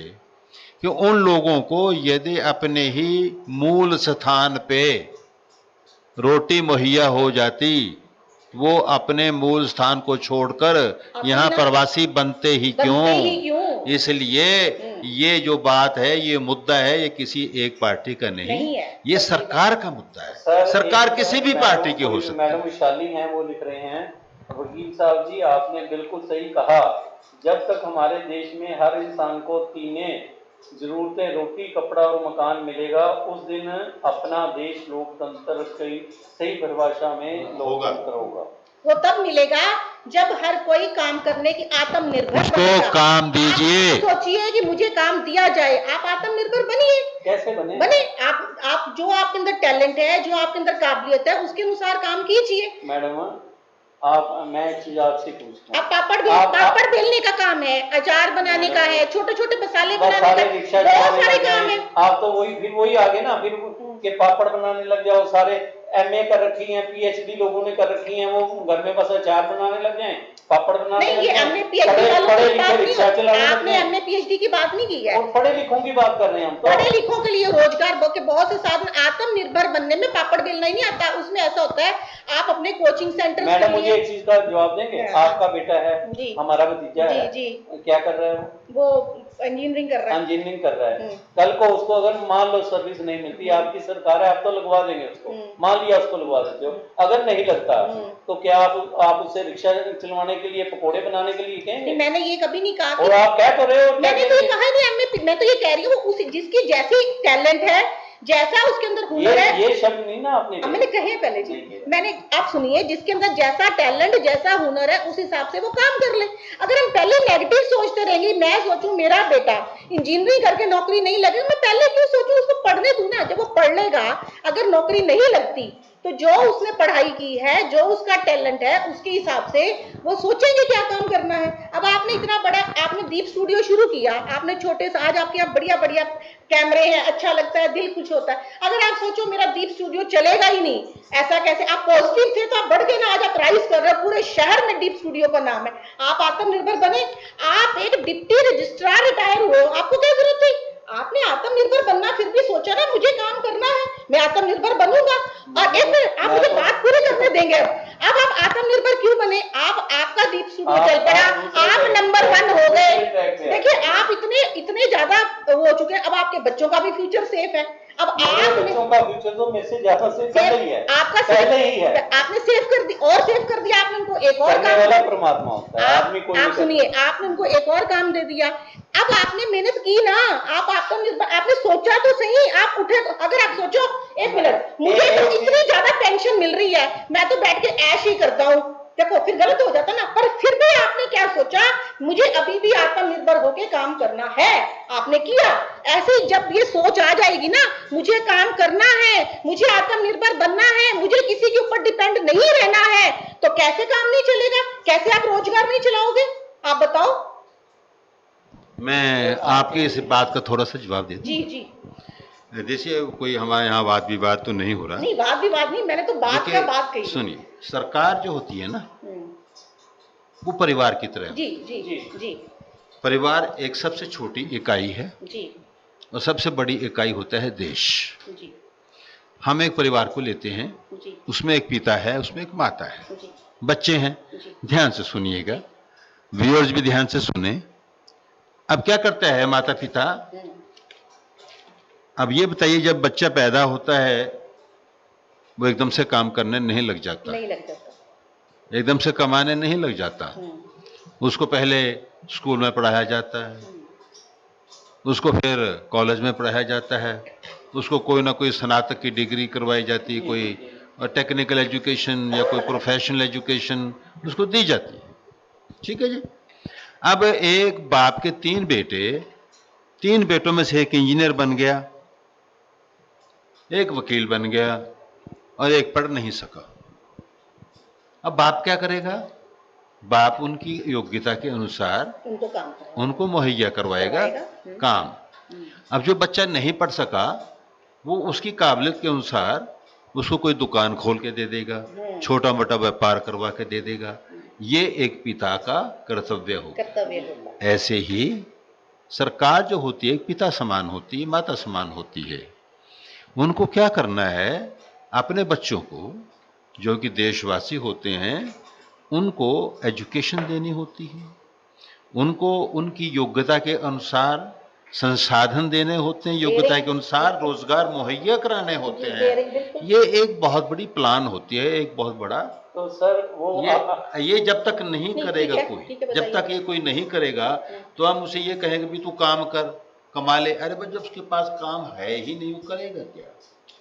कि उन लोगों को यदि अपने ही मूल स्थान पे रोटी मुहैया हो जाती, वो अपने मूल स्थान को छोड़कर यहाँ प्रवासी बनते ही क्यों? इसलिए ये जो बात है, ये मुद्दा है, ये किसी एक पार्टी का नहीं है, ये सरकार का मुद्दा है। सरकार किसी भी पार्टी की हो सकती है। मैडम विशाली हैं, वो लिख रहे हैं, वकील साहब जी आपने बिल्कुल सही कहा, जब तक हमारे देश में हर इंसान को तीनों जरूरतें रोटी कपड़ा और मकान मिलेगा, उस दिन अपना देश लोकतंत्र की सही परिभाषा में लोकतंत्र होगा। वो तब मिलेगा जब हर कोई काम करने की आत्मनिर्भर उसको काम दीजिए। सोचिए कि मुझे काम दिया जाए, आप आत्मनिर्भर बनिए। कैसे बने? आप जो आपके अंदर टैलेंट है, जो आपके अंदर काबिलियत है, उसके अनुसार काम कीजिए। मैडम मैं एक चीज आपसे पूछता हूँ, अब पापड़ बेलने का काम है, अचार बनाने का है, छोटे छोटे मसाले बनाने का, बहुत सारे काम है। आप तो वही आगे ना फिर के पापड़ बनाने लग जाओ, सारे MA कर रखी हैं, PhD लोगों ने कर रखी हैं, वो घर में बस अचार बनाने लग जाएं, पापड़ बनाने नहीं, लग ये जाएं, MA PhD वालों की बात रिक्शा नहीं, चलाने लग आपने जाएं। MA PhD की बात नहीं की है, और पढ़े लिखों की बात कर रहे हैं हम तो। पढ़े लिखों के लिए रोजगार के बहुत से साधन, आत्मनिर्भर बनने में पापड़ बेलना ही नहीं आता। उसमें ऐसा होता है आप अपने कोचिंग सेंटर। मैडम मुझे एक चीज का जवाब देंगे? आपका बेटा है, हमारा भतीजा है, क्या कर रहा है वो इंजीनियरिंग कर रहा है। इंजीनियरिंग कर रहा है। कल को उसको अगर मान लो सर्विस नहीं मिलती, आपकी सरकार है, आप तो लगवा देंगे उसको, मान लिया उसको लगवा देते हो, अगर नहीं लगता तो क्या आप उससे रिक्शा चलवाने के लिए, पकोड़े बनाने के लिए कहेंगे? मैंने ये कभी नहीं कहा। और आप क्या कर रहे हो? मैंने तो ये कहा नहीं, मैं तो ये कह रही हूँ जिसकी जैसी टैलेंट है, जैसा उसके अंदर हुनर है, ये शब्द नहीं ना आपने मैंने कहे पहले जी, मैंने, आप सुनिए, जिसके अंदर जैसा टैलेंट, जैसा हुनर है, उस हिसाब से वो काम कर ले। अगर हम पहले नेगेटिव सोचते रहेंगे, मैं सोचूं मेरा बेटा इंजीनियरिंग करके नौकरी नहीं लगे, मैं पहले क्यों सोचूं? उसको पढ़ने दूं ना, जब वो पढ़ लेगा, अगर नौकरी नहीं लगती तो जो उसने पढ़ाई की है, जो उसका टैलेंट है, उसके हिसाब से वो सोचेंगे क्या काम करना है। अब आपने इतना बड़ा, आपने दीप स्टूडियो शुरू किया, आपने छोटे से, आज आपके यहाँ बढ़िया बढ़िया कैमरे हैं, अच्छा लगता है, दिल खुश होता है। अगर आप सोचो मेरा दीप स्टूडियो चलेगा ही नहीं, ऐसा कैसे? आप पॉजिटिव थे तो आप बढ़ गए ना, आज आप राइज कर रहे हो, पूरे शहर में दीप स्टूडियो का नाम है। आप आत्मनिर्भर बने, आप एक डिप्टी रजिस्ट्रार रिटायर हुए, आपको क्या जरूरत थी? आपने आत्मनिर्भर बनना फिर भी सोचा ना, मुझे काम करना है, मैं आत्मनिर्भर बनूंगा। और एक मिनट, आप मुझे बात पूरी करने देंगे। अब आप आत्मनिर्भर क्यों बने? आपका दीप स्टूडियो चल पड़ा, आप नंबर 1 हो गए। देखिए आप इतने ज्यादा हो चुके हैं, अब आपके बच्चों का भी फ्यूचर सेफ है। अब बच्चों का फ्यूचर तो मेरे से ज्यादा सेफ पहले ही है, आपका पहले ही है। आपने सेव कर दी, और सेव कर दिया आपने उनको एक और करने काम। वाला परमात्मा होता है, आदमी कोई आप सुनिए, आपने उनको एक और काम दे दिया। अब आपने मेहनत की ना, आप आत्मनिर्भर, आपने सोचा तो सही, आप उठे। अगर आप सोचो, एक मिनट, मुझे तो इतनी ज्यादा पेंशन मिल रही है, मैं तो बैठ के ऐश ही करता हूँ, देखो फिर गलत हो जाता ना। पर फिर भी आपने क्या सोचा, मुझे अभी भी आत्मनिर्भर होके काम करना है, आपने किया। ऐसे ही जब ये सोच आ जाएगी ना, मुझे काम करना है, मुझे आत्मनिर्भर बनना है, मुझे किसी के ऊपर डिपेंड नहीं रहना है, तो कैसे काम नहीं चलेगा? कैसे आप रोजगार नहीं चलाओगे? आप बताओ। मैं आपकी इस बात का थोड़ा सा जवाब देता जी जी। हूँ। देखिए, कोई हमारे यहाँ वाद विवाद तो नहीं हो रहा। नहीं, वाद विवाद नहीं, मैंने तो बात देखिए, का बात कही। सुनिए, सरकार जो होती है ना, हम्म, वो परिवार की तरह है। जी जी जी जी परिवार एक सबसे छोटी इकाई है जी और सबसे बड़ी इकाई होता है देश। जी हम एक परिवार को लेते हैं, जी उसमें एक पिता है, उसमें एक माता है, जी बच्चे हैं। जी। ध्यान से सुनिएगा, व्यूअर्स भी ध्यान से सुने। अब क्या करता है माता पिता? अब ये बताइए, जब बच्चा पैदा होता है वो एकदम से काम करने नहीं लग जाता, नहीं लग जाता। एकदम से कमाने नहीं लग जाता। उसको पहले स्कूल में पढ़ाया जाता है, उसको फिर कॉलेज में पढ़ाया जाता है, उसको कोई ना कोई स्नातक की डिग्री करवाई जाती है, कोई टेक्निकल एजुकेशन या कोई प्रोफेशनल एजुकेशन उसको दी जाती है। ठीक है जी। अब एक बाप के 3 बेटे, 3 बेटों में से एक इंजीनियर बन गया, एक वकील बन गया और एक पढ़ नहीं सका। अब बाप क्या करेगा? बाप उनकी योग्यता के अनुसार उनको मुहैया करवाएगा काम। अब जो बच्चा नहीं पढ़ सका, वो उसकी काबिलियत के अनुसार उसको कोई दुकान खोल के दे देगा, छोटा मोटा व्यापार करवा के दे देगा। ये एक पिता का कर्तव्य होगा। ऐसे ही सरकार जो होती है, एक पिता समान होती है, माता समान होती है। उनको क्या करना है? अपने बच्चों को, जो कि देशवासी होते हैं, उनको एजुकेशन देनी होती है, उनको उनकी योग्यता के अनुसार संसाधन देने होते हैं, योग्यता के अनुसार रोजगार मुहैया कराने होते हैं। ये एक बहुत बड़ी प्लान होती है, एक बहुत बड़ा। तो सर वो ये जब तक नहीं करेगा कोई, जब तक ये कोई नहीं करेगा, तो हम उसे ये कहेंगे भी तू काम कर, कमा ले। अरे भाई, जब उसके पास काम है ही नहीं, वो करेगा क्या?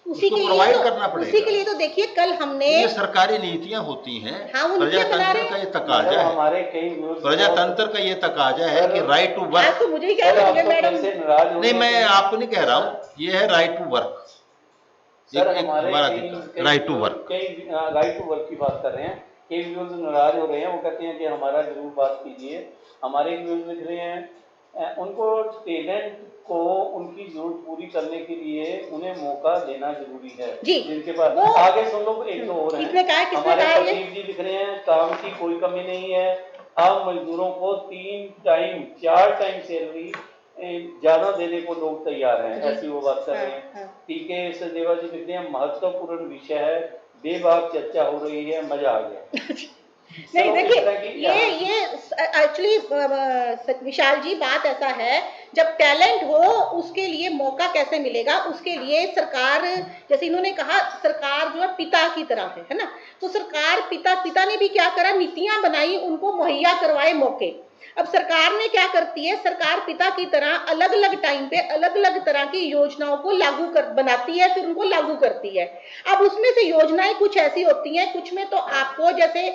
उसी के लिए प्रोवाइड करना पड़ेगा। उसी के लिए तो देखिए, कल हमने, ये सरकारी नीतियां होती हैं। हाँ, प्रजातंत्र का ये तकाजा है, हमारे कई प्रजातंत्र का ये तकाजा है कि राइट टू वर्क। तो मुझे ही कह रहे हैं मैडम, नहीं, मैं आपको नहीं कह रहा हूँ, ये है राइट टू वर्क। सर हमारे right to work, right to work की बात कर रहे हैं। कई व्यूअर्स नाराज हो रहे हैं, वो कहते हैं कि हमारा जरूर बात कीजिए। हमारे व्यूअर्स लिख रहे हैं, उनको टैलेंट को उनकी जरूरत पूरी करने के लिए उन्हें मौका देना जरूरी है। जिनके पास आगे सुन लो, एक तो हो रहे हैं हमारे प्रदीप जी लिख रहे हैं, काम की कोई कमी नहीं है, हम मजदूरों को 3 टाइम 4 टाइम सैलरी ज्यादा देने को लोग तैयार हैं, ऐसी वो बात कर रहे हैं। ठीक है, सदेवा जी लिख रहे हैं, महत्वपूर्ण विषय है, बेबाक चर्चा हो रही है, मजा आ गया। नहीं देखिए, ये एक्चुअली विशाल जी, बात ऐसा है, जब टैलेंट हो उसके लिए मौका कैसे मिलेगा? उसके लिए सरकार, जैसे इन्होंने कहा, सरकार जो है पिता की तरह है ना, तो सरकार पिता ने भी क्या करा, नीतियां बनाई, उनको मुहैया करवाए मौके। अब सरकार ने क्या करती है, सरकार पिता की तरह अलग अलग टाइम पे अलग अलग तरह की योजनाओं को बनाती है, फिर उनको लागू करती है। अब उसमें से योजनाएं कुछ ऐसी होती हैं, कुछ में तो आपको जैसे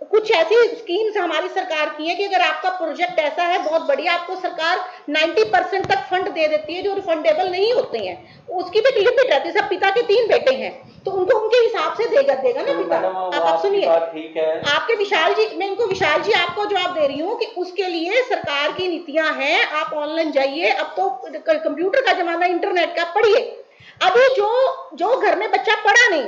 कुछ ऐसी स्कीम्स हमारी सरकार की है कि अगर आपका प्रोजेक्ट ऐसा है बहुत बढ़िया, आपको सरकार 90% तक फंड दे देती है जो रिफंडेबल नहीं होते हैं। उसकी भी लिमिट रहती है। सब पिता के 3 बेटे हैं तो उनको उनके हिसाब से देगा ना पिता। आप सुनिए, ठीक है आपके विशाल जी, मैं इनको विशाल जी आपको जवाब दे रही हूँ कि उसके लिए सरकार की नीतियां हैं। आप ऑनलाइन जाइए, अब तो कंप्यूटर का जमाना, इंटरनेट का, पढ़िए। अभी जो घर में बच्चा पढ़ा नहीं,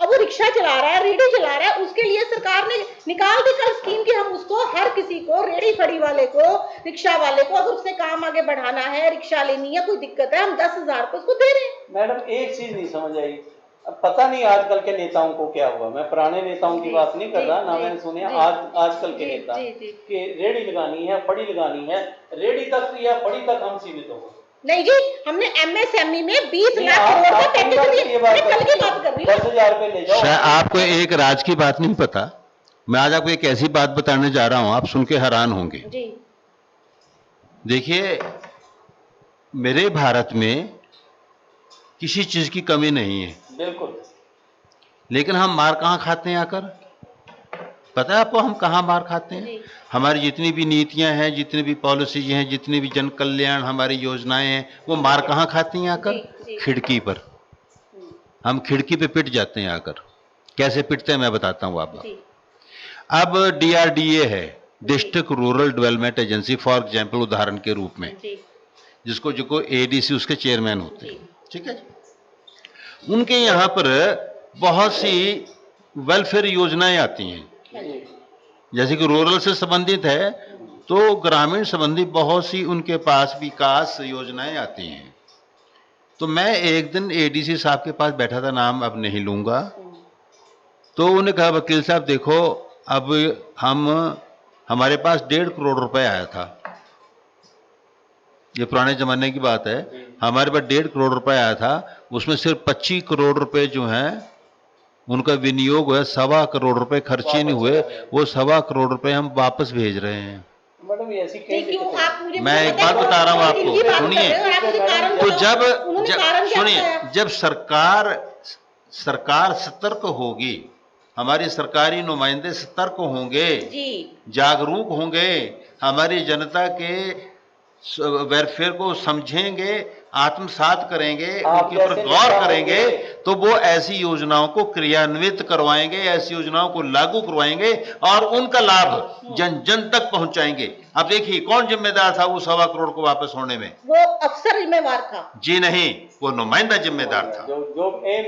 अब वो रिक्शा चला रहा है, रेडी चला रहा है, उसके लिए सरकार ने निकाल दी कल स्कीम कि हम उसको, हर किसी को, रेडी फड़ी वाले को, रिक्शा वाले को, अगर उसने काम आगे बढ़ाना है, रिक्शा लेनी है, कोई दिक्कत है, हम 10,000 को उसको दे रहे हैं। मैडम एक चीज नहीं समझ आई, अब पता नहीं आजकल के नेताओं को क्या हुआ। मैं पुराने नेताओं की बात नहीं कर रहा ना, मैंने सुने आजकल के नेता कि रेडी लगानी है, फड़ी लगानी है, रेडी तक या फड़ी तक हम सीमित हो गए। नहीं जी, हमने MSME में 20 लाख करोड़ का पैकेज दिया। मैं कल की बात कर रही हूँ। 10,000 रुपए ले जाओ। शायद आपको एक राज की बात नहीं पता, मैं आज आपको एक ऐसी बात बताने जा रहा हूं, आप सुन के हैरान होंगे जी। देखिए, मेरे भारत में किसी चीज की कमी नहीं है, बिल्कुल, लेकिन हम मार कहां खाते हैं आकर? पता है आपको हम कहां मार खाते हैं? हमारी जितनी भी नीतियां हैं, जितनी भी पॉलिसीज हैं, जितनी भी जन कल्याण हमारी योजनाएं हैं, वो मार कहां खाती हैं आकर? खिड़की पर। हम खिड़की पे पिट जाते हैं आकर। कैसे पिटते हैं मैं बताता हूं आपको। अब DRDA है, district rural development agency, for example, उदाहरण के रूप में, जिसको ADC उसके चेयरमैन होते हैं, ठीक है। उनके यहाँ पर बहुत सी वेलफेयर योजनाएं आती हैं, जैसे कि रूरल से संबंधित है तो ग्रामीण संबंधी बहुत सी उनके पास विकास योजनाएं आती हैं। तो मैं एक दिन ADC साहब के पास बैठा था, नाम अब नहीं लूंगा, तो उन्होंने कहा, वकील साहब देखो, अब हमारे पास 1.5 करोड़ रुपए आया था, ये पुराने जमाने की बात है, हमारे पास 1.5 करोड़ रुपए आया था, उसमें सिर्फ 25 करोड़ रुपए जो हैं उनका विनियोग हुआ, 1.25 करोड़ रुपए खर्चे नहीं हुए, वो 1.25 करोड़ रुपए हम वापस भेज रहे हैं। मैडम ऐसी क्यों? मैं एक बात बता रहा हूं आपको, सुनिए। तो जब सुनिए, जब सरकार सतर्क होगी, हमारी सरकारी नुमाइंदे सतर्क होंगे, जागरूक होंगे, हमारी जनता के वेलफेयर को समझेंगे, आत्मसात करेंगे, उनके ऊपर गौर करेंगे, तो वो ऐसी योजनाओं को क्रियान्वित करवाएंगे, ऐसी योजनाओं को लागू करवाएंगे और उनका लाभ जन जन तक पहुंचाएंगे। अब देखिए, कौन जिम्मेदार था वो 1.25 करोड़ को वापस होने में? वो अफसर जिम्मेवार था जी नहीं, वो नुमाइंदा जिम्मेदार था।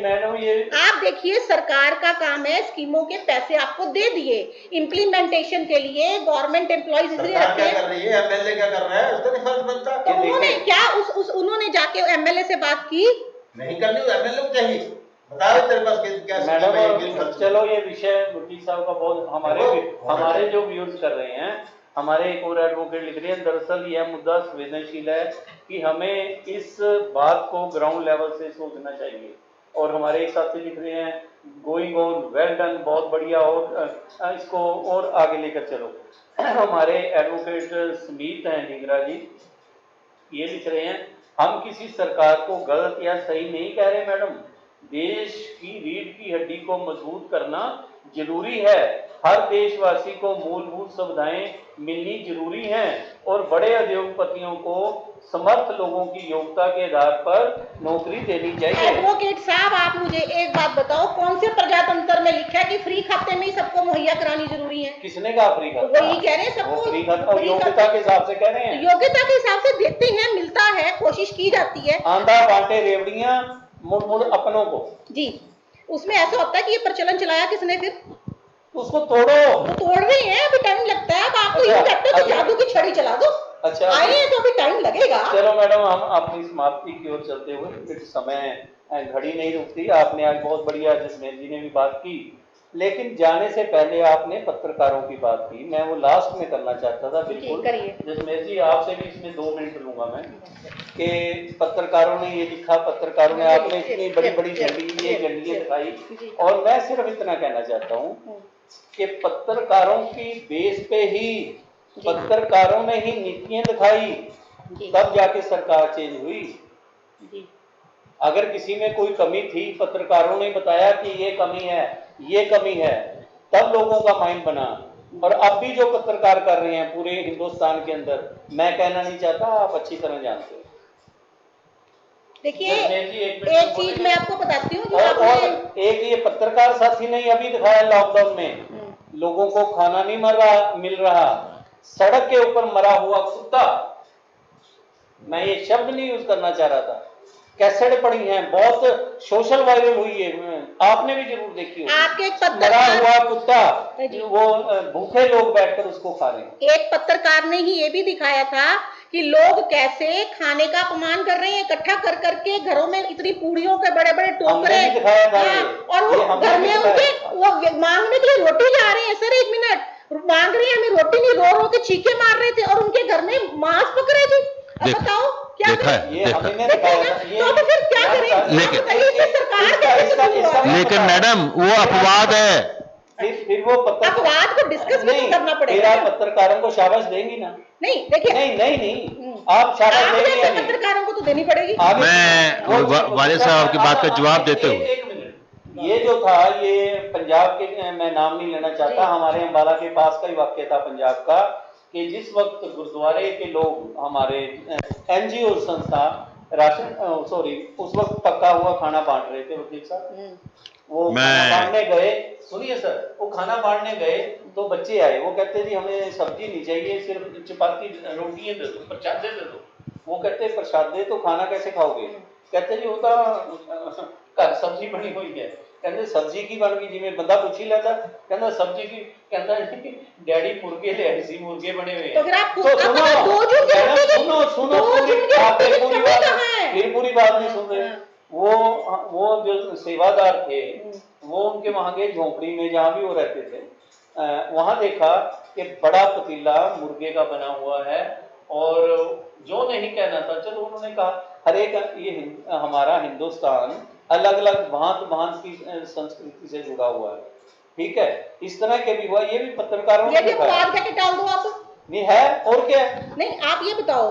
मैडम ये आप देखिए, सरकार का काम है, स्कीमों के पैसे आपको दे दिए, इम्प्लीमेंटेशन के लिए गवर्नमेंट एम्प्लॉइज इसलिए रखते हैं। MLA क्या कर रहा है, उसका नहीं फर्ज बनता। तो उन्होंने क्या उन्होंने जाके MLA से बात की? नहीं करनी, MLA को चाहिए। बताओ तेरे पास क्या मैडम, चलो ये विषय वकील साहब का बहुत, हमारे जो व्यूज कर रहे हैं, हमारे एक और एडवोकेट लिख रहे हैं, दरअसल यह मुद्दा संवेदनशील है कि हमें इस बात को ग्राउंड लेवल से सोचना चाहिए। और हमारे एक साथी लिख रहे हैं, गोइंग ऑन, वेल डन, बहुत बढ़िया, और इसको और आगे लेकर चलो। हमारे एडवोकेट समीत हैं ढींगरा जी, ये लिख रहे हैं, हम किसी सरकार को गलत या सही नहीं कह रहे मैडम, देश की रीढ़ की हड्डी को मजबूत करना जरूरी है, हर देशवासी को मूलभूत सुविधाएं मिलनी जरूरी हैं और बड़े उद्योगपतियों को समर्थ लोगों की योग्यता के आधार पर नौकरी देनी चाहिए। एडवोकेट साहब, आप मुझे एक बात बताओ, कौन से प्रजातंत्र में लिखा है कि फ्री खाते में ही सबको मुहैया करानी जरूरी है? किसने कहा फ्री खाता? वही कह रहे हैं, सबको फ्री खाता योग्यता के हिसाब से कह रहे हैं। योग्यता के हिसाब से देते हैं, मिलता है, कोशिश की जाती है। आंधा बांटे रेवड़ियां, मुड़ मुड़ अपनों को। जी, उसमें ऐसा होता है कि ये प्रचलन चलाया किसने, फिर उसको तोड़ो। तो तोड़ रहे हैं, अभी टाइम लगता है। अब आप तो यूं कहते हैं कि जादू की छड़ी चला दो। अच्छा, आए हैं तो अभी टाइम लगेगा। चलो मैडम, हम अपनी समाप्ति की ओर चलते हुए, फिर समय घड़ी नहीं रुकती। आपने आज बहुत बढ़िया, जसमेर जी ने भी बात की, लेकिन जाने से पहले आपने पत्रकारों की बात की, मैं वो लास्ट में करना चाहता था। बिल्कुल जसमेर जी, आपसे भी इसमें 2 मिनट लूंगा मैं, कि पत्रकारों ने ये लिखा, पत्रकारों ने, आपने इतनी बड़ी बड़ी झंडी, ये झंडियां दिखाई, और मैं सिर्फ इतना कहना चाहता हूँ कि पत्रकारों की बेस पे ही, पत्रकारों ने ही नीतियां दिखाई, तब जाके सरकार चेंज हुई। अगर किसी में कोई कमी थी, पत्रकारों ने बताया कि ये कमी है, ये कमी है, तब लोगों का माइंड बना। और अब भी जो पत्रकार कर रहे हैं पूरे हिंदुस्तान के अंदर, मैं कहना नहीं चाहता, आप अच्छी तरह जानते हो। देखिए जसमेर जी, एक मिनट एक में चीज बोलेंगे। मैं आपको बताती हूँ जो और आपने एक ये पत्रकार साथी ने अभी दिखाया लॉकडाउन में, लोगों को खाना नहीं मिल रहा, सड़क के ऊपर मरा हुआ कुत्ता, मैं ये शब्द नहीं यूज करना चाह रहा था, कैसेट पड़ी हैं, बहुत सोशल वायरल हुई है, आपने भी जरूर देखी होगी। आपके एक मरा पत्रकार हुआ कुत्ता, जी। वो भूखे लोग बैठकर उसको खा रहे हैं। एक पत्रकार ने ही ये भी दिखाया था कि लोग कैसे खाने का अपमान कर रहे हैं, इकट्ठा कर करके घरों में इतनी पूड़ियों के बड़े बड़े टोकरे, हमने भी दिखाया था ये। और वो ये हमने घर भी में दिखाया उनके था। वो मांगने के लिए रोटी ला रहे हैं। सर एक मिनट, मांग रही है हमें रोटी, नहीं रो रो के चीखे मार रहे थे, और उनके घर में मांस पक रहे जी। अब देखा- बताओ क्या देखा करें? है, ये देखा। हमने देखा दिखाया ना? था ये। तो फिर क्या करें? लेकिन- आप बताइए, ये सरकार इसका- कैसे इसका- कसूर हुआ? इसका- लेकिन मैडम वो अपवाद है। फिर वो अपवाद को डिस्कस भी तो करना फिर पड़ेगा। आप पत्रकारों को शाबाश देंगी ना? नहीं देखिए, नहीं, आप शाबाश आप देंगी जैसे या नहीं? पत्रकारों को तो देनी पड़ेगी। आगे- मैं वो- वाले साहब की बात का जवाब देते हुए, एक मिनट, ये जो था ये पंजाब के, मैं नाम नहीं लेना चाहता, जी। हमारे अम्बाला के पास का ही वाक्य था पंजाब का, कि जिस वक्त गुरुद्वारे के लोग, हमारे एनजीओ संस्था राशन उस वक्त पका हुआ खाना बांट रहे थे वकील साहब, वो खाना बांटने गए, सुनिए सर, वो खाना बांटने गए तो बच्चे आए, वो कहते जी हमें सब्जी नहीं चाहिए, सिर्फ चपाती रोटियां दे दो, प्रसादे दे दो। वो कहते प्रसादे तो खाना कैसे खाओगे? कहते जी होता घर सब्जी बनी हुई है। कहते सब्जी की बन गई, जिमें बंदा पूछी लेता, कहता सब्जी की, कहता डैडी मुर्गे ले आए सी, मुर्गे बने हुए हैं। तो फिर आप तो सुनो, सुनो फिर पूरी बात नहीं सुन रहे। वो जो सेवादार थे, वो उनके वहां गए झोंपड़ी में, जहां भी वो रहते थे, वहां देखा कि बड़ा पतीला मुर्गे का बना हुआ है, और जो नहीं कहना था, चलो उन्होंने कहा हर एक हमारा हिंदुस्तान अलग अलग भांत भांत की संस्कृति से जुड़ा हुआ है, ठीक है, इस तरह के भी हुआ, ये भी पत्रकारों ये ने भी दिखाया। अपवाद करके टाल दो आप। नहीं है और क्या है? नहीं आप ये बताओ,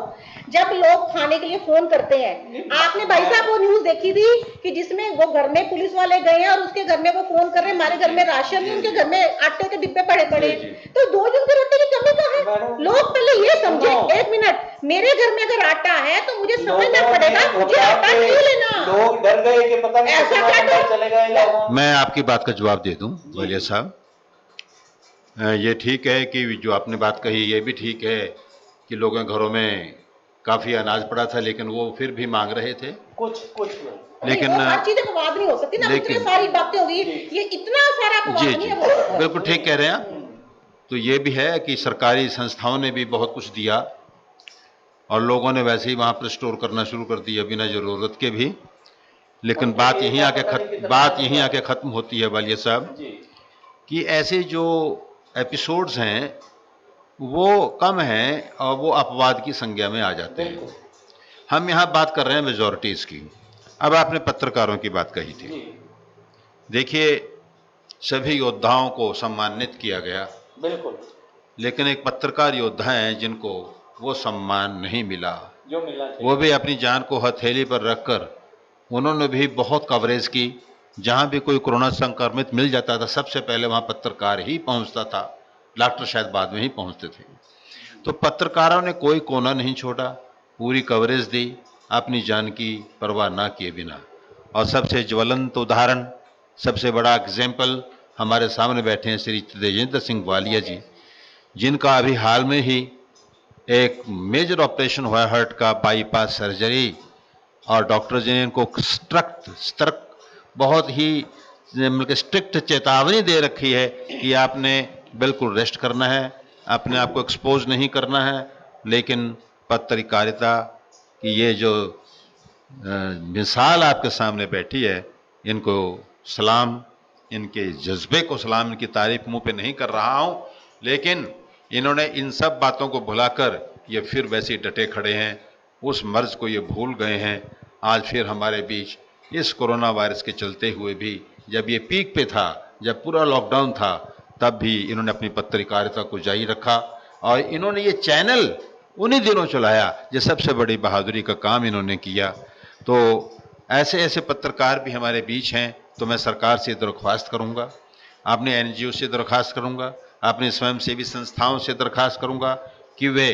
जब लोग खाने के लिए फोन करते हैं, आपने भाई साहब वो न्यूज देखी थी कि जिसमें वो घर में पुलिस वाले गए हैं और उसके घर में वो फोन कर रहे हैं हमारे घर में राशन नहीं, उनके घर में आटे के डिब्बे पड़े पड़े, तो 2 दिन की रोटी की कमी कहाँ है? लोग पहले ये समझे, एक मिनट, मेरे घर में अगर आटा है तो मुझे समझना पड़ेगा मुझे आटा नहीं लेना। लोग डर गए कि पता नहीं ऐसा कितना क्या बंदा करें? चलेगा इन लोगों में। मैं आपकी बात का जवाब दे दूं वालिया साहब। ये ठीक है कि जो आपने बात कही, ये भी ठीक है कि लोगों के घरों में काफ़ी अनाज पड़ा था, लेकिन वो फिर भी मांग रहे थे। कुछ लेकिन नहीं, वो हर चीज अपवाद नहीं हो सकती ना, इतनी सारी बातें होगी, ये इतना सारा अपवाद जी नहीं जी है हो सकता। बिल्कुल ठीक कह रहे हैं आप। तो ये भी है कि सरकारी संस्थाओं ने भी बहुत कुछ दिया, और लोगों ने वैसे ही वहाँ पर स्टोर करना शुरू कर दिया बिना ज़रूरत के भी। लेकिन बात यहीं आके ख़त्म होती है वालिया साहब, कि ऐसे जो एपिसोड्स हैं वो कम हैं और वो अपवाद की संज्ञा में आ जाते हैं। हम यहाँ बात कर रहे हैं मेजॉरिटीज़ की। अब आपने पत्रकारों की बात कही थी, देखिए सभी योद्धाओं को सम्मानित किया गया, बिल्कुल, लेकिन एक पत्रकार योद्धा हैं जिनको वो सम्मान नहीं मिला, जो मिलना चाहिए। वो भी अपनी जान को हथेली पर रखकर उन्होंने भी बहुत कवरेज की। जहाँ भी कोई कोरोना संक्रमित मिल जाता था, सबसे पहले वहाँ पत्रकार ही पहुँचता था, डॉक्टर शायद बाद में ही पहुँचते थे। तो पत्रकारों ने कोई कोना नहीं छोड़ा, पूरी कवरेज दी, अपनी जान की परवाह ना किए बिना। और सबसे ज्वलंत उदाहरण, सबसे बड़ा एग्जाम्पल हमारे सामने बैठे हैं श्री तेजेंद्र सिंह वालिया जी, जिनका अभी हाल में ही एक मेजर ऑपरेशन हुआ हार्ट का, बाईपास सर्जरी, और डॉक्टर जी ने इनको बहुत ही स्ट्रिक्ट चेतावनी दे रखी है कि आपने बिल्कुल रेस्ट करना है, अपने आप को एक्सपोज नहीं करना है। लेकिन पत्रकारिता की ये जो मिसाल आपके सामने बैठी है, इनको सलाम, इनके जज्बे को सलाम, इनकी तारीफ मुंह पे नहीं कर रहा हूं, लेकिन इन्होंने इन सब बातों को भुलाकर ये फिर वैसे डटे खड़े हैं, उस मर्ज को ये भूल गए हैं। आज फिर हमारे बीच इस कोरोना वायरस के चलते हुए भी, जब ये पीक पे था, जब पूरा लॉकडाउन था, तब भी इन्होंने अपनी पत्रकारिता को जारी रखा, और इन्होंने ये चैनल उन्हीं दिनों चलाया, ये सबसे बड़ी बहादुरी का काम इन्होंने किया। तो ऐसे ऐसे पत्रकार भी हमारे बीच हैं। तो मैं सरकार से दरख्वास्त करूंगा अपने एनजीओ से दरख्वास्त करूंगा, अपने स्वयंसेवी संस्थाओं से दरख्वास्त करूंगा कि वे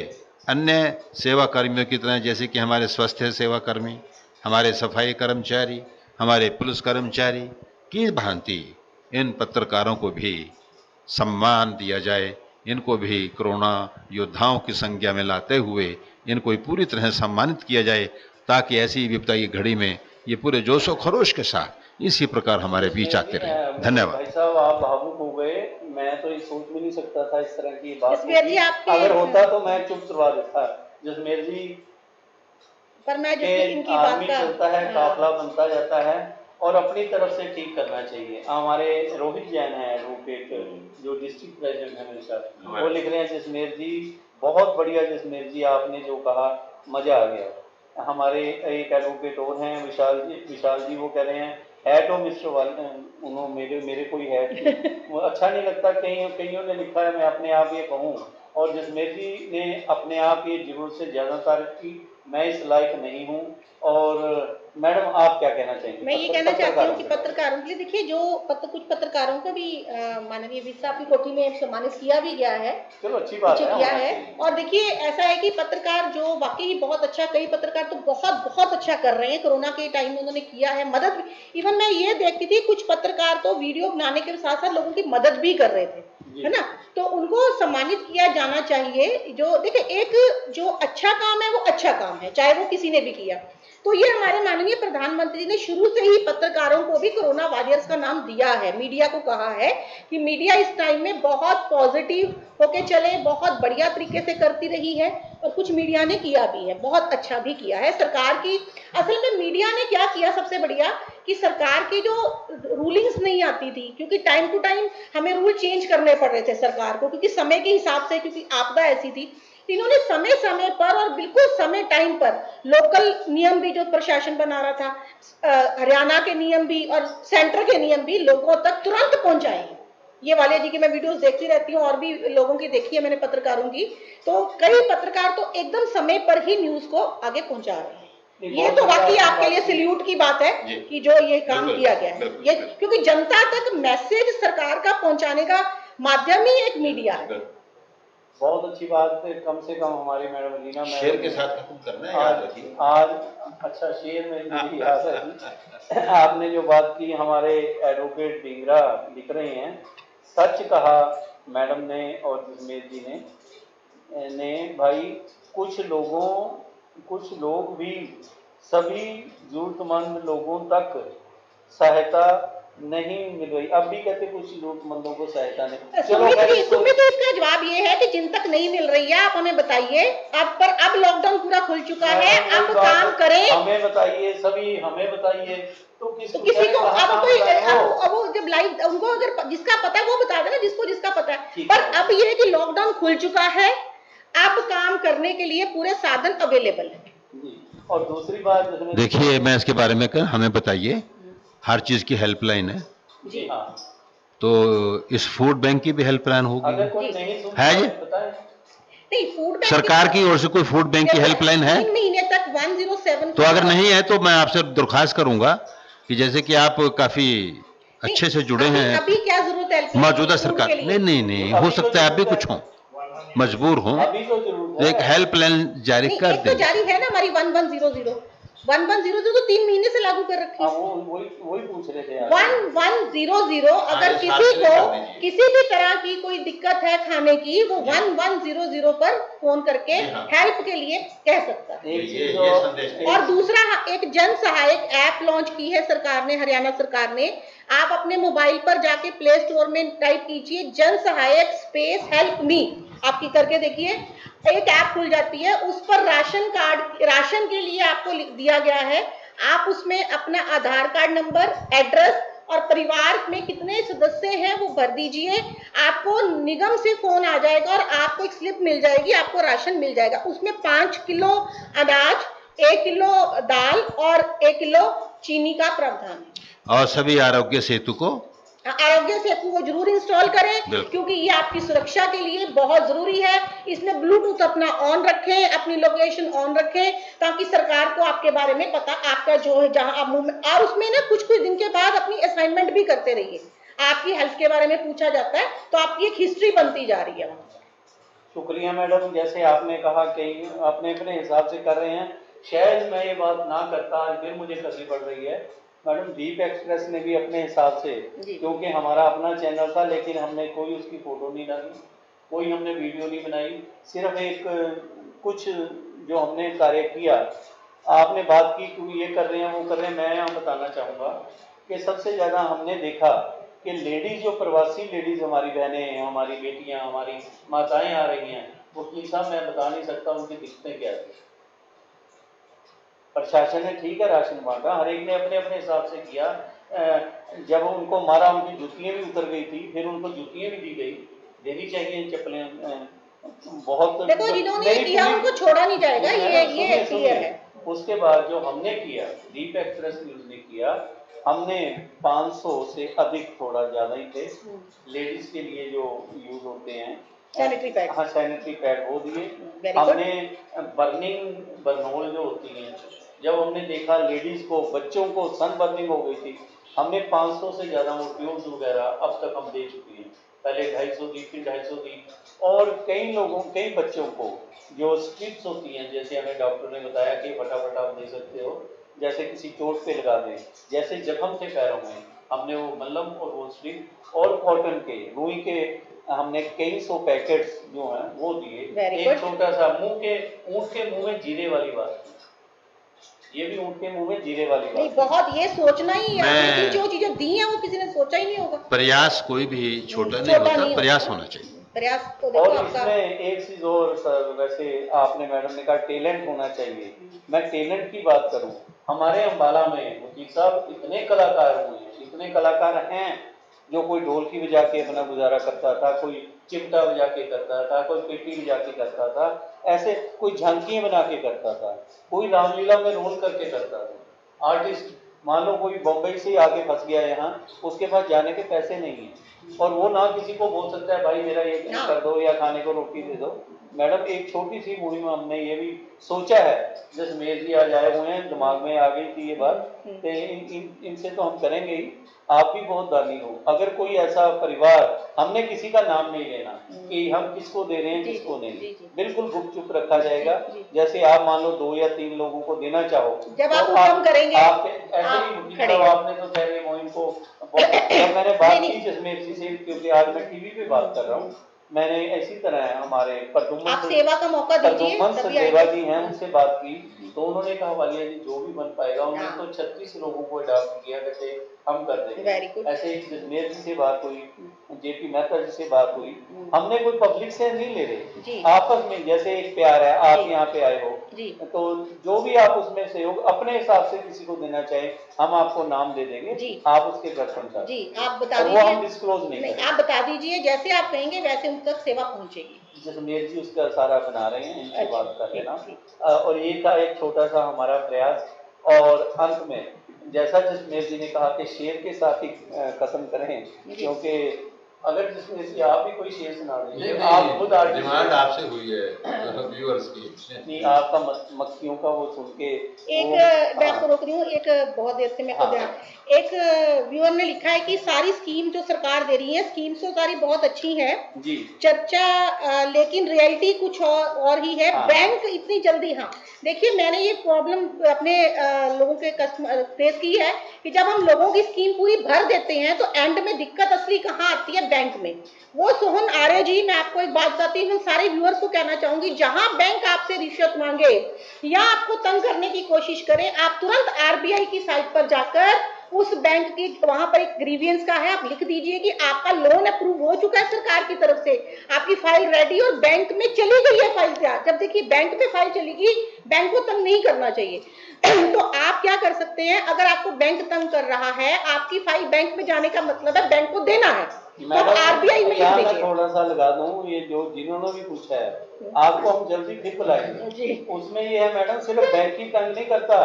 अन्य सेवा कर्मियों की तरह, जैसे कि हमारे स्वास्थ्य सेवा कर्मी, हमारे सफाई कर्मचारी, हमारे पुलिस कर्मचारी की भांति इन पत्रकारों को भी सम्मान दिया जाए, इनको भी कोरोना योद्धाओं की संज्ञा में लाते हुए इनको भी पूरी तरह सम्मानित किया जाए, ताकि ऐसी विपदा की घड़ी में ये पूरे जोशो खरोश के साथ इसी प्रकार हमारे बीच आते रहे। धन्यवाद। भाई साहब, आप भावुक हो गए। मैं तो ये सोच भी नहीं सकता था इस तरह की बात जसमेर जी, होगी। आपके अगर होता तो मैं चुप करवा देता। जसमेर जी पर मैं के जैसे इनकी बात आर्मी का चलता है, काफला बनता जाता है और अपनी तरफ से ठीक करना चाहिए। हमारे रोहित जैन है एडवोकेट, जो डिस्ट्रिक्ट प्रेसिडेंट है मेरे साथ, वो लिख रहे हैं जसमेर जी बहुत बढ़िया। जसमेर जी आपने जो कहा मजा आ गया। हमारे एक एडवोकेट और हैं विशाल जी वो कह रहे हैं है तो मिस्टर वाले, उन्होंने मेरे कोई है वो अच्छा नहीं लगता। कईयों ने लिखा है मैं अपने आप ये कहूँ, और जसमेर जी ने अपने आप ये जरूरत से ज़्यादा तारीफ की। मैं इस लायक नहीं हूँ। और मैडम आप क्या कहना चाहेंगे? मैं ये कहना चाहती हूँ कि पत्रकारों के लिए देखिए, जो कुछ पत्रकारों को भी माननीय विज साहब की कोठी में सम्मानित किया भी गया है, चलो अच्छी बात है, किया है। और देखिए ऐसा है कि पत्रकार जो वाकई ही बहुत अच्छा, कई पत्रकार तो बहुत अच्छा कर रहे हैं कोरोना के टाइम में, उन्होंने किया है मदद। इवन मैं ये देखती थी कुछ पत्रकार तो वीडियो बनाने के साथ साथ लोगों की मदद भी कर रहे थे, है ना, तो उनको सम्मानित किया जाना चाहिए। जो देखिए एक जो अच्छा काम है वो अच्छा काम है, चाहे वो किसी ने भी किया। तो ये हमारे माननीय प्रधानमंत्री ने शुरू से ही पत्रकारों को भी कोरोना वॉरियर्स का नाम दिया है। मीडिया को कहा है कि मीडिया इस टाइम में बहुत पॉजिटिव होके चले, बहुत बढ़िया तरीके से करती रही है, और कुछ मीडिया ने किया भी है, बहुत अच्छा भी किया है। सरकार की असल में मीडिया ने क्या किया सबसे बढ़िया, कि सरकार की जो रूलिंग्स नहीं आती थी, क्योंकि टाइम टू टाइम हमें रूल चेंज करने पड़ रहे थे सरकार को, क्योंकि समय के हिसाब से, क्योंकि आपदा ऐसी थी, इन्होंने समय समय पर और बिल्कुल समय टाइम पर लोकल नियम भी जो प्रशासन बना रहा था, हरियाणा के नियम भी और सेंटर के नियम भी लोगों तक तुरंत पहुंचाए हैं। ये वाले जी की मैं वीडियोस देखती रहती हूँ, और भी लोगों की देखी है मैंने पत्रकारों की, तो कई पत्रकार तो एकदम समय पर ही न्यूज को आगे पहुंचा रहे हैं। ये तो वाकई आपके लिए सैल्यूट की बात है कि जो ये काम किया गया है, ये क्योंकि जनता तक मैसेज सरकार का पहुंचाने का माध्यम ही एक मीडिया है। बहुत अच्छी बात है। कम से कम हमारी मैडम रीना शेर के साथ खत्म करना है, याद रखिए। आज अच्छा शेर में मुझे याद है आपने जो बात की, हमारे एडवोकेट ढींगरा लिख रहे हैं सच कहा मैडम ने और जसमेर जी ने भाई, कुछ लोग भी सभी जरूरतमंद लोगों तक सहायता नहीं मिल रही। अब भी कहते कुछ जरूरतमंदों को सहायता नहीं। चलो सुमित, इसका जवाब ये है कि जिन तक नहीं मिल रही है आप हमें बताइए। अब लॉकडाउन पूरा खुल चुका है, अब काम करें, हमें बताइए, सभी हमें बताइए। तो किसी को अब वो जब लाइव उनको अगर जिसका पता है वो बता देना, जिसका पता है। पर अब ये कि लॉकडाउन खुल चुका है, अब काम करने के लिए पूरे साधन अवेलेबल है। और दूसरी बात देखिए, मैं इसके बारे में हमें बताइए, हर चीज की हेल्पलाइन है जी। हाँ, तो इस फूड बैंक की भी हेल्पलाइन होगी, अगर कोई नहीं है जी? नहीं, फूड बैंक सरकार की ओर से कोई फूड बैंक की हेल्पलाइन है? 3 महीने तक 107। तो अगर नहीं है तो मैं आपसे दरख्वास्त करूंगा कि जैसे कि आप काफी अच्छे से जुड़े हैं अभी क्या जरूरत है मौजूदा सरकार, नहीं हो सकता है आप भी कुछ हो, मजबूर हो, एक हेल्पलाइन जारी कर दे। तो जारी है ना हमारी 1100 तो 3 महीने से लागू कर रखी है। वही पूछ रहे थे 1100 अगर किसी को किसी भी तरह की कोई दिक्कत है खाने की, वो 1100 पर फोन करके हेल्प के लिए कह सकता है। और दूसरा, एक जन सहायक ऐप लॉन्च की है सरकार ने, हरियाणा सरकार ने। आप अपने मोबाइल पर जाके प्ले स्टोर में टाइप कीजिए जन सहायक स्पेस हेल्प मी, आपकी करके देखिए, एक ऐप खुल जाती है। उस पर राशन के लिए आपको लिख दिया गया है। आप उसमें अपना आधार कार्ड नंबर, एड्रेस और परिवार में कितने सदस्य हैं वो भर दीजिए। आपको निगम से फोन आ जाएगा और आपको एक स्लिप मिल जाएगी, आपको राशन मिल जाएगा। उसमें 5 किलो अनाज, 1 किलो दाल और 1 किलो चीनी का प्रावधान है। और सभी आरोग्य सेतु को जरूर इंस्टॉल करें, क्योंकि ये आपकी सुरक्षा के लिए बहुत जरूरी है। इसमें ब्लूटूथ अपना ऑन रखें, अपनी लोकेशन ऑन रखें, ताकि सरकार को आपके बारे में पता, आपका जो है जहां आप मूवमेंट, और उसमें ना कुछ दिन के बाद अपनी असाइनमेंट भी करते रहिए। आपकी हेल्थ के बारे में पूछा जाता है, तो आपकी एक हिस्ट्री बनती जा रही है वहाँ पर। शुक्रिया मैडम, जैसे आपने कहा कि अपने अपने हिसाब से कर रहे हैं, शायद मैं ये बात ना करता, आज फिर मुझे करनी पड़ रही है। मैडम दीप एक्सप्रेस ने भी अपने हिसाब से, जी। क्योंकि हमारा अपना चैनल था, लेकिन हमने कोई उसकी फोटो नहीं डाली, कोई हमने वीडियो नहीं बनाई, सिर्फ एक कुछ जो हमने कार्य किया। आपने बात की क्यों ये कर रहे हैं वो कर रहे हैं, मैं यहाँ बताना चाहूँगा कि सबसे ज़्यादा हमने देखा कि लेडीज़ जो प्रवासी लेडीज़ हमारी बहनें हैं, हमारी बेटियाँ, हमारी माताएं आ रही हैं, वकील साहब मैं बता नहीं सकता उनकी दिक्कतें क्या थी। प्रशासन ने ठीक है राशन बांटा, हर एक ने अपने अपने हिसाब से किया। जब उनको मारा उनकी जुतियाँ भी उतर गई थी, फिर उनको जुतियाँ भी दी गई, देनी चाहिए चप्पलें। बहुत देखो जिन्होंने ये किया उनको छोड़ा नहीं जाएगा, ये क्लियर है। उसके बाद जो हमने किया, दीप एक्सप्रेस न्यूज़ ने किया, हमने 500 से अधिक, थोड़ा ज़्यादा ही थे, लेडीज़ के लिए जो यूज़ होते हैं सैनिटरी पैड, हाँ सैनिटरी पैड वो दिए। Very good. हमने बर्निंग बर्नोल जो होती हैं, जब हमने देखा लेडीज़ को, बच्चों को सन बर्निंग हो गई थी, हमने 500 से ज़्यादा वो ट्यूब्स वगैरह अब तक हम दे चुके हैं। पहले 250 दी, फिर 250 दी, और कई बच्चों को जो स्ट्रिप्स होती हैं, जैसे हमें डॉक्टर ने बताया कि फटाफट आप दे सकते हो, जैसे किसी चोट पे लगा दें, जैसे जख्म थे पैरों में, हमने वो मल्लम और वो स्ट्रिप और कॉटन के, रुई के, हमने कई 100 पैकेट्स जो हैं वो दिए। Very एक good. छोटा सा ऊँट के मुंह में जीरे वाली बात, ये भी ऊँट के मुंह में जीरे वाली नहीं, बात। बहुत ये सोचना ही, मैं- आपने जो चीजें दी हैं वो किसी ने सोचा ही नहीं होगा। प्रयास कोई भी छोटा नहीं छोटा होता, नहीं प्रयास होता। होना चाहिए। प्रयास तो देखो और आपका। इसमें एक चीज और सर, वैसे आपने मैडम ने कहा टैलेंट होना चाहिए, मैं टैलेंट की बात करूं, हमारे अम्बाला में वकील साहब इतने कलाकार हुए हैं, इतने कलाकार हैं, जो कोई ढोलकी बजा के अपना गुजारा करता था, कोई चिमटा बजा के करता था, कोई पेटी बजा के करता था, ऐसे कोई झांकियां बना के करता था, कोई रामलीला में रोल करके करता था। आर्टिस्ट, मान लो कोई बम्बई से आके फंस गया यहाँ, उसके पास जाने के पैसे नहीं है, और वो ना किसी को बोल सकता है भाई मेरा ये कर दो या खाने को रोटी दे दो। मैडम एक छोटी सी मुहिम में हमने ये भी सोचा है, जसमेर जी आज आए हुए हैं, दिमाग में आ गई थी ये बात, इनसे तो हम करेंगे ही, आप भी बहुत दानी हो। अगर कोई ऐसा परिवार, हमने किसी का नाम नहीं लेना कि हम किसको दे रहे हैं किसको नहीं, बिल्कुल गुपचुप रखा जाएगा। जैसे आप मान लो 2 या 3 लोगों को देना चाहो, जब तो आप हुक्म करेंगे, आप ऐसे ही खड़े, आपने तो खैर मुहिम को जब मैंने बात की जसमेर जी से, क्योंकि आज मैं टीवी पे बात कर रहा हूँ, मैंने इसी तरह हमारे आप सेवा का मौका दीजिए, तभी सेवा जी हैं, उनसे बात की, तो उन्होंने कहा वालिया जी जो भी बन पाएगा, उन्होंने तो 36 लोगों को अडॉप्ट किया, कहते हम कर देंगे। Very good. ऐसे ही जसमेर जी से बात हुई, जेपी मेहता जी से बात हुई, हमने कोई पब्लिक से नहीं ले रहे, आपस में जैसे एक प्यार है, आप यहाँ पे आए हो, तो जो भी आप उसमें सहयोग अपने हिसाब से किसी को देना चाहे, हम आपको नाम दे देंगे, आप उसके घर पहुंचा जी, आप बता वो दीजिए, हम डिस्क्लोज नहीं करेंगे। आप बता दीजिए, जैसे आप कहेंगे वैसे उन तक सेवा पहुंचेगी। जसमेर जी उसका सारा बना रहे हैं, इनसे बात कर लेना। और ये था एक छोटा सा हमारा प्रयास। और अंत में जैसा जसमेर जी ने कहा कि शेर के साथ ही खत्म करें, क्योंकि अगर जसमेर जी आप भी कोई शेर सुना देंगे, आप खुद डिमांड आपसे हुई है व्यूअर्स की, नहीं आपका मक्खियों का वो सुन के मैं आपको रोक रही हूँ, एक बहुत देर से मैं एक व्यूअर ने लिखा है कि सारी स्कीम जो सरकार दे रही है, स्कीम तो सारी बहुत अच्छी है जी, चर्चा, लेकिन रियलिटी कुछ और ही है। बैंक इतनी जल्दी, देखिए मैंने ये प्रॉब्लम अपने लोगों के कस्टमर फेस की है कि जब हम लोगों की स्कीम पूरी भर देते हैं तो एंड में दिक्कत असली कहाँ आती है, बैंक में। वो सोहन आर्य जी, मैं आपको एक बात बताती हूँ, सारे व्यूअर्स को कहना चाहूंगी, जहां बैंक आपसे रिश्वत मांगे या आपको तंग करने की कोशिश करें, आप तुरंत आरबीआई की साइट पर जाकर उस बैंक की, वहां पर एक ग्रीवियंस का है, आप लिख दीजिए कि आपका लोन अप्रूव हो चुका है सरकार की तरफ से, आपकी फाइल रेडी और बैंक में चली गई है फाइल तैयार। जब देखिए बैंक में फाइल चलेगी, बैंक को तंग नहीं करना चाहिए। तो आप क्या कर सकते हैं, अगर आपको बैंक तंग कर रहा है, आपकी फाइल बैंक में जाने का मतलब है बैंक को देना है, तो आरबीआई में यहाँ मैं थोड़ा सा लगा दूं, ये जो जिन्होंने भी पूछा है आपको हम जल्दी फिर बुलाएंगे, उसमें ये है मैडम, सिर्फ बैंक ही तंग नहीं करता,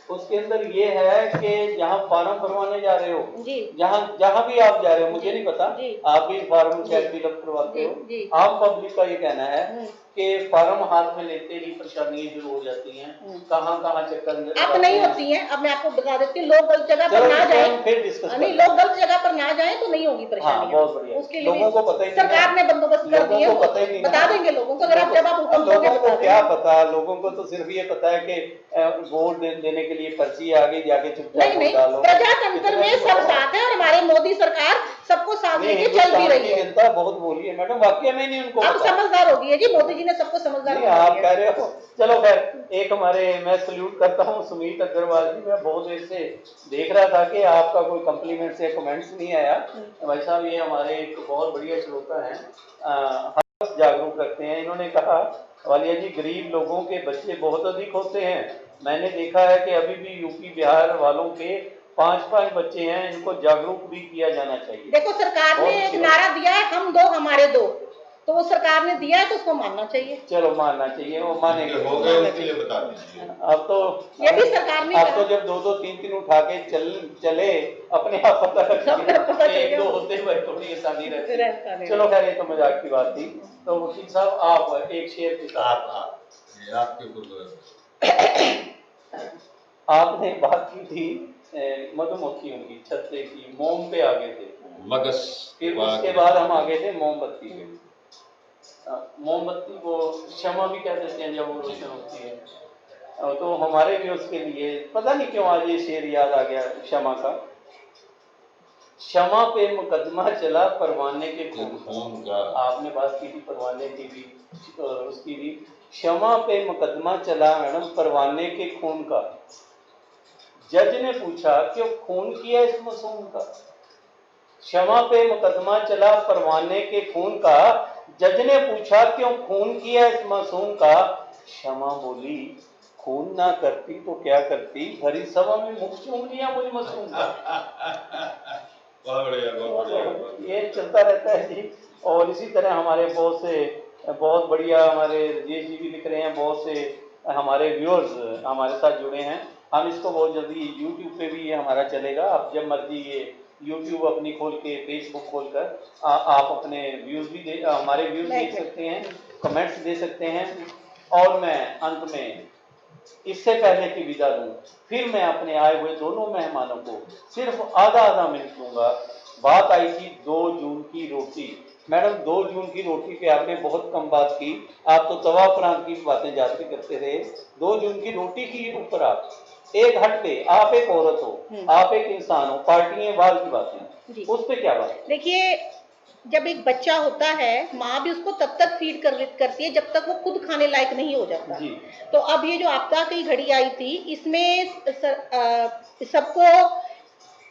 उसके अंदर ये है कि जहाँ फार्म भरवाने जा रहे हो, जहाँ भी आप जा रहे हो, मुझे नहीं पता, आप भी फार्म शायद फिलअप करवाते हो, आम पब्लिक का ये कहना है कि फार्म हाथ में लेते ही परेशानी शुरू हो हो जाती हैं, कहाँ कहाँ चक्कर अब नहीं होती हैं। अब मैं आपको बता देती हूँ, लोग गलत जगह पर चलो ना इसको जाए, हम फिर डिस्कस नहीं, करेंगे। लोग गलत जगह पर ना जाए तो नहीं होगी हाँ, परेशानी। बहुत बढ़िया। उसके लिए लोगों को पता ही नहीं सरकार ना। ने बंदोबस्त कर लोगों दिए, को पता ही नहीं ना। बता देंगे लोगों को, अगर आप जब आप हुक्म दोगे लोगों बता को क्या देंगे। पता, लोगों को तो सिर्फ ये पता है कि वोट देने के लिए पर्ची आगे जाके चुपचाप नहीं वोट नहीं, डालो। प्रजातंत्र में सब साथ है और हमारे मोदी सरकार सबको साथ नहीं, लेके चल भी हिंदुस्तान रही की है। जनता बहुत बोली है मैडम, वाकई में नहीं उनको अब पता। समझदार हो गई है जी, मोदी जी ने सबको समझदार नहीं, बना आप दिया कह है। रहे हो। चलो खैर, एक हमारे, मैं सल्यूट करता हूँ सुमीत अग्रवाल जी। मैं बहुत देर से देख रहा था कि आपका कोई कम्प्लीमेंट्स या कमेंट्स नहीं आया। भाई साहब, ये हमारे एक बहुत बढ़िया श्रोता हैं, हर वक्त जागरूक रखते हैं। इन्होंने कहा, वालिया जी, गरीब लोगों के बच्चे बहुत अधिक होते हैं। मैंने देखा है कि अभी भी यूपी बिहार वालों के 5-5 बच्चे हैं, इनको जागरूक भी किया जाना चाहिए। देखो, सरकार ने एक नारा दिया है, हम दो हमारे दो, तो वो सरकार ने दिया है तो उसको मानना चाहिए। चलो, मानना चाहिए, वो मानेंगे। हो गए उसके लिए बता दीजिए। अब तो ये भी सरकार ने अब कहा। तो जब 2-2 3-3 उठा के चले, अपने आप पता पता चल एक गया। दो होते हुए थोड़ी आसानी रहती रहता है। नहीं। चलो खैर, ये तो मजाक की बात थी। तो वकील साहब, आप एक शेर के साथ आपके ऊपर आपने बात की थी मधुमक्खियों की, छत्ते की, मोम पे आगे थे, मगस, फिर उसके बाद हम आगे थे मोमबत्ती पे। मोमबत्ती को क्षमा भी कह देते हैं जब वो रोशन होती है। तो हमारे भी उसके लिए पता नहीं क्यों आज ये शेर याद आ गया, क्षमा का। क्षमा पे मुकदमा चला परवाने के खून का। आपने बात की थी परवाने की भी, उसकी भी। क्षमा पे मुकदमा चला मैडम परवाने के खून का। जज ने पूछा क्यों खून किया इस मासूम का। क्षमा पे मुकदमा चला परवाने के खून का। जज ने पूछा क्यों खून किया इस मासूम का। क्षमा बोली, खून ना करती तो क्या करती, भरी सभा में मुख चूम लिया मुझ मासूम का। बहुत बढ़िया। ये चलता रहता है जी। और इसी तरह हमारे बहुत से, बहुत बढ़िया हमारे राजेश जी भी लिख रहे हैं, बहुत से हमारे व्यूअर्स हमारे साथ जुड़े हैं। हम इसको बहुत जल्दी यूट्यूब पे भी ये हमारा चलेगा। आप जब मर्जी ये यूट्यूब अपनी खोल के, फेसबुक खोल कर आप अपने व्यूज़ भी हमारे व्यूज़ देख सकते हैं, कमेंट्स दे सकते हैं। और मैं अंत में इससे पहले कि विदा दूं, फिर मैं अपने आए हुए दोनों मेहमानों को सिर्फ आधा मिनट दूंगा। बात आई थी 2 जून की रोटी। मैडम, 2 जून की रोटी पे आपने बहुत कम बात की। आप तो तवा प्रांत की बातें जाते करते रहे। 2 जून की रोटी की ऊपर आप एक हट पे, आप एक औरत हो, आप एक इंसान हो, पार्टियां बाल की बातें, उस पे क्या बात? देखिए, जब एक बच्चा होता है, माँ भी उसको तब तक फीड करती है जब तक वो खुद खाने लायक नहीं हो जाता जी। तो अब ये जो आपदा की घड़ी आई थी, इसमें सबको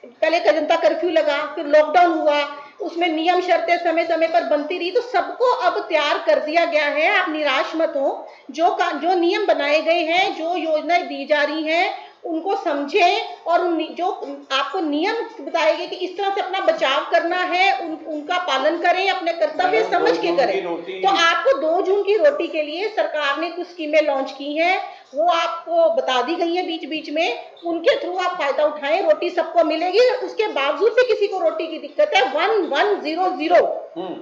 पहले जनता कर्फ्यू लगा, फिर लॉकडाउन हुआ, उसमें नियम शर्तें समय समय पर बनती रही, तो सबको अब तैयार कर दिया गया है। आप निराश मत हो, जो नियम बनाए गए हैं, जो योजनाएं दी जा रही हैं, उनको समझें और जो आपको नियम बताए गए कि इस तरह से अपना बचाव करना है, उनका पालन करें, अपने कर्तव्य समझ के करें। तो आपको 2 जून की रोटी के लिए सरकार ने कुछ स्कीमें लॉन्च की हैं, वो आपको बता दी गई है बीच बीच में, उनके थ्रू आप फायदा उठाएं। रोटी सबको मिलेगी। उसके बावजूद भी किसी को रोटी की दिक्कत है, 1100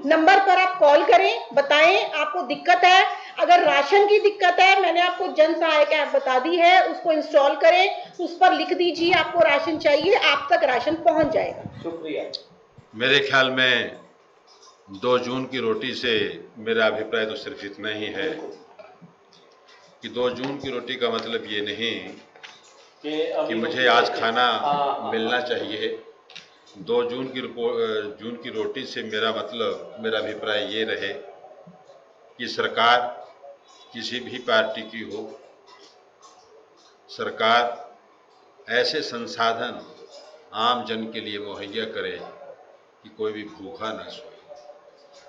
नंबर पर आप कॉल करें, बताएं आपको दिक्कत है। अगर राशन की दिक्कत है, मैंने आपको जन सहायक ऐप बता दी है, उसको इंस्टॉल करें, उस पर लिख दीजिए आपको राशन चाहिए, आप तक राशन पहुंच जाएगा। शुक्रिया। मेरे ख्याल में 2 जून की रोटी से मेरा अभिप्राय तो सिर्फ इतना ही है कि 2 जून की रोटी का मतलब ये नहीं कि मुझे आज खाना मिलना चाहिए। 2 जून की रोटी से मेरा मतलब, मेरा अभिप्राय ये रहे कि सरकार किसी भी पार्टी की हो, सरकार ऐसे संसाधन आम जन के लिए मुहैया करे कि कोई भी भूखा ना सोए।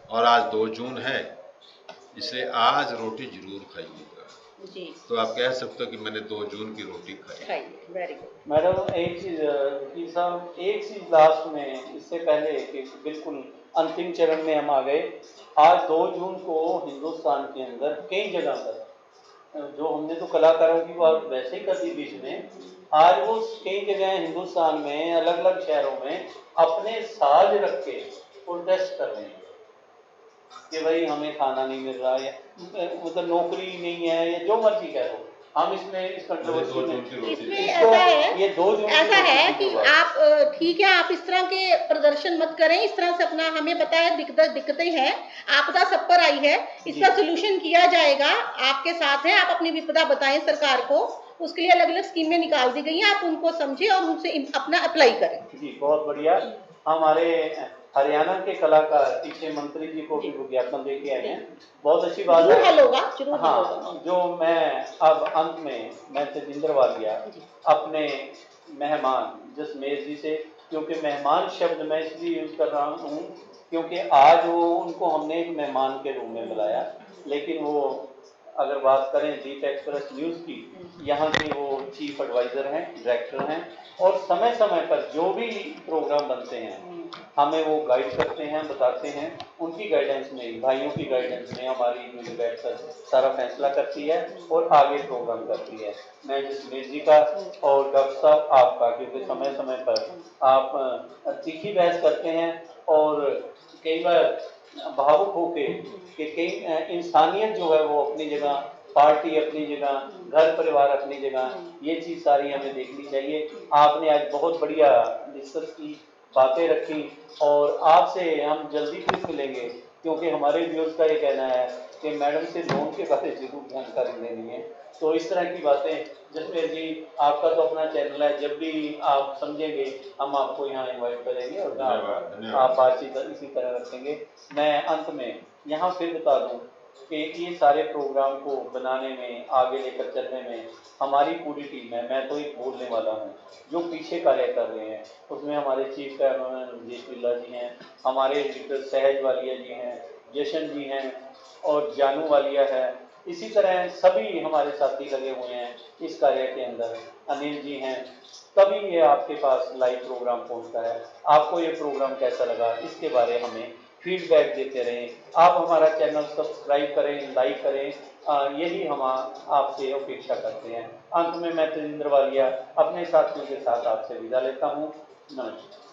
और आज 2 जून है, इसलिए आज रोटी जरूर खाइएगा जी। तो आप कह सकते हो कि मैंने 2 जून की रोटी खाई। Very good. मैडम, एक चीज वकील साहब, एक चीज लास्ट में, इससे पहले कि बिल्कुल अंतिम चरण में हम आ गए। आज 2 जून को हिंदुस्तान के अंदर कई जगह पर, जो हमने तो कलाकारों की बात वैसे ही कर दी बीच में, आज वो कई जगह हिंदुस्तान में अलग अलग शहरों में अपने साज रख के प्रोटेस्ट कर रहे हैं कि भाई हमें खाना नहीं मिल रहा है, मतलब नौकरी नहीं है, या जो मर्जी कह लो, हम इसमें इस कंट्रोवर्सी में इसमें इसको ऐसा है, ये 2 जून की ऐसा है रोटी कि की बात। आप ठीक है, आप इस तरह के प्रदर्शन मत करें, इस तरह से अपना हमें पता है दिक्कतें हैं, आपदा सब पर आई है, इसका जी। सोल्यूशन किया जाएगा, आपके साथ हैं, आप अपनी विपदा बताएं सरकार को, उसके लिए अलग अलग स्कीमें निकाल दी गई हैं, आप उनको समझें और उनसे अपना अप्लाई करें। जी, बहुत बढ़िया। हमारे हरियाणा के कलाकार पीछे मंत्री जी को भी विज्ञापन दे के आए हैं, बहुत अच्छी बात जरूर है। हल होगा, जरूर हल होगा। हाँ, जो मैं अब अंत में मैं तेजिंदर वालिया अपने मेहमान जसमेर जी से, क्योंकि मेहमान शब्द मैं इसलिए यूज कर रहा हूँ क्योंकि आज वो उनको हमने एक मेहमान के रूप में बुलाया, लेकिन वो अगर बात करें दीप एक्सप्रेस न्यूज़ की, यहाँ के वो चीफ एडवाइज़र हैं, डायरेक्टर हैं, और समय समय पर जो भी प्रोग्राम बनते हैं हमें वो गाइड करते हैं, बताते हैं। उनकी गाइडेंस में, भाइयों की गाइडेंस में हमारी न्यूज़ बैठकर सारा फैसला करती है और आगे प्रोग्राम करती है। मैं जसमेर जी का और डॉक्टर साहब आपका, क्योंकि समय समय पर आप तीखी बहस करते हैं और कई बार भावुक होके कि कई इंसानियत जो है वो अपनी जगह, पार्टी अपनी जगह, घर परिवार अपनी जगह, ये चीज़ सारी हमें देखनी चाहिए। आपने आज बहुत बढ़िया डिस्कस की, बातें रखी, और आपसे हम जल्दी फिर मिलेंगे, क्योंकि हमारे व्यूअर्स का ये कहना है कि मैडम से लोन के बारे में जरूर जानकारी लेनी है। तो इस तरह की बातें जसमेर जी, आपका तो अपना चैनल है, जब भी आप समझेंगे हम आपको यहाँ इनवाइट करेंगे और आप बातचीत इसी तरह रखेंगे। मैं अंत में यहाँ फिर बता दूँ कि ये सारे प्रोग्राम को बनाने में, आगे लेकर चलने में हमारी पूरी टीम है। मैं तो एक बोलने वाला हूँ, जो पीछे कार्य कर रहे हैं उसमें हमारे चीफ कैमरामैन राजेश बिल्ला जी हैं, हमारे एडिटर सहज वालिया जी हैं, जशन जी हैं और जानू वालिया है। इसी तरह सभी हमारे साथी लगे हुए हैं इस कार्य के अंदर, अनिल जी हैं, तभी ये आपके पास लाइव प्रोग्राम पहुंचता है। आपको ये प्रोग्राम कैसा लगा, इसके बारे हमें फीडबैक देते रहें। आप हमारा चैनल सब्सक्राइब करें, लाइक करें, यही हम आपसे अपेक्षा करते हैं। अंत में मैं तेजिंदर वालिया अपने साथियों के साथ आपसे विदा लेता हूँ। नमस्कार।